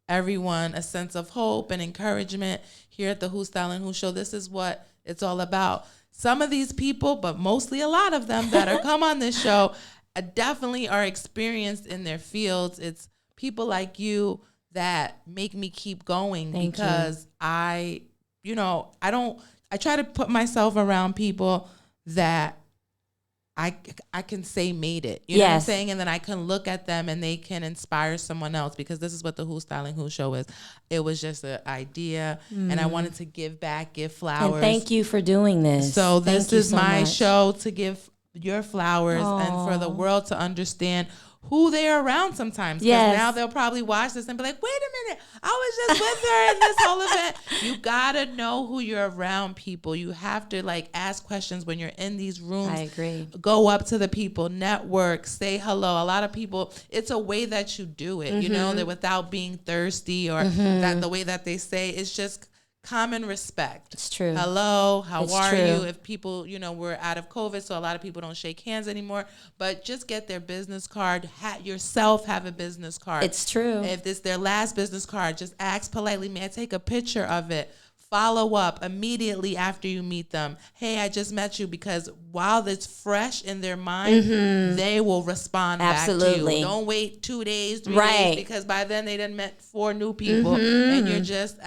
everyone a sense of hope and encouragement here at the Who Stylin' Who Show. This is what it's all about. Some of these people, but mostly a lot of them that are come on this show, definitely are experienced in their fields. It's people like you that make me keep going. Because I try to put myself around people that I can say made it. You know what I'm saying? And then I can look at them and they can inspire someone else, because this is what the Who Stylin' Who Show is. It was just an idea, and I wanted to give back, give flowers. And thank you for doing this. So this is my show to give your flowers and for the world to understand who they're around sometimes. Because now they'll probably watch this and be like, wait a minute, I was just with her in this whole event. You gotta know who you're around, people. You have to like ask questions when you're in these rooms. I agree. Go up to the people, network, say hello. A lot of people, it's a way that you do it, that without being thirsty or that the way that they say, it's just common respect. It's true. Hello, how are you? If people, we're out of COVID, so a lot of people don't shake hands anymore, but just get their business card. Yourself have a business card. It's true. If this their last business card, just ask politely, may I take a picture of it? Follow up immediately after you meet them. Hey, I just met you, because while it's fresh in their mind, they will respond back to you. Don't wait 2 days, 3 days, because by then they done met 4 new people and you're just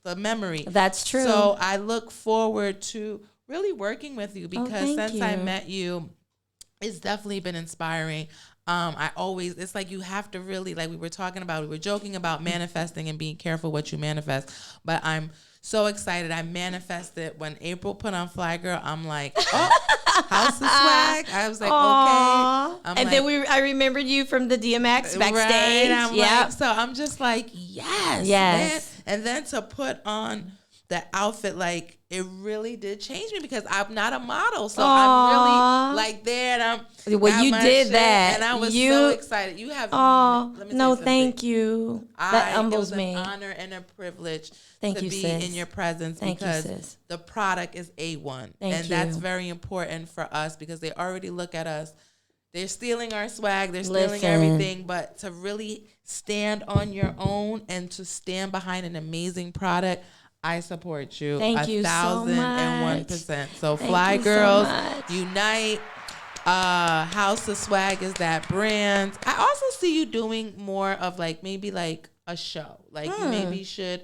the memory. That's true. So I look forward to really working with you, because since I met you, it's definitely been inspiring. It's like you have to really, like we were joking about manifesting and being careful what you manifest. But I'm so excited. I manifested when April put on Fly Girl. I'm like, House of Swag. I was like, okay. Then I remembered you from the DMX backstage. Right, so I'm just like, yes. Man. And then to put on the outfit, like, it really did change me because I'm not a model. So I'm really like there and I'm. Well, got you my did shit, that. And I was so excited. You have. Oh, let me tell no, you something. thank you. That humbles it was me. an honor and a privilege Thank to you, be sis. in your presence Thank you, because sis. the product is A1. Thank that's you. very important for us because they already look at us. They're stealing our swag. They're stealing Listen. everything. But to really stand on your own and to stand behind an amazing product, I support you. Thank you so much. 1,001%. So Thank Fly you so Girls, much. unite. House of Swag is that brand. I also see you doing more of like maybe like a show. Like you maybe should.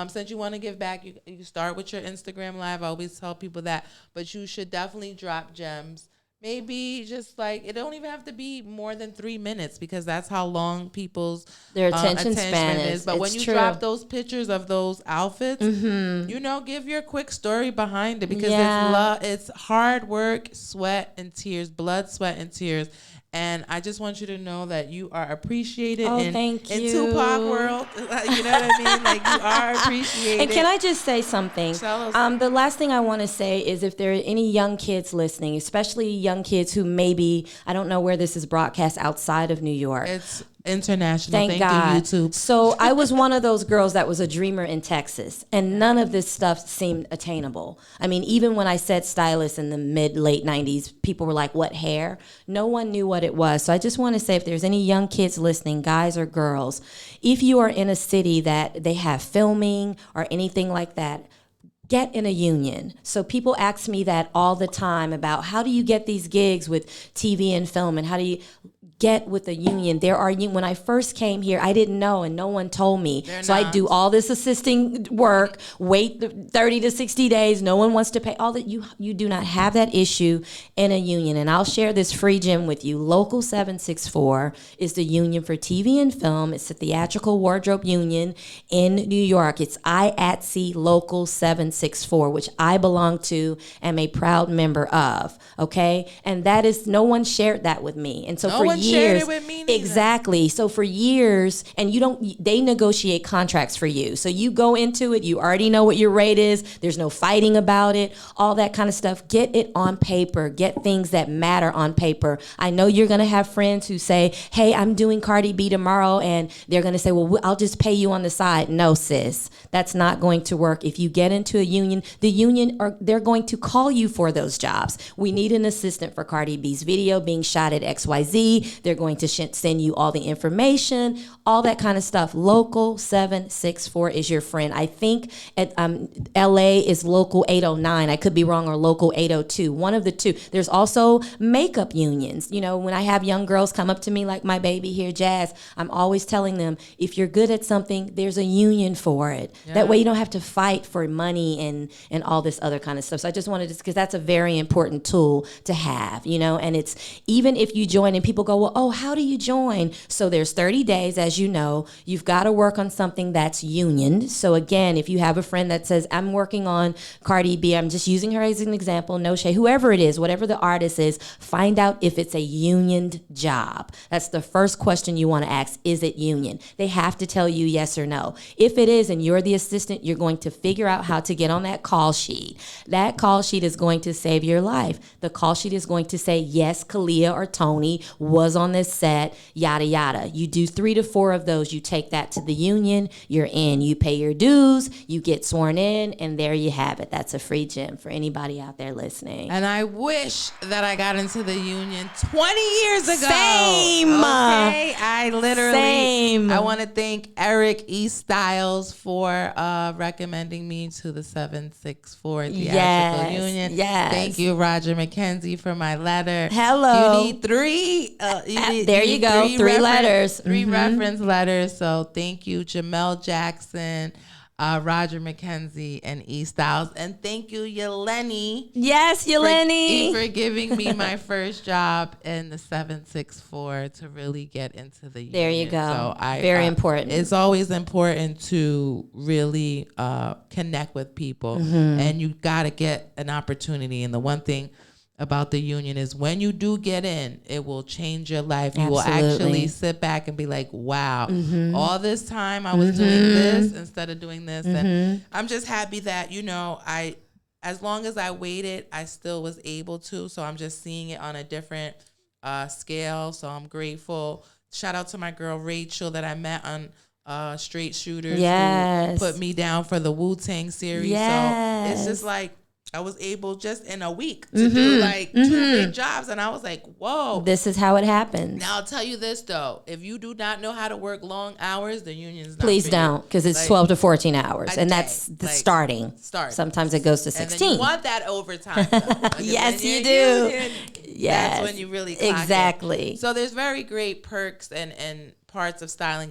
Since you want to give back, you start with your Instagram live. I always tell people that, but you should definitely drop gems. Maybe just like it don't even have to be more than 3 minutes because that's how long people's Their attention span is. But when It's you true. drop those pictures of those outfits, you know, give your quick story behind it because Yeah. it's hard work, sweat and tears, blood, sweat and tears. And I just want you to know that you are appreciated Thank in you. Tupac world. You know what I mean? Like you are appreciated. And can I just say something? Tell us. The last thing I want to say is if there are any young kids listening, especially young kids who maybe, I don't know where this is broadcast outside of New York. It's international. Thank God. you, YouTube. So I was one of those girls that was a dreamer in Texas, and none of this stuff seemed attainable. I mean, even when I said stylist in the late 90s, people were like, what hair? No one knew what it was. So I just want to say if there's any young kids listening, guys or girls, if you are in a city that they have filming or anything like that, get in a union. So people ask me that all the time about how do you get these gigs with TV and film and how do you get with a union. There are when I first came here, I didn't know and no one told me. I do all this assisting work, wait 30 to 60 days, no one wants to pay. All that you do not have that issue in a union. And I'll share this free gem with you. Local 764 is the union for TV and film. It's the Theatrical Wardrobe Union in New York. It's IATSE Local 764, which I belong to, am a proud member of. Okay? And that is, no one shared that with me. And so for years, shared it with me neither. Exactly. So for years, and they negotiate contracts for you. So you go into it, you already know what your rate is. There's no fighting about it, all that kind of stuff. Get it on paper. Get things that matter on paper. I know you're going to have friends who say, hey, I'm doing Cardi B tomorrow. And they're going to say, well, I'll just pay you on the side. No, sis, that's not going to work. If you get into a union, they're going to call you for those jobs. We need an assistant for Cardi B's video being shot at XYZ. They're going to send you all the information, all that kind of stuff. Local 764 is your friend. I think at LA is local 809. I could be wrong, or local 802. One of the two. There's also makeup unions. You know, when I have young girls come up to me like my baby here, Jazz, I'm always telling them, if you're good at something, there's a union for it. Yeah. That way you don't have to fight for money and all this other kind of stuff. So I just wanted to, because that's a very important tool to have, you know, and it's, even if you join and people go, well, oh, how do you join? So there's 30 days, as you know. You've got to work on something that's unioned. So again, if you have a friend that says, I'm working on Cardi B, I'm just using her as an example, no shade, whoever it is, whatever the artist is, find out if it's a unioned job. That's the first question you want to ask. Is it union? They have to tell you yes or no. If it is, and you're the assistant, you're going to figure out how to get on that call sheet. That call sheet is going to save your life. The call sheet is going to say, yes, Kalia or Tony was on this set, yada, yada. You do 3 to 4 of those. You take that to the union, you're in. You pay your dues, you get sworn in, and there you have it. That's a free gem for anybody out there listening. And I wish that I got into the union 20 years ago. Same. Okay? I literally, Same. I want to thank Eric E. Styles for recommending me to the 764 Theatrical Union. Yes. Thank you, Roger McKenzie, for my letter. Hello. You need 3. There you go. 3 letters. 3 reference letters. So thank you, Jamel Jackson, Roger McKenzie, and E. Styles. And thank you, Yeleni. Yes, Yeleni. For giving me my first job in the 764 to really get into the union. There you go. So Very important. It's always important to really connect with people. And you got to get an opportunity. And the one thing about the union is when you do get in, it will change your life. You will actually sit back and be like, wow, all this time I was doing this instead of doing this. And I'm just happy that, you know, I as long as I waited, I still was able to. So I'm just seeing it on a different scale. So I'm grateful. Shout out to my girl Rachel that I met on Straight Shooters, Yes. who put me down for the Wu-Tang series. Yes. So it's just like I was able just in a week to do like 2 big jobs. And I was like, whoa. This is how it happens. Now I'll tell you this though. If you do not know how to work long hours, the union's not Please for don't, because it's Like, 12 to 14 hours. a And day. that's the Like, starting. start. Sometimes it goes to And then 16. you want that overtime. though. Because Yes, when you you're do. union, Yes. That's when you really clock it. Exactly. So there's very great perks and parts of styling.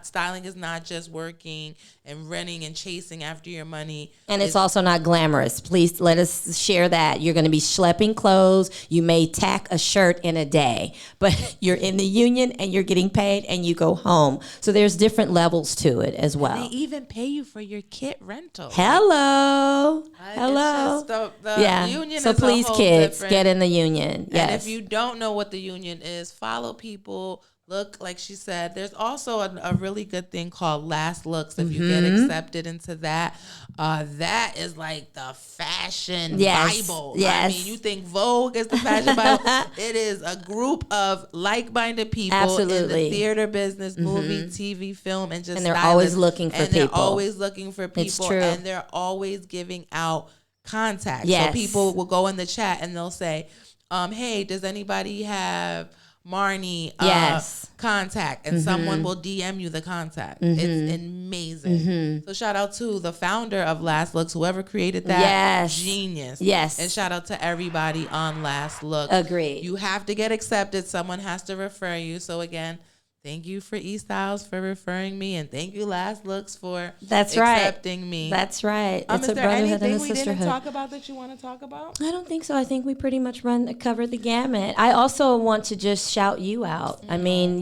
Styling is not just working and running and chasing after your money. And it's also not glamorous. Please let us share that. You're going to be schlepping clothes. You may tack a shirt in a day, but you're in the union and you're getting paid and you go home. So there's different levels to it as well. They even pay you for your kit rental. Hello. Hello. It's just the union So is a please, whole kids, different- get in the union. Yes. And if you don't know what the union is, follow people. Look, like she said, there's also a really good thing called Last Looks. If you get accepted into that, that is like the fashion Bible. Yes. I mean, you think Vogue is the fashion Bible? It is a group of like-minded people in Absolutely. the theater business, movie, TV, film, and just And they're stylists. always looking for and they're people. always looking for people. It's true. And they're always giving out contacts. Yes. So people will go in the chat and they'll say, hey, does anybody have Marnie Yes. contact? And someone will DM you the contact. It's amazing. So shout out to the founder of Last Looks, whoever created that. Yes. Genius. Yes. And shout out to everybody on Last Looks. Agreed. You have to get accepted. Someone has to refer you. So again, thank you for E-Styles for referring me, and thank you Last Looks for That's right. accepting me. That's right. It's is a there brotherhood anything and a we didn't sisterhood. talk about that you want to talk about? I don't think so. I think we pretty much covered the gamut. I also want to just shout you out. I mean,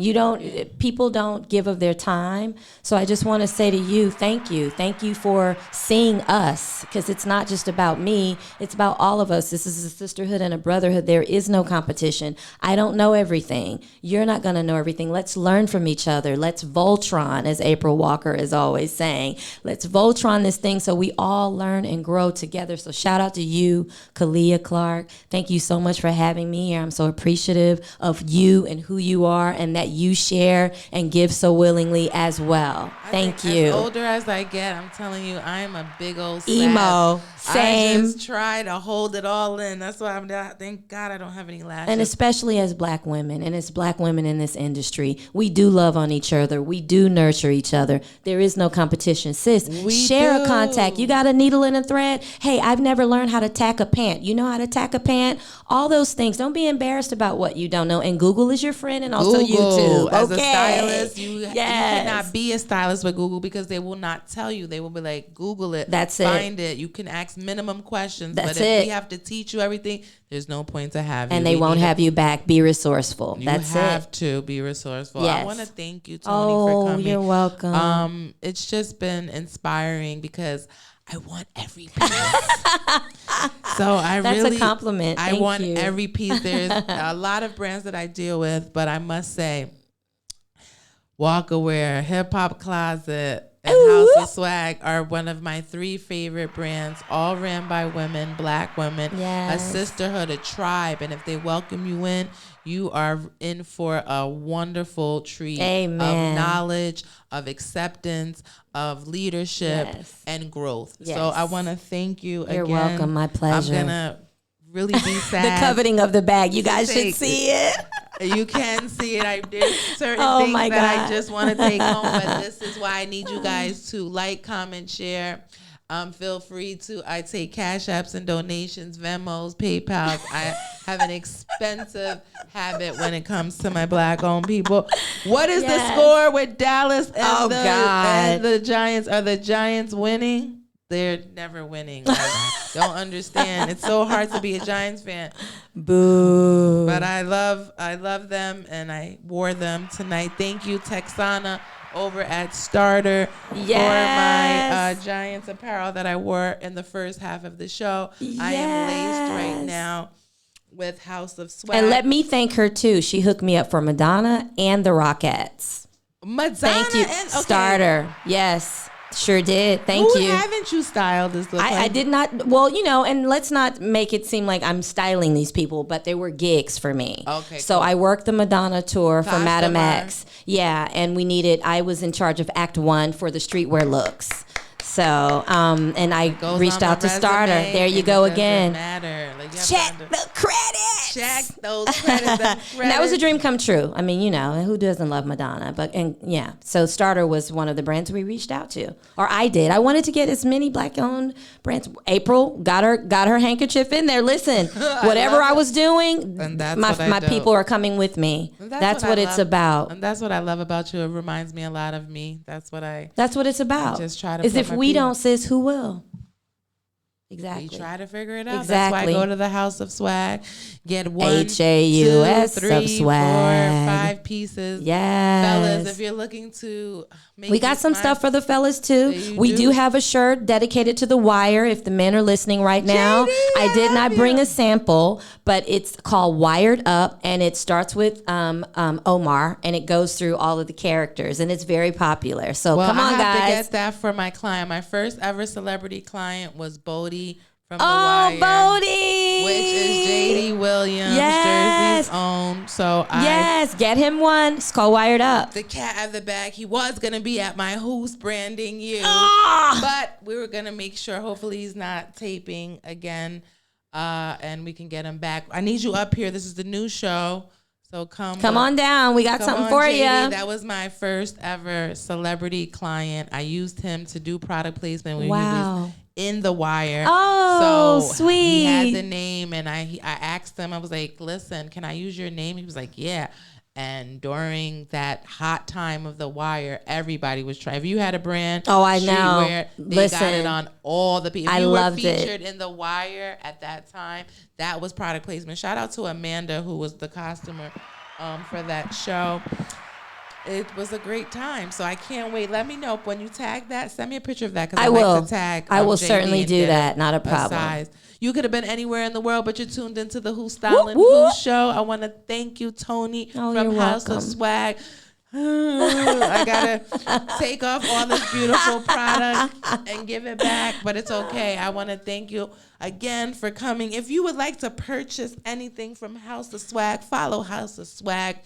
people don't give of their time. So I just want to say to you, thank you. Thank you for seeing us, because it's not just about me. It's about all of us. This is a sisterhood and a brotherhood. There is no competition. I don't know everything. You're not going to know everything. Let's learn from each other. Let's Voltron, as April Walker is always saying. Let's Voltron this thing so we all learn and grow together. So shout out to you, Kalia Clark. Thank you so much for having me here. I'm so appreciative of you and who you are, and that you share and give so willingly as well. Thank you. As older as I get, I'm telling you, I'm a big old Emo. sap. Same. I just try to hold it all in. That's why I'm not. Thank God I don't have any lashes. And especially as black women, and as black women in this industry, we do love on each other. We do nurture each other. There is no competition. Sis, share a contact. You got a needle and a thread? Hey, I've never learned how to tack a pant. You know how to tack a pant? All those things. Don't be embarrassed about what you don't know. And Google is your friend, and also Google. YouTube. As a Okay. stylist, you Yes. cannot be a stylist with Google, because they will not tell you. They will be like, Google it. That's it. Find it. You can ask minimum questions. That's but if it. we have to teach you everything, there's no point to have you. And they We won't need have you back. Be resourceful. You That's have it. to be resourceful. I Yes. want to thank you, Tony, for Oh, coming. you're welcome. It's just been inspiring because I want every piece. So That's really, a compliment. I Thank want you. every piece. There's a lot of brands that I deal with, but I must say, Walkaware, Hip Hop Closet, and House of Swag are one of my 3 favorite brands, all ran by women, black women, Yes. a sisterhood, a tribe. And if they welcome you in, you are in for a wonderful treat Amen. of knowledge, of acceptance, of leadership, Yes. and growth. Yes. So I want to thank you You're again. welcome. My pleasure. I'm going to really be sad. The coveting of the bag. You guys should Take see it. You can see it. There's certain Oh things my that God. I just want to take home, but this is why I need you guys to like, comment, share. Feel free to. I take Cash Apps and donations, Venmos, PayPals. I have an expensive habit when it comes to my black-owned people. What is the Yes. score with Dallas and, Oh, the, God. and the Giants? Are the Giants winning? They're never winning. I don't understand. It's so hard to be a Giants fan. Boo. But I love them, and I wore them tonight. Thank you, Texana, over at Starter, for my Yes. Giants apparel that I wore in the first half of the show. I am laced right Yes. now with House of Swag. And let me thank her too. She hooked me up for Madonna and the Rockettes. Madonna Thank you, and, okay. Starter. Yes. Sure did. Thank Who you. haven't you styled this look? I did not. Well, and let's not make it seem like I'm styling these people, but they were gigs for me. Okay, So cool. I worked the Madonna tour for Madame Customer. X. Yeah, and I was in charge of Act 1 for the streetwear looks. So, and I Goes reached on my out to Starter. resume, There you and go it doesn't again. Matter. Like, you have Check to the credits. check those credits. And that was a dream come true. I mean, who doesn't love Madonna? So Starter was one of the brands we reached out to, or I did. I wanted to get as many black-owned brands. April got her handkerchief in there. Listen, whatever I was doing, And that's what I my do. people are coming with me. That's what I it's love. about. And that's what I love about you. It reminds me a lot of me. That's what it's about. just try to Is put if my we people- don't, sis, who will? Exactly. We try to figure it out. Exactly. That's why I go to the House of Swag, get one, HAUS 2, 3, of 4, swag. 5 pieces. Yes. Fellas, if you're looking to make We got you some smile- stuff for the fellas too. You We do do? have a shirt dedicated to The Wire. If the men are listening right now, I did not bring a sample, but it's called Wired Up, and it starts with Omar, and it goes through all of the characters, and it's very popular. So Well, come on, I have guys. to get that for my client. My first ever celebrity client was Bodie from The Oh, Wire. Bodie! Which is JD Williams, Yes. Jersey's own. So Yes, get him one. It's called Wired Up. the cat at the back, he was going to be at my Who's Branding You. Ah! But we were going to make sure, hopefully he's not taping again, and we can get him back. I need you up here. This is the new show. So come on down. We got Come something on, for JD. you. That was my first ever celebrity client. I used him to do product placement when he Wow. was in The Wire. Oh, so sweet. He had the name, and I asked him. I was like, "Listen, can I use your name?" He was like, "Yeah." And during that hot time of The Wire, everybody was trying. If you had a brand, Oh, I know. streetwear, they got Listen, it on all the people. I If you loved were it. featured in The Wire at that time, that was product placement. Shout out to Amanda, who was the costumer for that show. It was a great time, so I can't wait. Let me know when you tag that. Send me a picture of that because I I will. like to tag. I will JD certainly and do get that. Not a problem. size. You could have been anywhere in the world, but you're tuned into the Who Styling Whoop, whoop. Who show. I want to thank you, Tony, Oh, from you're House of welcome. Swag. I gotta take off all this beautiful product and give it back, but it's okay. I want to thank you again for coming. If you would like to purchase anything from House of Swag, follow House of Swag.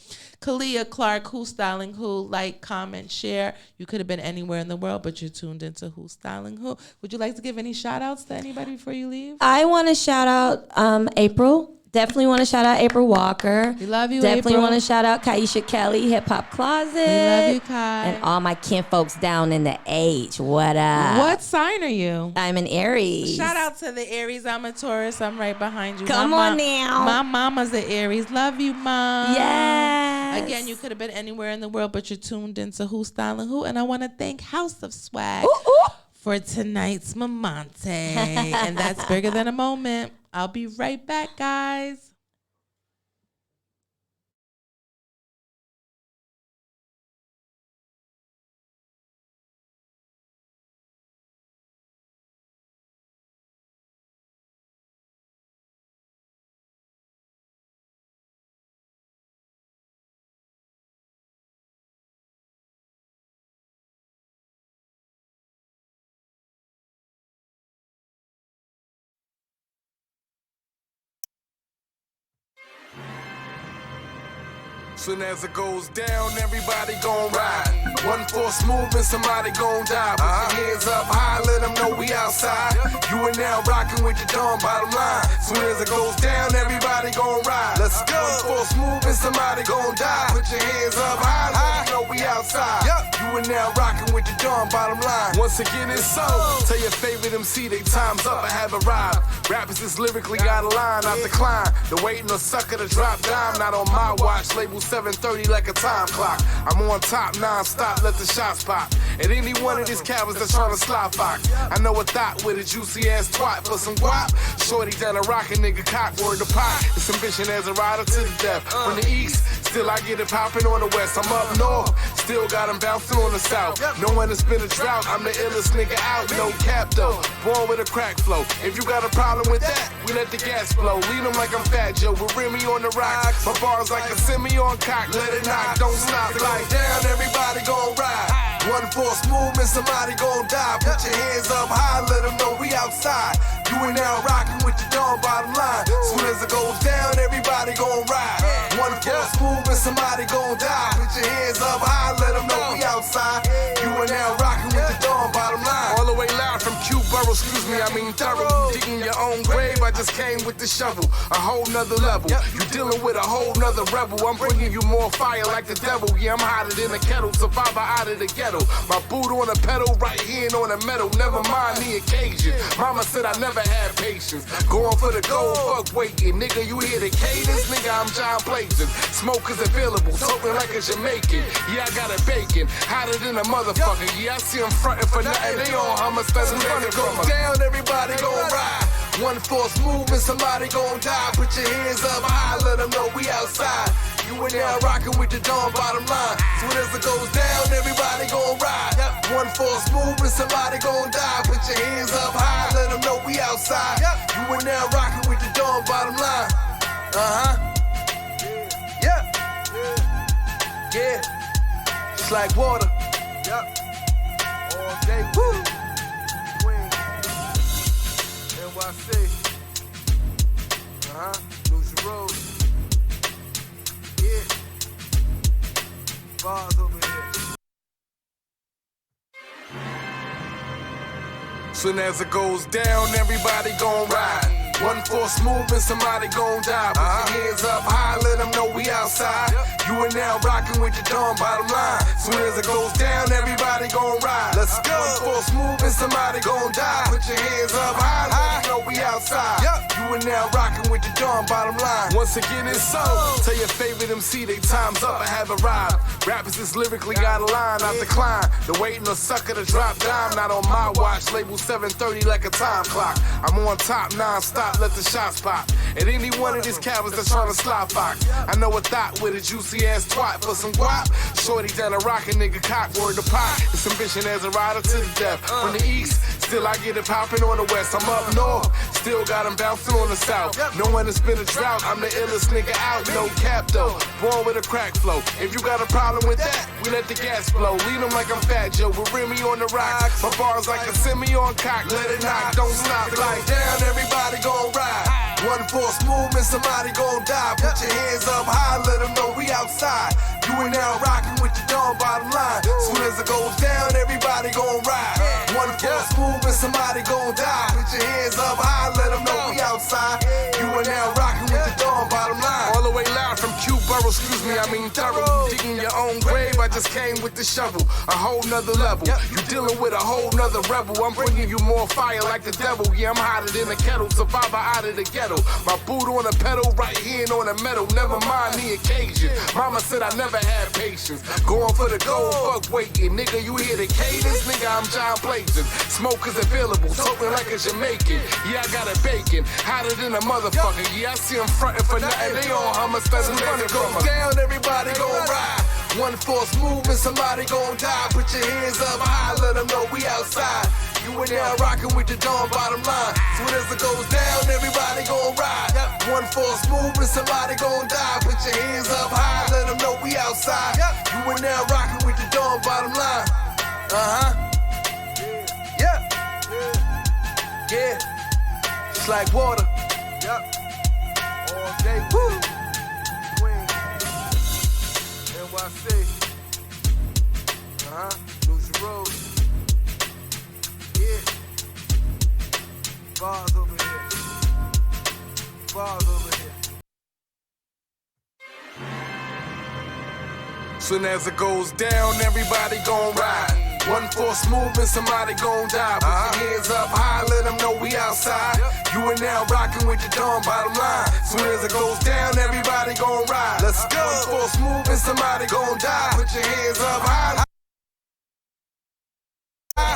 Kalia Clark, Who Styling Who, like, comment, share. You could have been anywhere in the world, but you're tuned into Who Styling Who. Would you like to give any shout outs to anybody before you leave? I want to shout out April. Definitely want to shout out April Walker. We love you, Definitely April. want to shout out Kaisha Kelly, Hip Hop Closet. We love you, Kai. And all my kin folks down in the H. What up? What sign are you? I'm an Aries. Shout out to the Aries. I'm a Taurus. I'm right behind you. Come My on now. My mama's an Aries. Love you, Mom. Yes. Again, you could have been anywhere in the world, but you're tuned into Who Styling Who. And I want to thank House of Swag Ooh, ooh. for tonight's Mamante. And that's bigger than a moment. I'll be right back, guys. Soon as it goes down, everybody gon' ride. One force move and somebody gon' die. Put your hands up high, let them know we outside. You are now rocking with your Dawn, bottom line. Soon as it goes down, everybody gon' ride. Let's go. One force move and somebody gon' die. Put your hands up high, let them know we outside. You are now rocking with your Dawn, bottom line. Once again, it's so. Tell your favorite MC they time's up, I have arrived. Rappers is lyrically out of line, I decline. The waiting on sucker to drop dime, not on my watch. Label 7:30 like a time clock. I'm on top non-stop, let the shots pop. At any one of these cowards that's trying to slide fox. I know a thought with a juicy ass twat for some guap. Shorty down a rockin' nigga cock, word to pot. It's ambition as a rider to the death. From the east, still I get it poppin' on the west. I'm up north, still got them bouncing on the south. Knowing it's been a drought, I'm the illest nigga out. No cap though, born with a crack flow. If you got a problem with that, we let the gas blow. Lead them like I'm Fat Joe, with Remy on the rocks. My bars like a semi on cock, let it knock, don't stop. Like down, everybody gon' ride. One false movement, somebody gon' die. Put your hands up high, let them know we outside. You and now rocking with your dawn, bottom line. Soon as it goes down, everybody gon' ride. One false movement, somebody gon' die. Put your hands up high, let them know we outside. You and now rocking with your dawn, bottom line. All the way loud from Q-Borough, excuse me, I mean thorough. Digging your own grave, I just came with the shovel. A whole nother level. You dealing with a whole nother rebel. I'm bringing you more fire like the devil. Yeah, I'm hotter than a kettle. Survivor out of the ghetto. My boot on the pedal, right hand on the metal. Never mind the occasion. Mama said I never had patience. Going for the gold, fuck waiting. Nigga, you hear the cadence? Nigga, I'm John Blazing. Smoke is available, talking like a Jamaican. Yeah, I got it bacon. Hotter than a motherfucker. Yeah, I see them frontin' for nothing. They on hummus, that's when it go down, everybody gon' ride. One false movement, somebody gon' die. Put your hands up high, let them know we outside. You and now rockin' with the dawn, bottom line. Soon as it goes down, everybody gon' ride. One false movement, somebody gon' die. Put your hands up high, let them know we outside. You and now rockin' with the dawn, bottom line. Yeah. It's like water. All day. Woo. Queen. NYC. Lose your road. Yeah. Bars over here. Soon as it goes down, everybody gon' ride. One false movement, somebody gon' die. Put your hands up high, let them know we outside. You and now rockin' with your dawn, bottom line. Soon as it goes down, everybody gon' ride. Let's go. One false movement, somebody gon' die. Put your hands up high, let them know we outside. You and now rockin' with your dawn, bottom line. Once again, it's so. Tell your favorite MC they time's up, I have arrived. Rappers is lyrically out of line, I decline. The waiting a sucker to drop dime, not on my watch. Label 7:30 like a time clock. I'm on top non-stop, let the shots pop. At any one of these cowards that's trying to slide fox. I know a thought with a juicy ass twat for some guap. Shorty down a rockin' nigga cock, word to pot. It's ambition as a rider to the death. From the east, still I get it poppin' on the west. I'm up north, still got them bouncing on the south. No one has been a drought, I'm the illest nigga out. No cap though, born with a crack flow. If you got a problem with that, we let the gas blow. Lead them like I'm Fat Joe, with Remy on the rocks. My bars like a semi on cock, let it knock, don't stop. Like down, everybody gon' ride. One false movement, somebody gon' die. Put your hands up high, let them know we outside. You and now rockin' with your dawn, bottom line. Soon as it goes down, everybody gon' ride. One false movement, somebody gon' die. Put your hands up high, let them know we outside. You and now rockin' with the dawn, bottom line. All the way loud from Q-Borough, excuse me, I mean thorough. Digging your own grave, I just came with the shovel. A whole nother level. You dealing with a whole nother rebel. I'm bringing you more fire like the devil. Yeah, I'm hotter than a kettle. Survivor out of the ghetto. My boot on the pedal, right hand on the metal. Never mind the occasion. Mama said I never had patience. Going for the gold, fuck waiting. Nigga, you hear the cadence? Nigga, I'm John Blazing. Smoke is available, talking like a Jamaican. Yeah, I got it bacon. Hotter than a motherfucker. Yeah, I see them frontin' for nothing. They on hummus, that's when it go down, everybody gon' ride. One false movement, somebody gon' die. Put your hands up high, let them know we outside. You and now rockin' with the dawn, bottom line. Soon as it goes down, everybody gon' ride. One false movement, somebody gon' die. Put your hands up high, let them know we outside. You and now rockin' with the dawn, bottom line. Yeah. It's like water. All day. Woo. Queen. NYC. Lose your road. Yeah. Bars over here. Bars over here. Soon as it goes down, everybody gon' ride. One false movement, somebody gon' die. Put your hands up high, let them know we outside. You and now rockin' with your dawn, bottom line. Soon as it goes down, everybody gon' ride. Let's go. One false movement, somebody gon' die. Put your hands up high.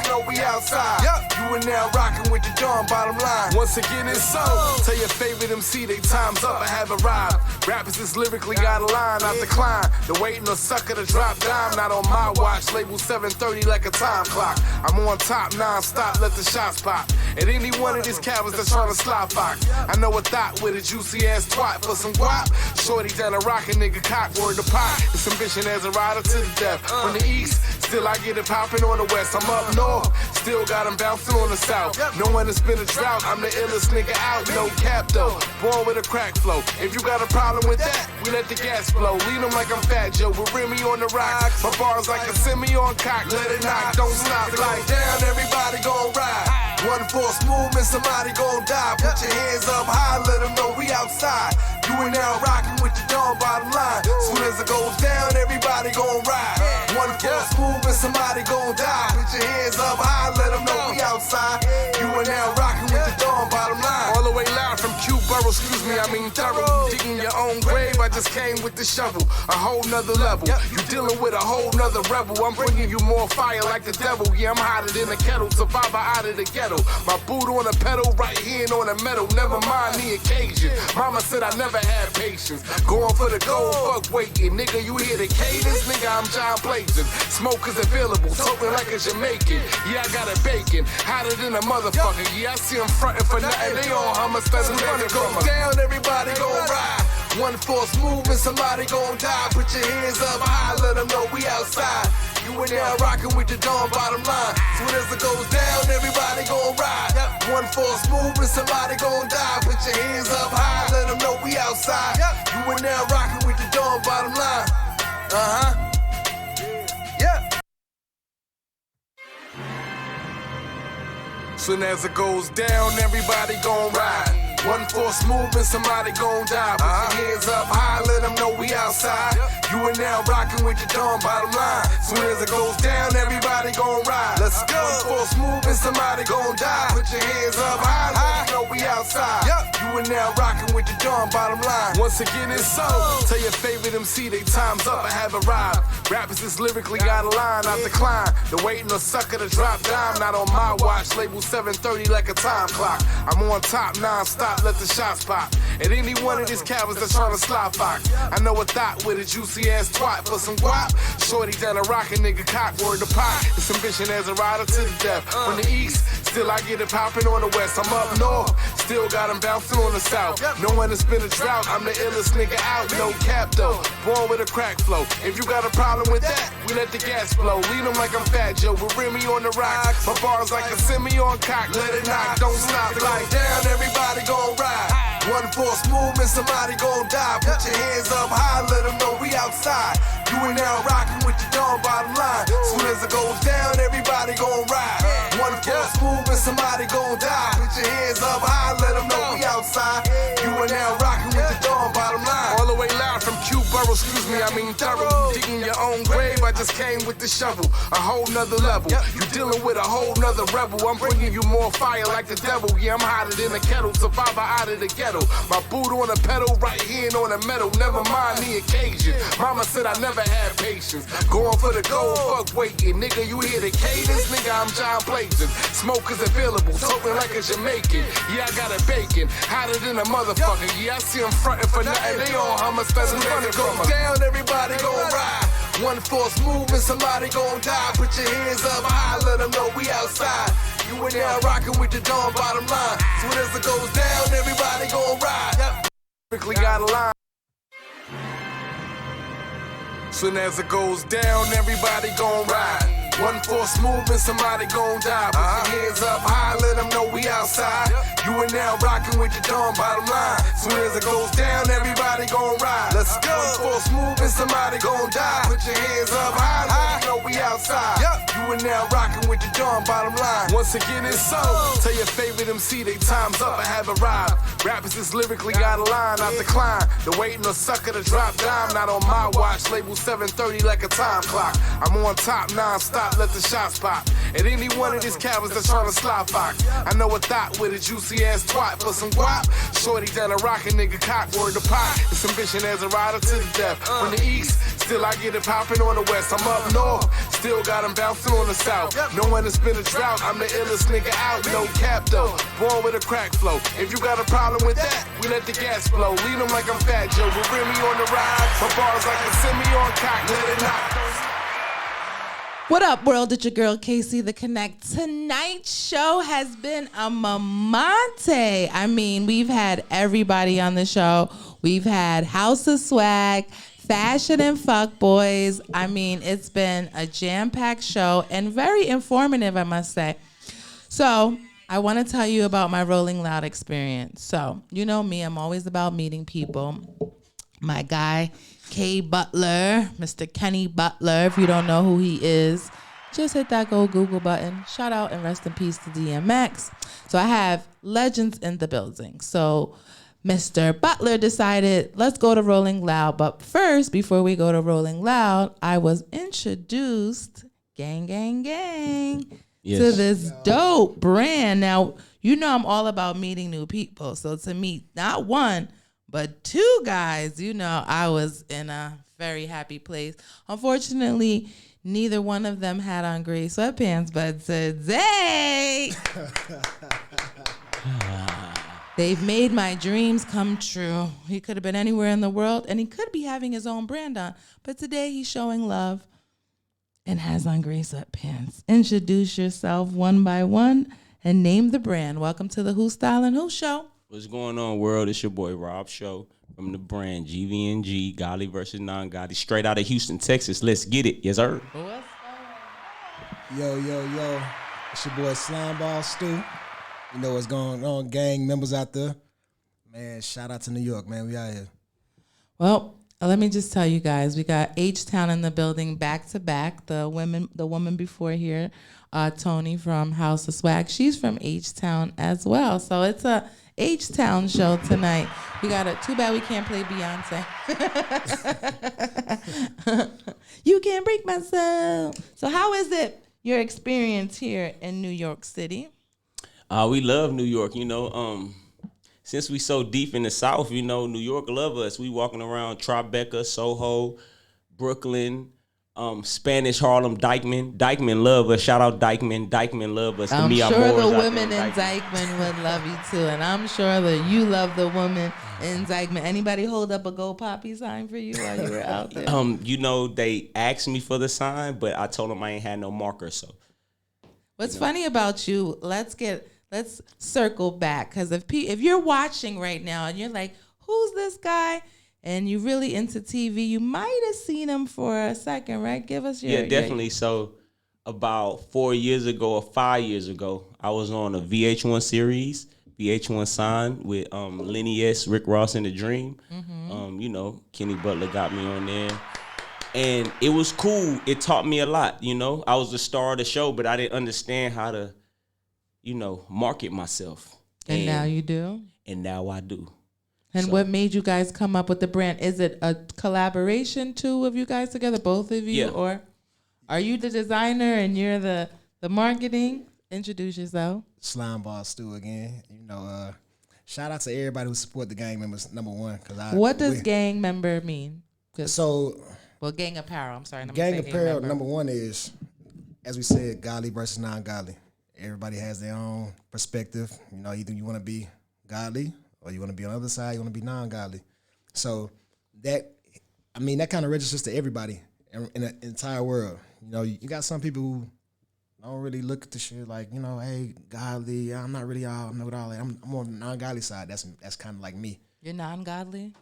Know we outside. You and now rockin' with the dawn, bottom line. Once again, it's so. Tell your favorite MC they time's up, I have arrived. Rappers is lyrically out of line, I decline. The waiting a sucker to drop dime, not on my watch. Label 7:30 like a time clock. I'm on top non-stop, let the shots pop. At any one of these cowards that's trying to slide fox. I know a thought with a juicy ass twat for some guap. Shorty down a rockin' nigga cock, word to pot. It's ambition as a rider to the death. From the east, Still I get it popping on the west. I'm up north, still got them bouncing on the south. No one has been a drought, I'm the illest nigga out. No cap though, born with a crack flow. If you got a problem with that, we let the gas flow. Lead them like I'm Fat Joe with Remy on the rock. My bars like a semi on cock. Let it knock, don't stop. Like down, everybody gon' ride. One force movement, somebody gon' die. Put your hands up high, let them know we outside. You and now rockin' with your dawn bottom line. Soon as it goes down, everybody gon' ride. One force movement, somebody gon' die. Put your hands up high, let them know we outside. You and now rockin' with your dawn bottom line. All the way loud from Q Borough, excuse me, I mean thorough. You digging your own grave, I just came with the shovel. A whole nother level. You dealing with a whole nother rebel. I'm bringing you more fire like the devil. Yeah, I'm hotter than a kettle. Survivor out of the ghetto. My boot on the pedal, right hand on the metal. Never mind the occasion. Mama said I never had patience. Going for the gold, fuck waiting. Nigga, you hear the cadence? Nigga, I'm John Blazing. Smoke is available, talking like a Jamaican. Yeah, I got it bacon. Hotter than a motherfucker. Yeah, I see them frontin' for nothing. They on Hummer, special when it goes down, everybody gon' ride. One force movement, somebody gon' die. Put your hands up high, let them know we outside. You and now rockin' with the dawn bottom line. Soon as it goes down, everybody gon' ride. One force movement, somebody gon' die. Put your hands up high, let them know we outside. You and now rockin' with the dawn bottom line. Yeah. Soon as it goes down, everybody gon' ride. One force movement, somebody gon' die. Put your hands up high, let them know we outside. You and now rockin' with your dawn bottom line. Soon as it goes down, everybody gon' ride. Let's go. One force movement, somebody gon' die. Put your hands up high, let them know we outside. You and now rockin' with your dawn bottom line. Once again, it's so. Tell your favorite MC they time's up, I have arrived. Rappers is lyrically out of line, I decline. The waiting a sucker to drop dime, not on my watch. Label 7:30 like a time clock. I'm on top non-stop, let the shots pop. At any one of these cowards that's trying to slide fox. I know a thought with a juicy ass twat for some guap. Shorty down a rockin' nigga cock, word to pot. It's ambition as a rider to the death. From the east, still I get it poppin' on the west. I'm up north, still got them bouncing on the south. No one has been a drought, I'm the illest nigga out. No cap though, born with a crack flow. If you got a problem with that, we let the gas flow. Lead them like I'm Fat Joe with Remy on the rock. My bars like a semi on cock, let it knock, don't stop. Like down, everybody gon' ride. One force movement, somebody gon' die. Put your hands up high, let them know we outside. You and now rockin' with your dawn bottom line. Soon as it goes down, everybody gon' ride. One force movement, somebody gon' die. Put your hands up high, let them know we outside. You and now rockin' with the dawn bottom line. All the way loud from Q Borough, excuse me, I mean thorough. You digging your own grave, I just came with the shovel. A whole nother level. You dealing with a whole nother rebel. I'm bringing you more fire like the devil. Yeah, I'm hotter than a kettle. Survivor out of the ghetto. My boot on the pedal, right hand on the metal. Never mind the occasion. Mama said I never had patience. Going for the gold, fuck waiting. Nigga, you hear the cadence? Nigga, I'm John Blazing. Smoke is available, talking like a Jamaican. Yeah, I got it bacon. Hotter than a motherfucker. Yeah, I see them frontin' for nothing. They on Hummer, special when it goes down, everybody gon' ride. One force movement, somebody gon' die. Put your hands up high, let them know we outside. You and now rockin' with the dawn bottom line. Soon as it goes down, everybody gon' ride. Quickly got a line. Soon as it goes down, everybody gon' ride. One force movement, somebody gon' die. Put your hands up high, let them know we outside. You and now rockin' with your dawn bottom line. Soon as it goes down, everybody gon' ride. Let's go. One force movement, somebody gon' die. Put your hands up high, let them know we outside. You and now rockin' with your dawn bottom line. Once again, it's so. Tell your favorite MC they time's up, I have arrived. Rappers is lyrically out of line, I decline. The waiting a sucker to drop dime, not on my watch. Label 7:30 like a time clock. I'm on top non-stop, let the shots pop. At any one of these cowards that's trying to slide fox. I know a thought with a juicy ass twat for some guap. Shorty down a rockin' nigga cock, word to pot. It's ambition as a rider to the death. From the east, still I get it poppin' on the west. I'm up north, still got them bouncing on the south. No one has been a drought, I'm the illest nigga out. No cap though, born with a crack flow. If you got a problem with that, we let the gas flow. Lead them like I'm Fat Joe with Remy on the ride. My bars like a semi on cock, let it knock. What up, world? It's your girl, Casey the Connect. Tonight's show has been a mamante. I mean, we've had everybody on the show. We've had House of Swag, Fashion and Fuck Boys. I mean, it's been a jam-packed show and very informative, I must say. So I want to tell you about my Rolling Loud experience. So you know me, I'm always about meeting people. My guy, K Butler, Mr. Kenny Butler. If you don't know who he is, just hit that go Google button. Shout out and rest in peace to DMX. So I have legends in the building. So Mr. Butler decided, let's go to Rolling Loud. But first, before we go to Rolling Loud, I was introduced, gang, to this dope brand. Now, you know I'm all about meeting new people. So to meet not one, but two guys, you know, I was in a very happy place. Unfortunately, neither one of them had on gray sweatpants, but today they've made my dreams come true. He could have been anywhere in the world, and he could be having his own brand on, but today he's showing love and has on gray sweatpants. Introduce yourself one by one and name the brand. Welcome to the Who Style and Who Show. What's going on, world? It's your boy Rob Show from the brand GVNG, Golly versus Non-Golly, straight out of Houston, Texas. Let's get it. Yes, sir. Yo. It's your boy Slimeball Stu. You know what's going on, gang members out there. Man, shout out to New York, man. We out here. Well, let me just tell you guys, we got H-Town in the building back to back. The woman before here, Tony from House of Swag, she's from H-Town as well. So it's a H-Town show tonight. We got too bad we can't play Beyonce. You can't break my soul. So how is it, your experience here in New York City? We love New York, you know. Since we so deep in the South, you know, New York love us. We walking around Tribeca, Soho, Brooklyn, Spanish Harlem, Dykeman. Dykeman love us. Shout out Dykeman. Dykeman love us. I'm sure the women in Dykeman would love you too, and I'm sure that you love the woman in Dykeman. Anybody hold up a Go Poppy sign for you while you were out there? You know, they asked me for the sign, but I told them I ain't had no marker. So, what's funny about you? Let's circle back, because if you're watching right now and you're like, who's this guy? And you really into TV, you might have seen him for a second, right? Give us your... Yeah, definitely. So about 4 years ago or 5 years ago, I was on a VH1 series, VH1 Sign with Lenny S., Rick Ross and The Dream. Mm-hmm. You know, Kenny Butler got me on there. And it was cool. It taught me a lot, you know. I was the star of the show, but I didn't understand how to, you know, market myself. And now you do? And now I do. And what made you guys come up with the brand? Is it a collaboration, two of you guys together, both of you? Yeah. Or are you the designer and you're the marketing? Introduce yourself. Slimeball Stu again. You know, shout out to everybody who support the gang members, number one. What does gang member mean? Well, gang apparel. I'm sorry. Gang apparel, number one is, as we said, godly versus non-godly. Everybody has their own perspective. You know, either you want to be godly or you want to be on the other side, you want to be non-godly. So that kind of registers to everybody in the entire world. You know, you got some people who don't really look at the shit like, you know, hey, godly, I'm not really all, I'm not all that. I'm on the non-godly side. That's kind of like me. You're non-godly?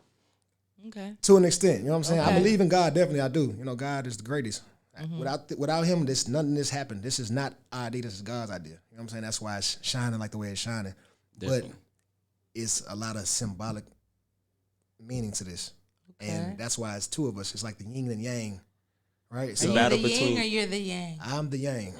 Okay. To an extent, you know what I'm saying? Okay. I believe in God, definitely I do. You know, God is the greatest. Mm-hmm. Without him, none of this happened. This is not our idea, this is God's idea. You know what I'm saying? That's why it's shining like the way it's shining. Definitely. But it's a lot of symbolic meaning to this. Okay. And that's why it's two of us. It's like the yin and yang, right? So are you the yin or you're the yang? I'm the yang.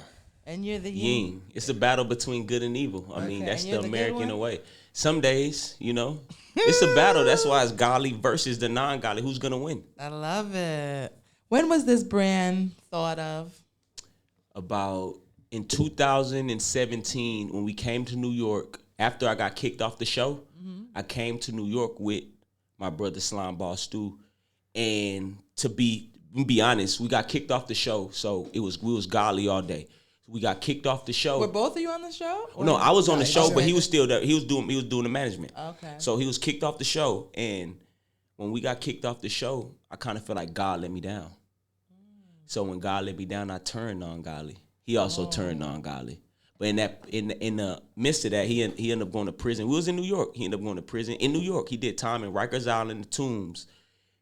And you're the yin. It's a battle between good and evil. I mean, that's the American way. Some days, you know, it's a battle. That's why it's godly versus the non-godly. Who's going to win? I love it. When was this brand thought of? About in 2017, when we came to New York, after I got kicked off the show, I came to New York with my brother Slimeball Stu. And to be honest, we got kicked off the show, so we was godly all day. We got kicked off the show. Were both of you on the show? No, I was on the show, but he was still there. He was doing the management. Okay. So he was kicked off the show, and when we got kicked off the show, I kind of felt like God let me down. So when God let me down, I turned non-godly. He also turned non-godly. But in the midst of that, he ended up going to prison. We was in New York. He ended up going to prison in New York. He did time in Rikers Island, the Tombs,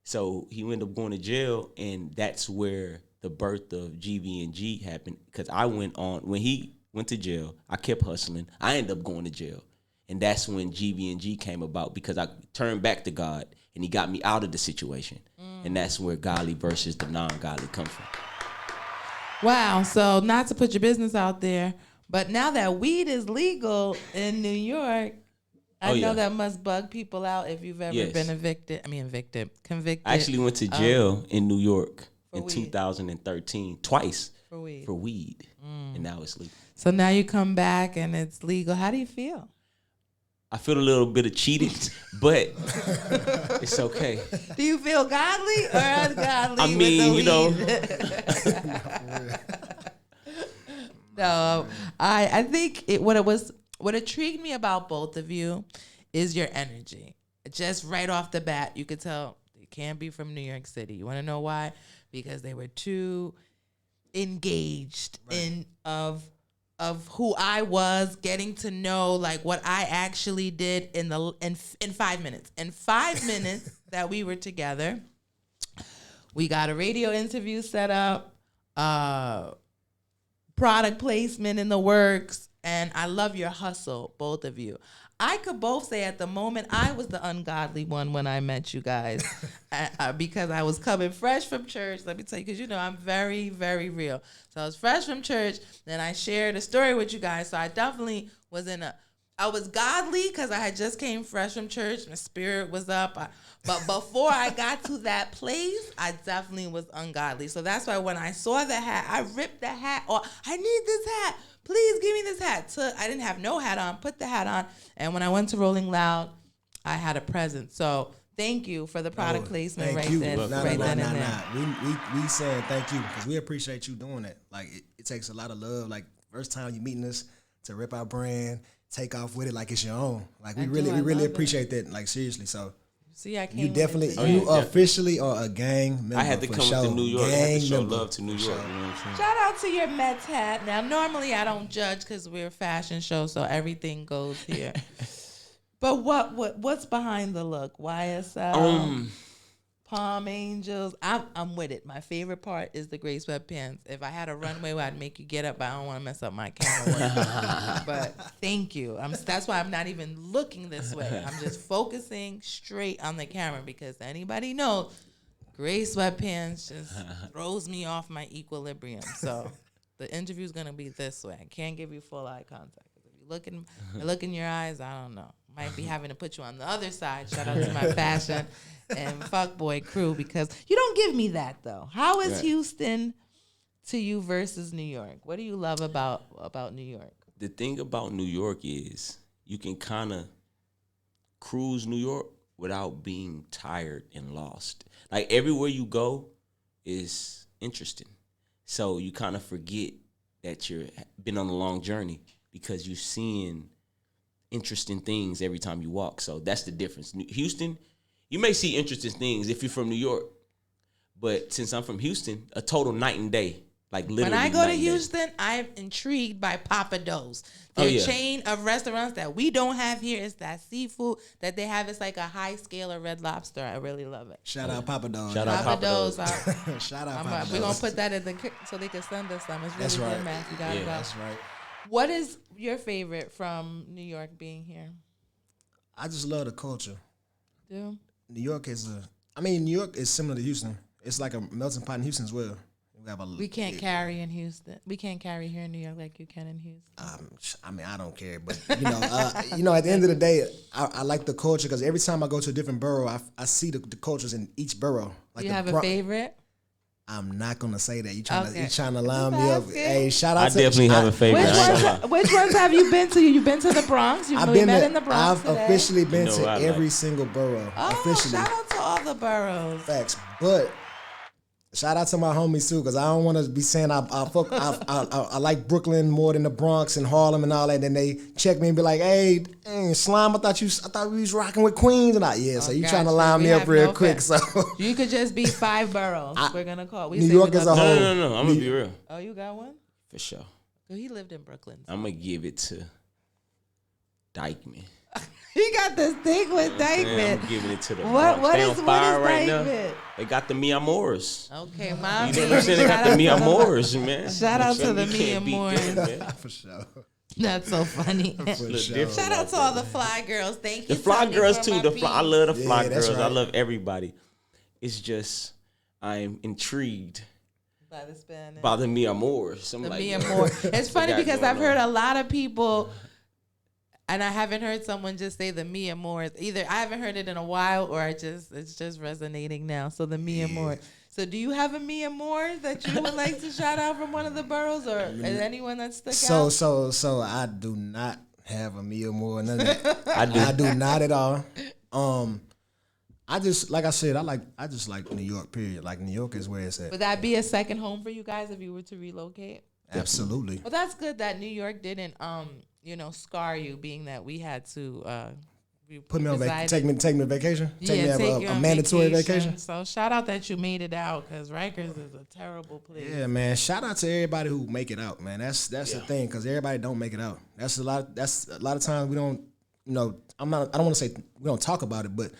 So he ended up going to jail, and that's where the birth of GB&G happened. Because I went on, when he went to jail, I kept hustling. I ended up going to jail. And that's when GB&G came about, because I turned back to God, and he got me out of the situation. And that's where godly versus the non-godly comes from. Wow. So not to put your business out there, but now that weed is legal in New York, I know that must bug people out if you've ever been convicted. I actually went to jail in New York in 2013 twice for weed. And now it's legal. So now you come back and it's legal. How do you feel? I feel a little bit of cheated, but it's okay. Do you feel godly or ungodly? I mean, you know. No, I think what intrigued me about both of you is your energy. Just right off the bat, you could tell they can't be from New York City. You want to know why? Because they were too engaged in of who I was, getting to know like what I actually did in 5 minutes. In 5 minutes that we were together, we got a radio interview set up, product placement in the works, and I love your hustle, both of you. I could both say at the moment I was the ungodly one when I met you guys because I was coming fresh from church. Let me tell you, because you know I'm very, very real. So I was fresh from church, then I shared a story with you guys. So I definitely was I was godly because I had just came fresh from church. My spirit was up. But before I got to that place, I definitely was ungodly. So that's why when I saw the hat, I ripped the hat off. I need this hat. Please give me this hat. I didn't have no hat on. Put the hat on. And when I went to Rolling Loud, I had a present. So thank you for the product placement right then and there. We saying thank you because we appreciate you doing that. Like it takes a lot of love. Like first time you meeting us to rip our brand, take off with it like it's your own. Like we really appreciate that. Like seriously. So see, I came. You definitely you officially are a gang member. I had to come to New York. I had to show love to New York. You know what I'm saying? Shout out to your Mets hat. Now normally I don't judge because we're a fashion show, so everything goes here. But what's behind the look? YSL, Palm Angels. I'm with it. My favorite part is the gray sweatpants. If I had a runway, I'd make you get up, but I don't want to mess up my camera work. But thank you. That's why I'm not even looking this way. I'm just focusing straight on the camera because anybody knows gray sweatpants just throws me off my equilibrium. So the interview's gonna be this way. I can't give you full eye contact. If you look in your eyes, I don't know. Might be having to put you on the other side. Shout out to my fashion and fuckboy crew because you don't give me that though. How is Houston to you versus New York? What do you love about New York? The thing about New York is you can kind of cruise New York without being tired and lost. Like everywhere you go is interesting. So you kind of forget that you've been on a long journey because you're seeing interesting things every time you walk. So that's the difference. Houston, you may see interesting things if you're from New York, but since I'm from Houston, a total night and day. Like literally. When I go to Houston, I'm intrigued by Papa Do's. Their chain of restaurants that we don't have here is that seafood that they have. It's like a high scale of Red Lobster. I really love it. Shout out Papa Do's. Shout out Papa Do's. Shout out Papa Do's. We're gonna put that in so they can send us some. It's really good, man. You gotta go. That's right. What is your favorite from New York being here? I just love the culture. Yeah. New York is similar to Houston. It's like a melting pot in Houston as well. We can't carry in Houston. We can't carry here in New York like you can in Houston. I don't care, but at the end of the day, I like the culture because every time I go to a different borough, I see the cultures in each borough. Like you have a favorite? I'm not gonna say that. You trying to line me up? Hey, shout out! I definitely have a favorite. Which ones have you been to? You've been to the Bronx. You've met in the Bronx. I've officially been to every single borough. Officially, shout out to all the boroughs. Facts, but shout out to my homies too, because I don't want to be saying I like Brooklyn more than the Bronx and Harlem and all that. Then they check me and be like, "Hey, dang, Slime, I thought we was rocking with Queens." And so you trying to line me up real quick? So you could just be 5 boroughs. We're gonna call New York as a whole. No. I'm gonna be real. Oh, you got one? For sure. So he lived in Brooklyn. So. I'm gonna give it to Dykeman. He got this thing with David. I'm giving it to the What Bronx. They is on fire right David? now. They got the Mi Amores. Okay, mom. You know what I'm saying? They got the Mi Amores, man. Shout out to the You Mi can't beat Amores. them, man. For sure. That's so funny. Look different Shout out like to all that. the fly girls. Thank The you. fly Tony, girls for too. my I love the piece. fly Yeah, that's girls. I right. love everybody. It's just I'm intrigued By the Spanish. by the Mi Amores. I'm The like, Mi yo, Amor. It's what funny they got because going I've heard on? a lot of people, and I haven't heard someone just say the Mi Amor. Either I haven't heard it in a while, or it's just resonating now. So the Mi Amor. So do you have a Mi Amor that you would like to shout out from one of the boroughs, or is anyone that stuck out? So I do not have a meal more none of that. I do. Not at all. I just like I said, I just like New York, period. Like New York is where it's at. Would that be a second home for you guys if you were to relocate? Absolutely. Well, that's good that New York didn't scar you, being that we had to Put me on reside take me to vacation. Take me take have you a on mandatory vacation. So shout out that you made it out, because Rikers is a terrible place. Yeah, man. Shout out to everybody who make it out, man. That's the thing, because everybody don't make it out. That's a lot of times we don't. I don't want to say we don't talk about it, but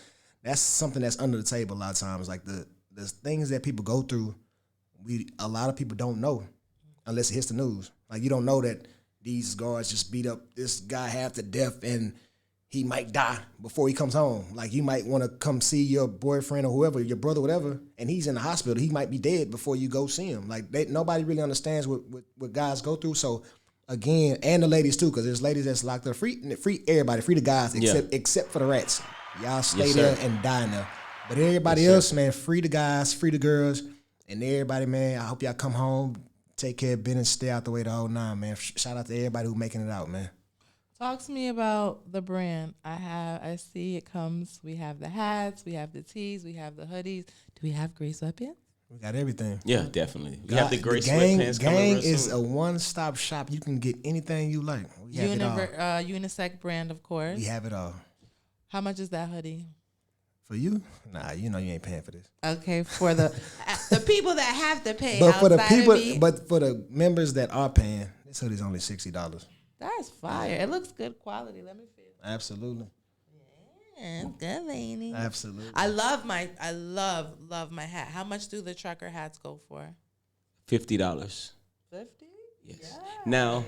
that's something that's under the table a lot of times. Like the things that people go through, a lot of people don't know unless it hits the news. Like you don't know that these guards just beat up this guy half to death and he might die before he comes home. Like you might want to come see your boyfriend or whoever, your brother, whatever, and he's in the hospital. He might be dead before you go see him. Like nobody really understands what guys go through. So again, and the ladies too, because there's ladies that's locked up. Free everybody, free the guys except for the rats. Y'all stay there and die in there. But everybody else, man, free the guys, free the girls, and everybody, man. I hope y'all come home, take care of business, stay out the way the whole nine, man. Shout out to everybody who making it out, man. Talk to me about the brand. I see it comes. We have the hats, we have the tees, we have the hoodies. Do we have gray sweatpants? We got everything. Yeah, definitely. We have the great gang, sweatpants coming Gang real is soon. a one-stop shop. You can get anything you like. We have it all. Unisex brand, of course. We have it all. How much is that hoodie? For you? Nah, you know you ain't paying for this. Okay, for the people that have to pay. But for the outside of people, me, but for the members that are paying, this hoodie's only $60. that's fire. It looks good quality. Let me feel. Absolutely. Yeah, it's good, lady. Absolutely. I love my hat. How much do the trucker hats go for? $50. 50? Yes. Now,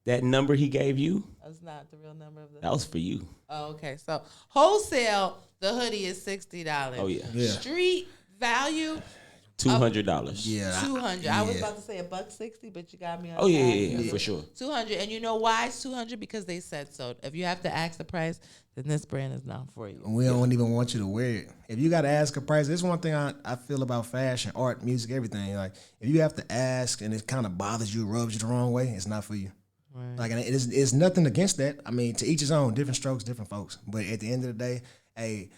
that number he gave you, That's not the real number of the. that was for you. Oh, okay. So wholesale, the hoodie is $60. Oh, yeah. Street value, $200. Yeah. $200. I was about to say $160, but you got me on. Oh, yeah, that. yeah, for sure. $200, and you know why it's $200? Because they said so. If you have to ask the price, then this brand is not for you. We don't even want you to wear it. If you got to ask a price, this is one thing I feel about fashion, art, music, everything. Like, if you have to ask and it kind of bothers you, rubs you the wrong way, it's not for you. Right. Like, and it's nothing against that. I mean, to each his own, different strokes, different folks. But at the end of the day, hey,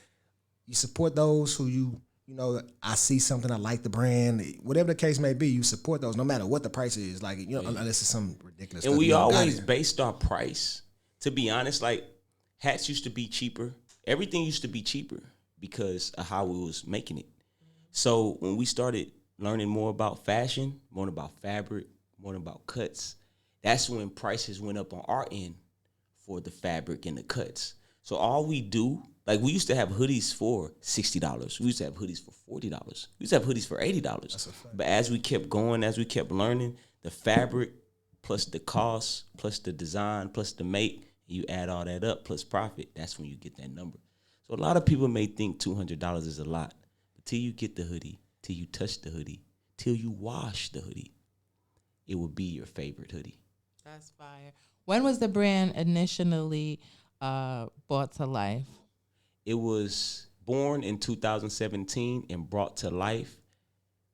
you support those who you know, I see something, I like the brand, whatever the case may be, you support those no matter what the price is. Like, you know, unless it's some ridiculous And stuff. we You don't got always it. based our price. To be honest, like hats used to be cheaper. Everything used to be cheaper because of how we was making it. So when we started learning more about fashion, more about fabric, more about cuts, that's when prices went up on our end for the fabric and the cuts. So all we do, like we used to have hoodies for $60. We used to have hoodies for $40. We used to have hoodies for $80. But as we kept going, as we kept learning, the fabric plus the cost, plus the design, plus the make, you add all that up, plus profit, that's when you get that number. So a lot of people may think $200 is a lot. But till you get the hoodie, till you touch the hoodie, till you wash the hoodie, it will be your favorite hoodie. That's fire. When was the brand initially brought to life? It was born in 2017 and brought to life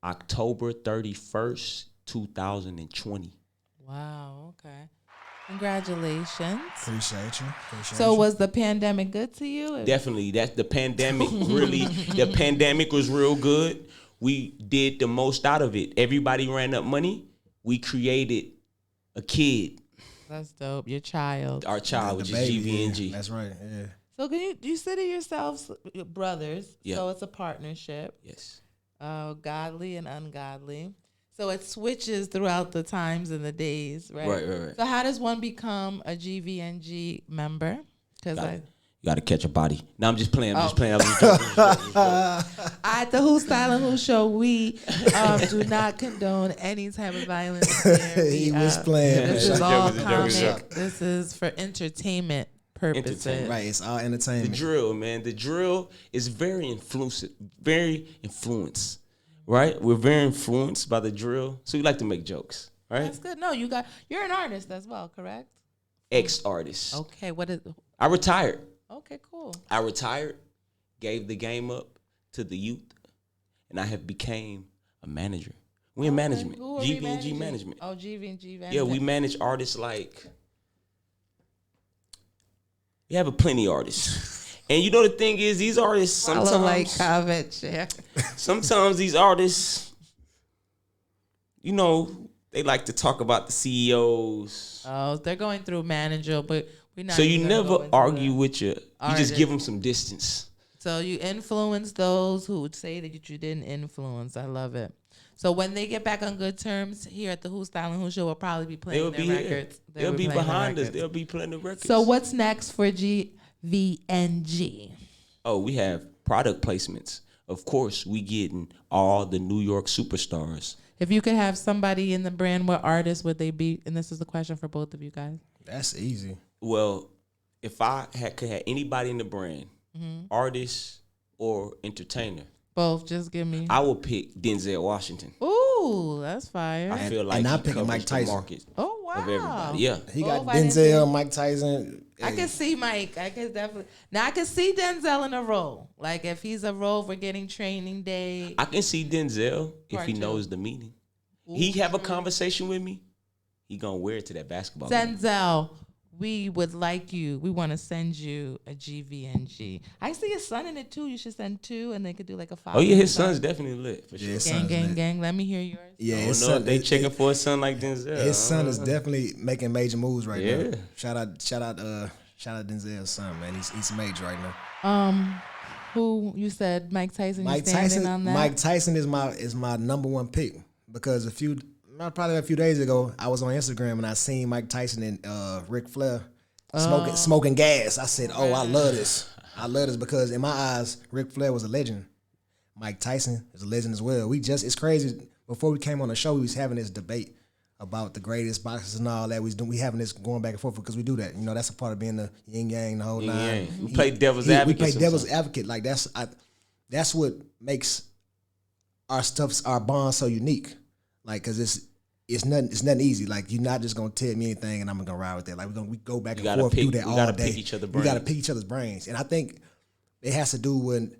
October 31st, 2020. Wow, okay. Congratulations. Appreciate you. So was the pandemic good to you? Definitely. That's the pandemic the pandemic was real good. We did the most out of it. Everybody ran up money. We created a kid. That's dope. Your child. Our child, which is baby, GVNG. yeah, that's right. Yeah. So can you consider yourselves brothers? Yeah. So it's a partnership. Yes. Godly and ungodly. So it switches throughout the times and the days, right? Right. So how does one become a GVNG member? Because You got to catch a body. No, I'm just playing. I'm just Oh. playing. I'm just joking. At the Who Style and Who Show, we do not condone any type of violence. Here. He was playing. This man. is all It was a joke. comic. This is for entertainment purposes. Entertainment. Right, it's all The entertainment. drill, man. The drill is very influenced, right? We're very influenced by the drill, so we like to make jokes, right? That's good. No, you're an artist as well, correct? Ex-artist. Okay, what is? I retired. Okay, cool. I retired, gave the game up to the youth, and I have became a manager. We in management, Who are we GVNG managing? management. Oh, GVNG management. Yeah, we manage artists like. We have a plenty of artists, and you know the thing is, these artists Follow, like, sometimes, comment, share. sometimes these artists, you know, they like to talk about the CEOs. Oh, they're going through manager, but we're not. So you even gonna never go into argue that. with you just give them some distance. So you influence those who would say that you didn't influence. I love it. So when they get back on good terms here at the Who Style and Who Show, we'll probably be playing They'll their be here. records. They'll be playing their behind us. records. They'll be playing the records. So what's next for GVNG? Oh, we have product placements. Of course, we getting all the New York superstars. If you could have somebody in the brand, what artist would they be? And this is the question for both of you guys. That's easy. Well, if I could have anybody in the brand, Mm-hmm. artist or entertainer, Both. Just give me. I would pick Denzel Washington. Ooh, that's fire. I feel like and I'm he picking covers Mike the Tyson. market Oh wow. of everybody. Yeah. He got Both, I didn't Denzel, think- Mike Tyson. I can see Mike. I can definitely. Now I can see Denzel in a role. Like if he's a role for getting training day. I can see Denzel if Part he two. knows the meaning. He have a conversation with me. He gonna wear it to that basketball game. Denzel, we would like you. We want to send you a GVNG. I see his son in it too. You should send 2, and they could do like a 5. Oh yeah, his son's definitely lit for sure. Yeah, his Gang, son's gang, lit. gang. Let me hear yours. Yeah, I his don't know son, if they checking for a son like Denzel. his son is definitely making major moves right Yeah. now. Shout out Denzel's son, man. He's major right now. Who you said Mike Tyson? Mike you standing Tyson. on that? Mike Tyson is my number one pick because probably a few days ago I was on Instagram and I seen Mike Tyson and Ric Flair smoking gas. I said, "Oh, I love this. I love this because in my eyes, Ric Flair was a legend. Mike Tyson is a legend as well. It's crazy. Before we came on the show, we was having this debate about the greatest boxers and all that. We having this going back and forth because we do that. You know, that's a part of being the yin yang, the whole Yin nine. yang. We play devil's advocate We play devil's sometimes. advocate. Like that's what makes our bond so unique. Like, cause it's nothing easy. Like, you're not just gonna tell me anything and I'm gonna ride with that. Like, we go back You and gotta forth, pick- do that we all gotta day. pick each other's We gotta brains. pick each other's brains, and I think it has to do with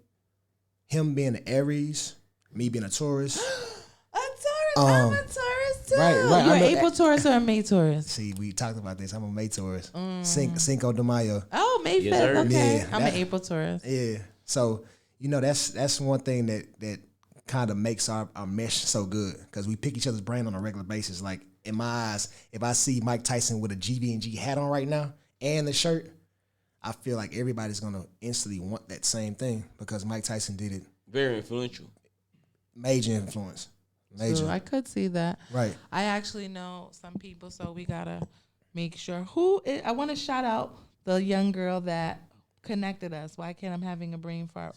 him being an Aries, me being a Taurus. A Taurus. I'm a Taurus too. right. You're I an know- April Taurus or a May Taurus? See, we talked about this. I'm a May Taurus. Cinco de Mayo. Oh, May 5th. Yes, sir. Okay. Yeah, I'm that- an April Taurus. Yeah. So, that's one thing that kind of makes our mesh so good because we pick each other's brain on a regular basis. Like, in my eyes, if I see Mike Tyson with a GVNG hat on right now and the shirt, I feel like everybody's going to instantly want that same thing because Mike Tyson did it. Very influential. Major influence. Major. So I could see that. Right. I actually know some people, so we gotta make sure. I want to shout out the young girl that connected us. Why can't I'm having a brain fart?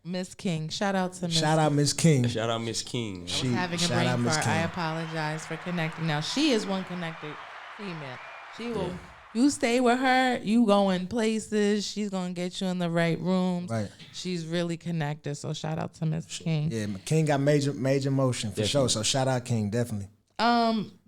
Miss King. Shout out to Miss. Shout out Miss King. Shout out Miss King. Having a shout out brain Miss fart. I King. apologize for connecting. Now she is one connected female. She will. You stay with her, you going places. She's gonna get you in the right rooms. Right. She's really connected. So shout out to Miss King. Yeah, King got major motion for sure. So shout out King, definitely.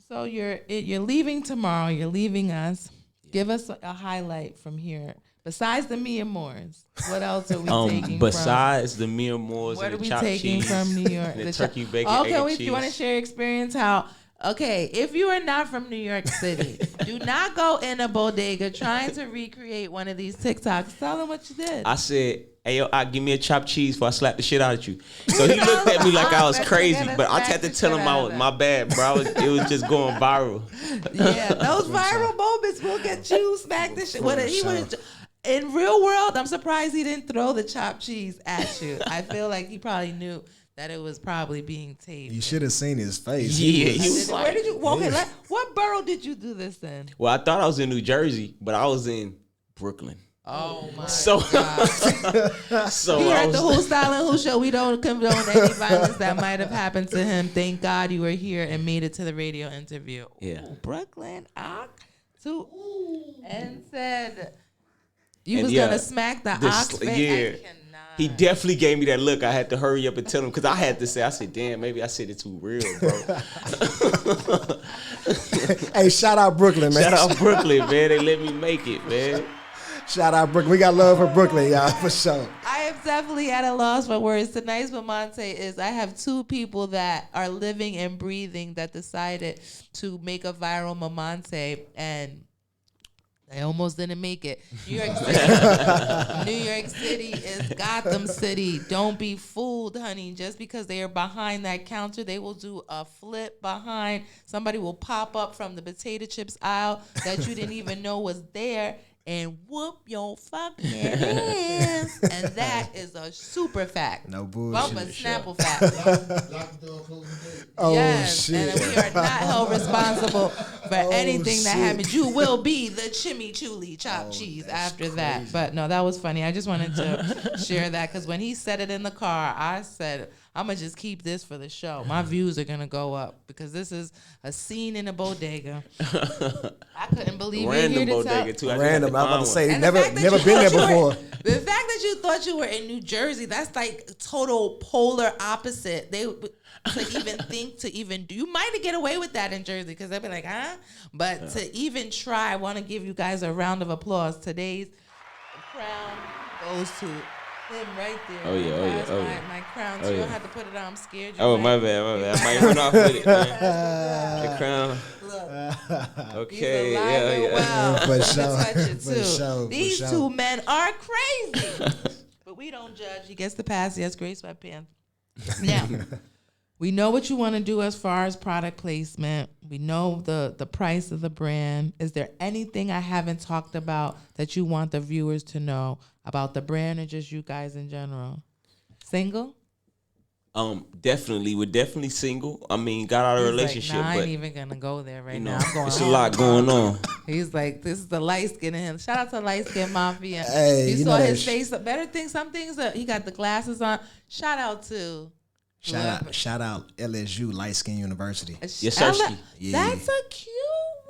So you're leaving tomorrow. You're leaving us. Give us a highlight from here. Besides the Mia Moores, what else are we taking Besides the Mia Moores from? What and are the we chopped taking cheese from New York? and the turkey bacon, Okay, egg and if you want to cheese. share your experience, if you are not from New York City, do not go in a bodega trying to recreate one of these TikToks. Tell them what you did. I said, "Hey, yo, give me a chopped cheese before I slap the shit out of you." So he looked at me like I was crazy, but I had to tell him my bad, bro. It was just going viral. Yeah, those viral moments will get you smacked the shit. In real world, I'm surprised he didn't throw the chopped cheese at you. I feel like he probably knew that it was probably being taped. You should have seen his face. Yeah, He he was- was like, Where did you? Okay, what borough did you do this in? well, I thought I was in New Jersey, but I was in Brooklyn. Oh my So, God! so You I heard was, the Who Style and Who show. We don't condone any violence that might have happened to him. Thank God you were here and made it to the radio interview. Yeah. Ooh, Brooklyn, and said you And was yeah, gonna smack the this- ox face. yeah. I cannot. He definitely gave me that look. I had to hurry up and tell him because I had to say, I said, damn, maybe I said it too real, bro. Hey, shout out Brooklyn, man. Shout out Brooklyn, man. They let me make it, man. Shout out Brooklyn. We got love for Brooklyn, y'all, for sure. I am definitely at a loss for words. Tonight's Mamante is I have two people that are living and breathing that decided to make a viral Mamante, and they almost didn't make it. New York City, New York City is Gotham City. Don't be fooled, honey. Just because they are behind that counter, they will do a flip behind. Somebody will pop up from the potato chips aisle that you didn't even know was there and whoop your fucking ass. And that is a super fact. No bullshit. Bumper Snapple fact. Oh, Yes, shit. and we are not held responsible for anything that shit. happens. You will be the chimichurri chopped cheese after that. But no, that was funny. I just wanted to share that because when he said it in the car, I said, I'm going to just keep this for the show. My views are going to go up because this is a scene in a bodega. I couldn't believe you're Random here to bodega, tell. too. I Random. I'm about to say, And never the fact that been you there thought you were- before. The fact that you thought you were in New Jersey, that's like total polar opposite. They to even think to even do. You might get away with that in Jersey because they'll be like, huh? But to even try, I want to give you guys a round of applause. Today's crown goes to him right there. Oh, yeah, oh, yeah, That's oh, my, yeah. my crown. Oh, So you don't yeah. have to put it on. I'm scared. You Oh, might- my bad. I might run off with it, man. The crown. Look. Okay, He's alive yeah, and yeah. well. For I'm gonna sure. touch it For too. sure, for These sure. two men are crazy. But we don't judge. He gets the pass. Yes, Grace Sweatpants. Now, we know what you want to do as far as product placement. We know the price of the brand. Is there anything I haven't talked about that you want the viewers to know about the brand or just you guys in general? Single? Definitely. We're definitely single. I mean, got out of a He's relationship, like, nah, I but ain't even gonna go there right you now. know, I'm going it's a home. lot going on. He's like, this is the light skin in him. Shout out to Light Skin Mafia. Hey, you you saw know that his face. Better things, some things he got the glasses on. Shout out to Shout out LSU, Light Skin University. Yes, sir. Yeah. That's a cute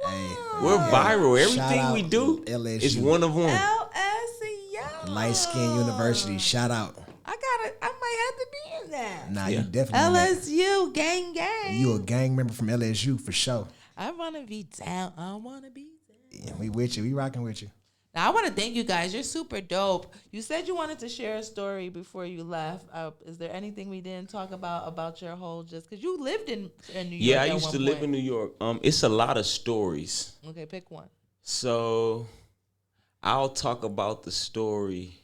one. Hey, We're viral. Shout Everything out we do LSU. is one of one. LSU. Light Skin University. Shout out. I might have to be in that. Nah, Yeah. you definitely in that. LSU, gang, gang. You a gang member from LSU for sure. I want to be down. I want to be down. Yeah, we with you. We rocking with you. Now, I want to thank you guys. You're super dope. You said you wanted to share a story before you left. Is there anything we didn't talk about your whole just because you lived in New York? Yeah, I at used one to live point. in New York. It's a lot of stories. Okay, pick one. So I'll talk about the story.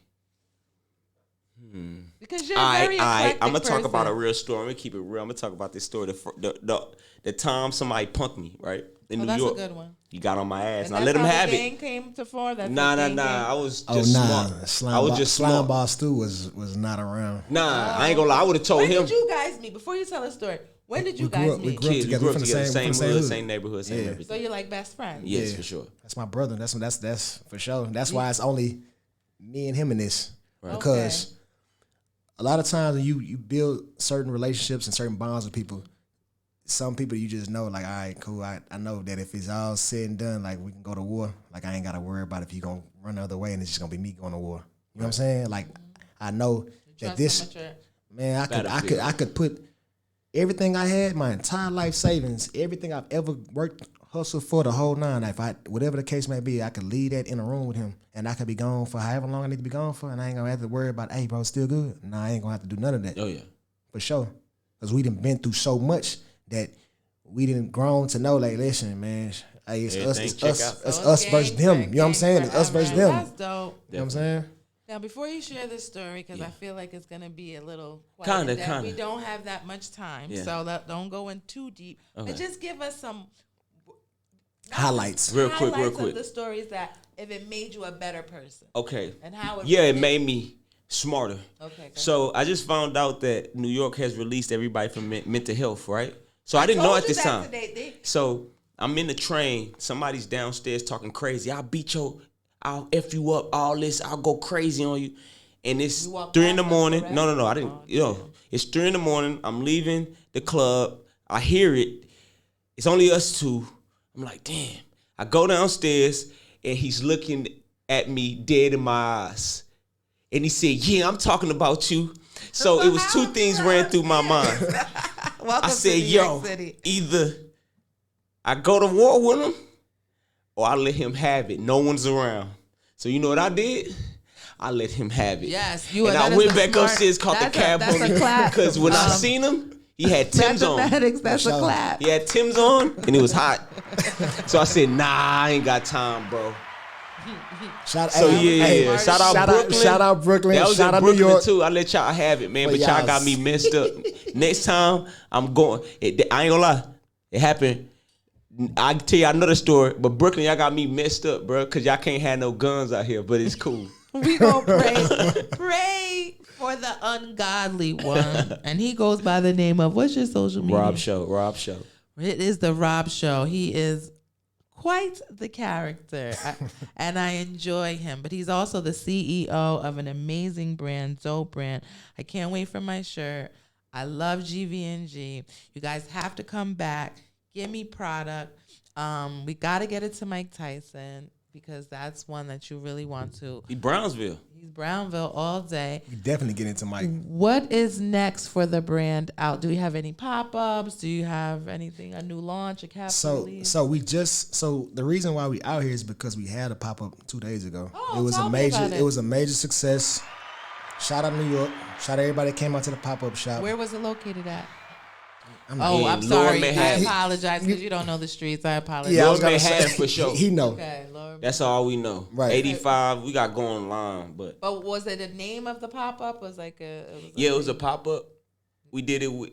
Because you're a very eclectic I'm gonna talk about a person. real story. I'm gonna keep it real. I'm gonna talk about this story. The time somebody punked me right in New that's York. a good one. He got on my ass, and I that's let him how have the it. gang came to form. That's Nah. the gang I came. was Oh just nah, smart. I was just Slime smart. Ball Stu was not around. Nah, I ain't gonna lie. I would have told When him. did you guys meet? Before you tell a story, when did you We grew guys up- we meet? grew up Kids, together. we We grew up from the together, same hood, hood. same neighborhood, same Yeah. everything. So you're like best friends. Yes, Yeah. for sure. That's my brother. That's for sure. That's why it's only me and him in this. Right. Because a lot of times when you build certain relationships and certain bonds with people, some people you just know, like, all right, cool. I know that if it's all said and done, like, we can go to war. Like, I ain't got to worry about if you going to run the other way and it's just going to be me going to war. You know what I'm saying? Like, I know that this, man, I could put everything I had, my entire life savings, everything I've ever worked, hustled for the whole nine. If whatever the case may be, I could leave that in a room with him and I could be gone for however long I need to be gone for and I ain't going to have to worry about, hey, bro, still good? Nah, I ain't going to have to do none of that. Oh yeah. For sure. Because we done been through so much that we didn't grown to know, like, listen, man, hey, it's us versus them. You know what I'm saying? It's us versus them. That's dope. You know what I'm saying? Now, before you share this story, because I feel like it's going to be a little Kinda. We don't have that much time, Yeah. so don't go in too deep. Okay. But just give us some Highlights. Real quick. of the stories that if it made you a better person. Okay. And how it Yeah, it made me smarter. Okay. So I just found out that New York has released everybody from mental health, right? So I didn't know at this time. So I'm in the train. Somebody's downstairs talking crazy. I'll F you up, all this. I'll go crazy on you. And it's 3 in the morning. No. I didn't, it's 3 in the morning. I'm leaving the club. I hear it. It's only us two. I'm like, damn. I go downstairs and he's looking at me dead in my eyes. And he said, yeah, I'm talking about you. So it was two things ran through my mind. I said, yo, either I go to war with him or I let him have it. No one's around. So you know what I did? I let him have it. Yes, and I went back upstairs, caught the cab on me. Because when I seen him, he had Tim's on. That's a clap. He had Tim's on, and it was hot. So I said, nah, I ain't got time, bro. Shout out Brooklyn. Shout out Brooklyn. That was shout in out Brooklyn New York too. I let y'all have it, man. But y'all got me messed up. Next time I'm going. I ain't gonna lie. It happened. I can tell you another story. But Brooklyn, y'all got me messed up, bro. Cause y'all can't have no guns out here. But it's cool. We gonna pray for the ungodly one, and he goes by the name of, what's your social media? Rob Show. It is the Rob Show. He is quite the character, and I enjoy him. But he's also the CEO of an amazing brand, Dope Brand. I can't wait for my shirt. I love GVNG. You guys have to come back. Give me product. We got to get it to Mike Tyson, because that's one that you really want to. He's Brownsville. He's Brownville all day. We definitely get into Mike. What is next for the brand out? Do we have any pop-ups? Do you have anything, a new launch, a capsule release? So the reason why we out here is because we had a pop-up 2 days ago. Oh, it was tell me about it. It was a major success. Shout out New York. Shout out everybody that came out to the pop-up shop. Where was it located at? I'm sorry. I apologize because you don't know the streets. I apologize. Yeah, Lower Manhattan for sure. He know. Okay, that's all we know. Right. 85, we got going online, but was it the name of the pop-up? Was like a? It was a pop-up. We did it. We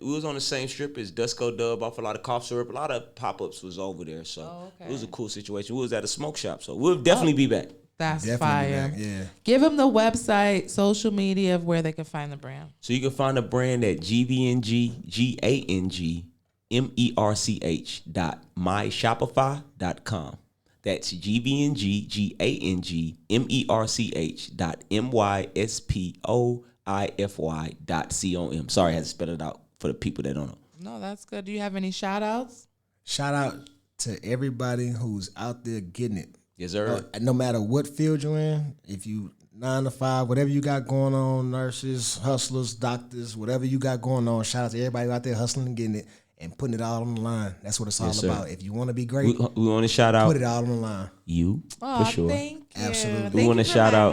was on the same strip as Dusko Dub off a lot of cough syrup. A lot of pop-ups was over there, so it was a cool situation. We was at a smoke shop, so we'll definitely be back. That's Definitely fire. back, yeah. Give them the website, social media of where they can find the brand. So you can find the brand at GVNGGANGmerch.myshopify.com. That's GVNGGANGmerchify.com. Sorry, I had to spell it out for the people that don't know. No, that's good. Do you have any shout outs? Shout out to everybody who's out there getting it. Yes, sir. No matter what field you're in, if you 9 to 5, whatever you got going on, nurses, hustlers, doctors, whatever you got going on, shout out to everybody out there hustling and getting it and putting it all on the line. That's what it's all about. If you want to be great, we want to shout out. Put it all on the line. You, for sure. Thank you. Absolutely. We want to shout out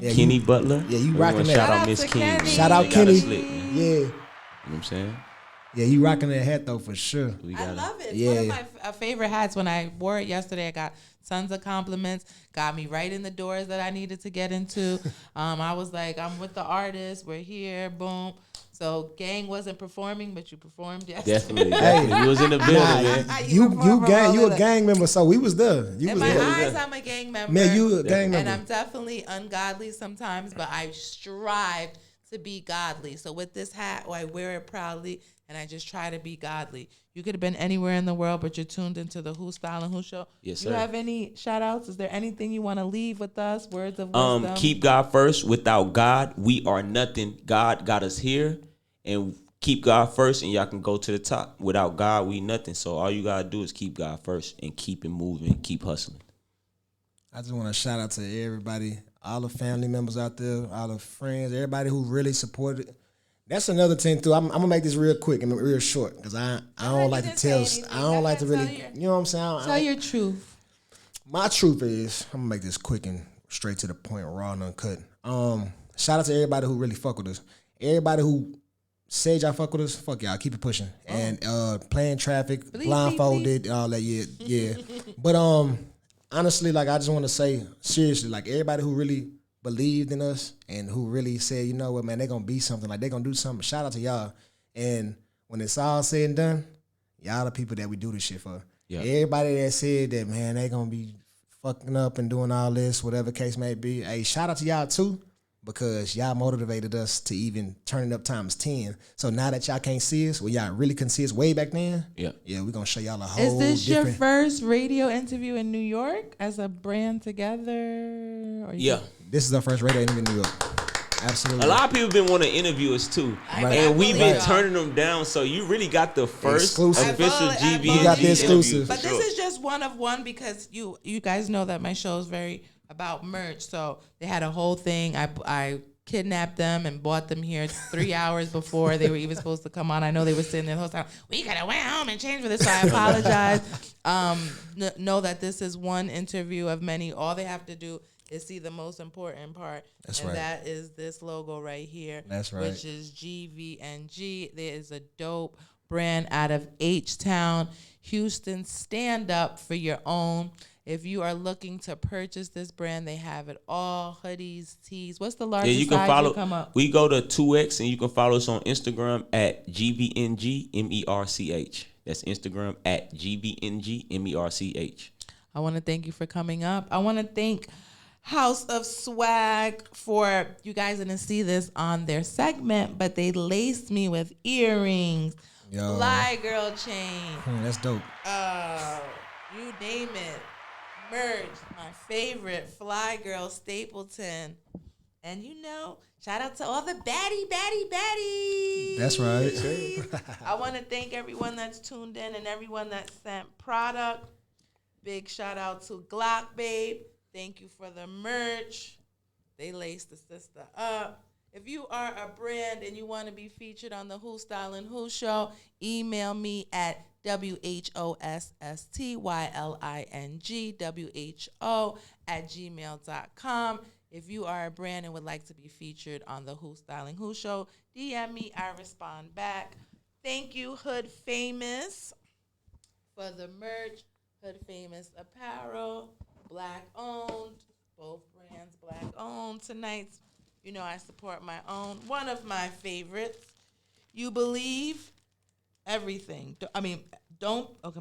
Kenny Butler. Yeah, you rocking that. Shout out Miss Kenny. Shout out Kenny. Yeah. You know what I'm saying? Yeah, you rocking that hat though for sure. I love it. Yeah. One of my favorite hats. When I wore it yesterday, I got tons of compliments. Got me right in the doors that I needed to get into. I was like, I'm with the artist. We're here. Boom. So gang wasn't performing, but you performed yesterday. Definitely. You was in the building, man. You a gang member, so we was there. In my eyes, I'm a gang member. Man, you a gang member. And I'm definitely ungodly sometimes, but I strive to be godly. So with this hat, I wear it proudly, and I just try to be godly. You could have been anywhere in the world, but you're tuned into the Who Style and Who Show. Yes, sir. You have any shout outs? Is there anything you want to leave with us? Words of wisdom? Keep God first. Without God, we are nothing. God got us here, and keep God first, and y'all can go to the top. Without God, we nothing. So all you gotta do is keep God first and keep it moving, keep hustling. I just want to shout out to everybody, all the family members out there, all the friends, everybody who really supported. That's another thing too. I'm gonna make this real quick and real short because I don't like to tell. I don't like to really. You know what I'm saying? Tell your truth. My truth is, I'm gonna make this quick and straight to the point, raw and uncut. Shout out to everybody who really fuck with us. Everybody who said y'all fuck with us, fuck y'all, keep it pushing. And playing traffic, blindfolded, all that. Yeah. But honestly, like I just want to say seriously, like everybody who really believed in us and who really said, you know what, man, they're gonna be something, like they're gonna do something. Shout out to y'all. And when it's all said and done, y'all the people that we do this shit for. Yeah. Everybody that said that, man, they gonna be fucking up and doing all this, whatever case may be. Hey, shout out to y'all too. because y'all motivated us to even turn it up times 10. So now that y'all can't see us, well, y'all really couldn't see us way back then. Yeah. Yeah, we're going to show y'all a whole Is this your different... first radio interview in New York as a brand together? Or Yeah. This is our first radio interview in New York. Absolutely. A lot of people been wanting to interview us too, Right. and we've been Right. turning them down. So you really got the first Exclusive. official I GV. You got the exclusive. But this is just one of one because you guys know that my show is very about merch. So they had a whole thing. I kidnapped them and bought them here 3 hours before they were even supposed to come on. I know they were sitting there the whole time. We gotta went home and change for this. So I apologize. Know that this is one interview of many. All they have to do is see the most important part. That's and right. that is this logo right here. That's right. Which is GVNG. There is a dope brand out of H-Town, Houston. Stand up for your own. If you are looking to purchase this brand, they have it all. Hoodies, tees. What's the Yeah, largest you can size follow. you come up? We go to 2X, and you can follow us on Instagram at GVNGMERCH. That's Instagram at GVNGMERCH. I want to thank you for coming up. I want to thank House of Swag for, you guys didn't see this on their segment, but they laced me with earrings, Yo. fly girl chain, That's dope. you name it, merch, my favorite, fly girl Stapleton. And shout out to all the baddies. That's right. I want to thank everyone that's tuned in and everyone that sent product. Big shout out to Glock Babe. Thank you for the merch. They laced the sister up. If you are a brand and you want to be featured on the Who Stylin' Who show, email me at WHOSSTYLINGWHO@gmail.com. If you are a brand and would like to be featured on the Who Stylin' Who show, DM me. I respond back. Thank you, Hood Famous, for the merch. Hood Famous apparel, Black owned, both brands Black owned. Tonight, I support my own. One of my favorites. You believe everything. I'm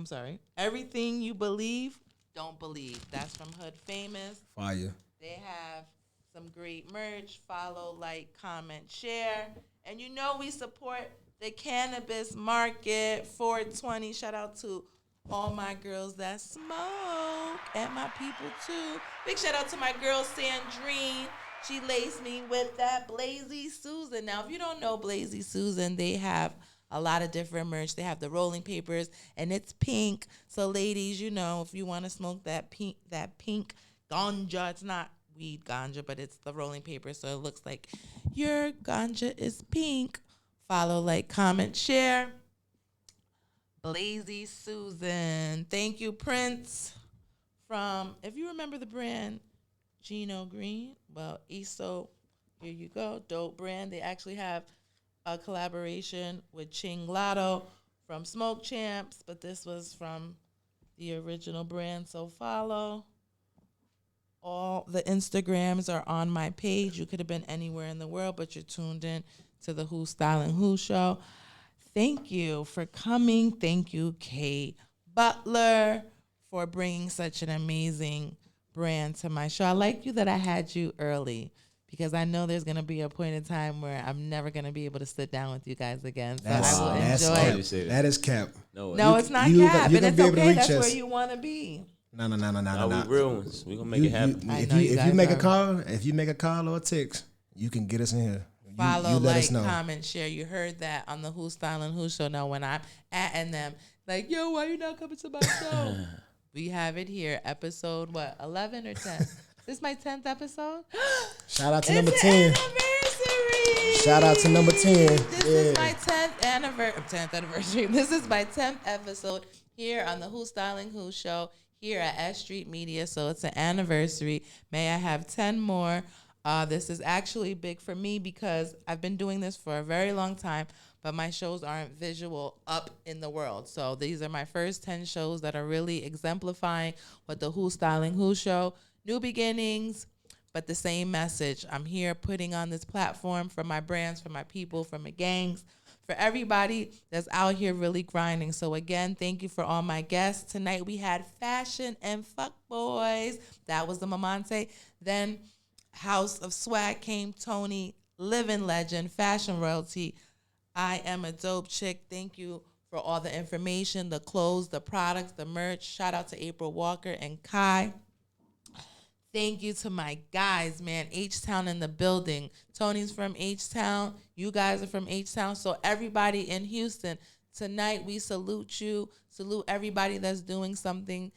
sorry. Everything you believe, don't believe. That's from Hood Famous. Fire. They have some great merch. Follow, like, comment, share. And we support the cannabis market. 420. Shout out to all my girls that smoke and my people too. Big shout out to my girl Sandrine. She laced me with that Blazy Susan. Now, if you don't know Blazy Susan, they have a lot of different merch. They have the rolling papers, and it's pink. So, ladies, if you want to smoke that pink ganja, it's not weed ganja, but it's the rolling paper, so it looks like your ganja is pink. Follow, like, comment, share. Blazy Susan. Thank you, Prince. If you remember the brand, Gino Green. Well, ESO, here you go. Dope brand. They actually have a collaboration with Ching Lotto from Smoke Champs, but this was from the original brand, so follow. All the Instagrams are on my page. You could have been anywhere in the world, but you're tuned in to the Who Stylin' Who show. Thank you for coming. Thank you, Kate Butler, for bringing such an amazing brand to my show. I like you that I had you early because I know there's going to be a point in time where I'm never going to be able to sit down with you guys again. So I will enjoy it. That is cap. No, it's not cap, and it's okay. That's where you want to be. No. We real ones. We gonna make it happen. If you make a call or a text, you can get us in here. Follow, you let like, us know. comment, share. You heard that on the Who Stylin' Who show. Now, when I'm atting them, like, yo, why you not coming to my show? We have it here. Episode, 11 or 10? This is my 10th episode? Shout out to number 10. Anniversary. Shout out to number 10. This is my 10th anniversary. This is my 10th episode here on the Who Stylin' Who show here at S.STREET Media. So it's an anniversary. May I have 10 more? This is actually big for me because I've been doing this for a very long time, but my shows aren't visual up in the world. So these are my first 10 shows that are really exemplifying what the Who Stylin' Who show. New beginnings, but the same message. I'm here putting on this platform for my brands, for my people, for my gangs, for everybody that's out here really grinding. So again, thank you for all my guests. Tonight we had Fashion and Fuck Boys. That was the Mamante. Then House of Swag came Tony, living legend, fashion royalty. I am a dope chick. Thank you for all the information, the clothes, the products, the merch. Shout out to April Walker and Kai. Thank you to my guys, man. H-Town in the building. Tony's from H-Town. You guys are from H-Town. So everybody in Houston, tonight we salute you. Salute everybody that's doing something.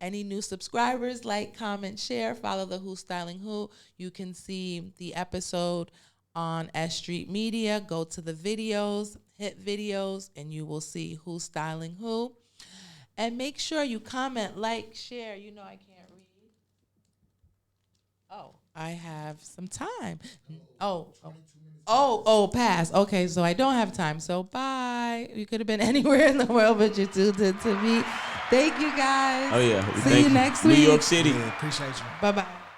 Any new subscribers, like, comment, share, follow the Who's Styling Who. You can see the episode on S.STREET Media. Go to the videos, hit videos, and you will see Who's Styling Who. And make sure you comment, like, share. You know I can't read. Oh, I have some time. Pass. Okay, so I don't have time. So bye. You could have been anywhere in the world, but you tuned in to me. Thank you, guys. Oh, yeah. See you next week. New York City. Yeah, appreciate you. Bye-bye.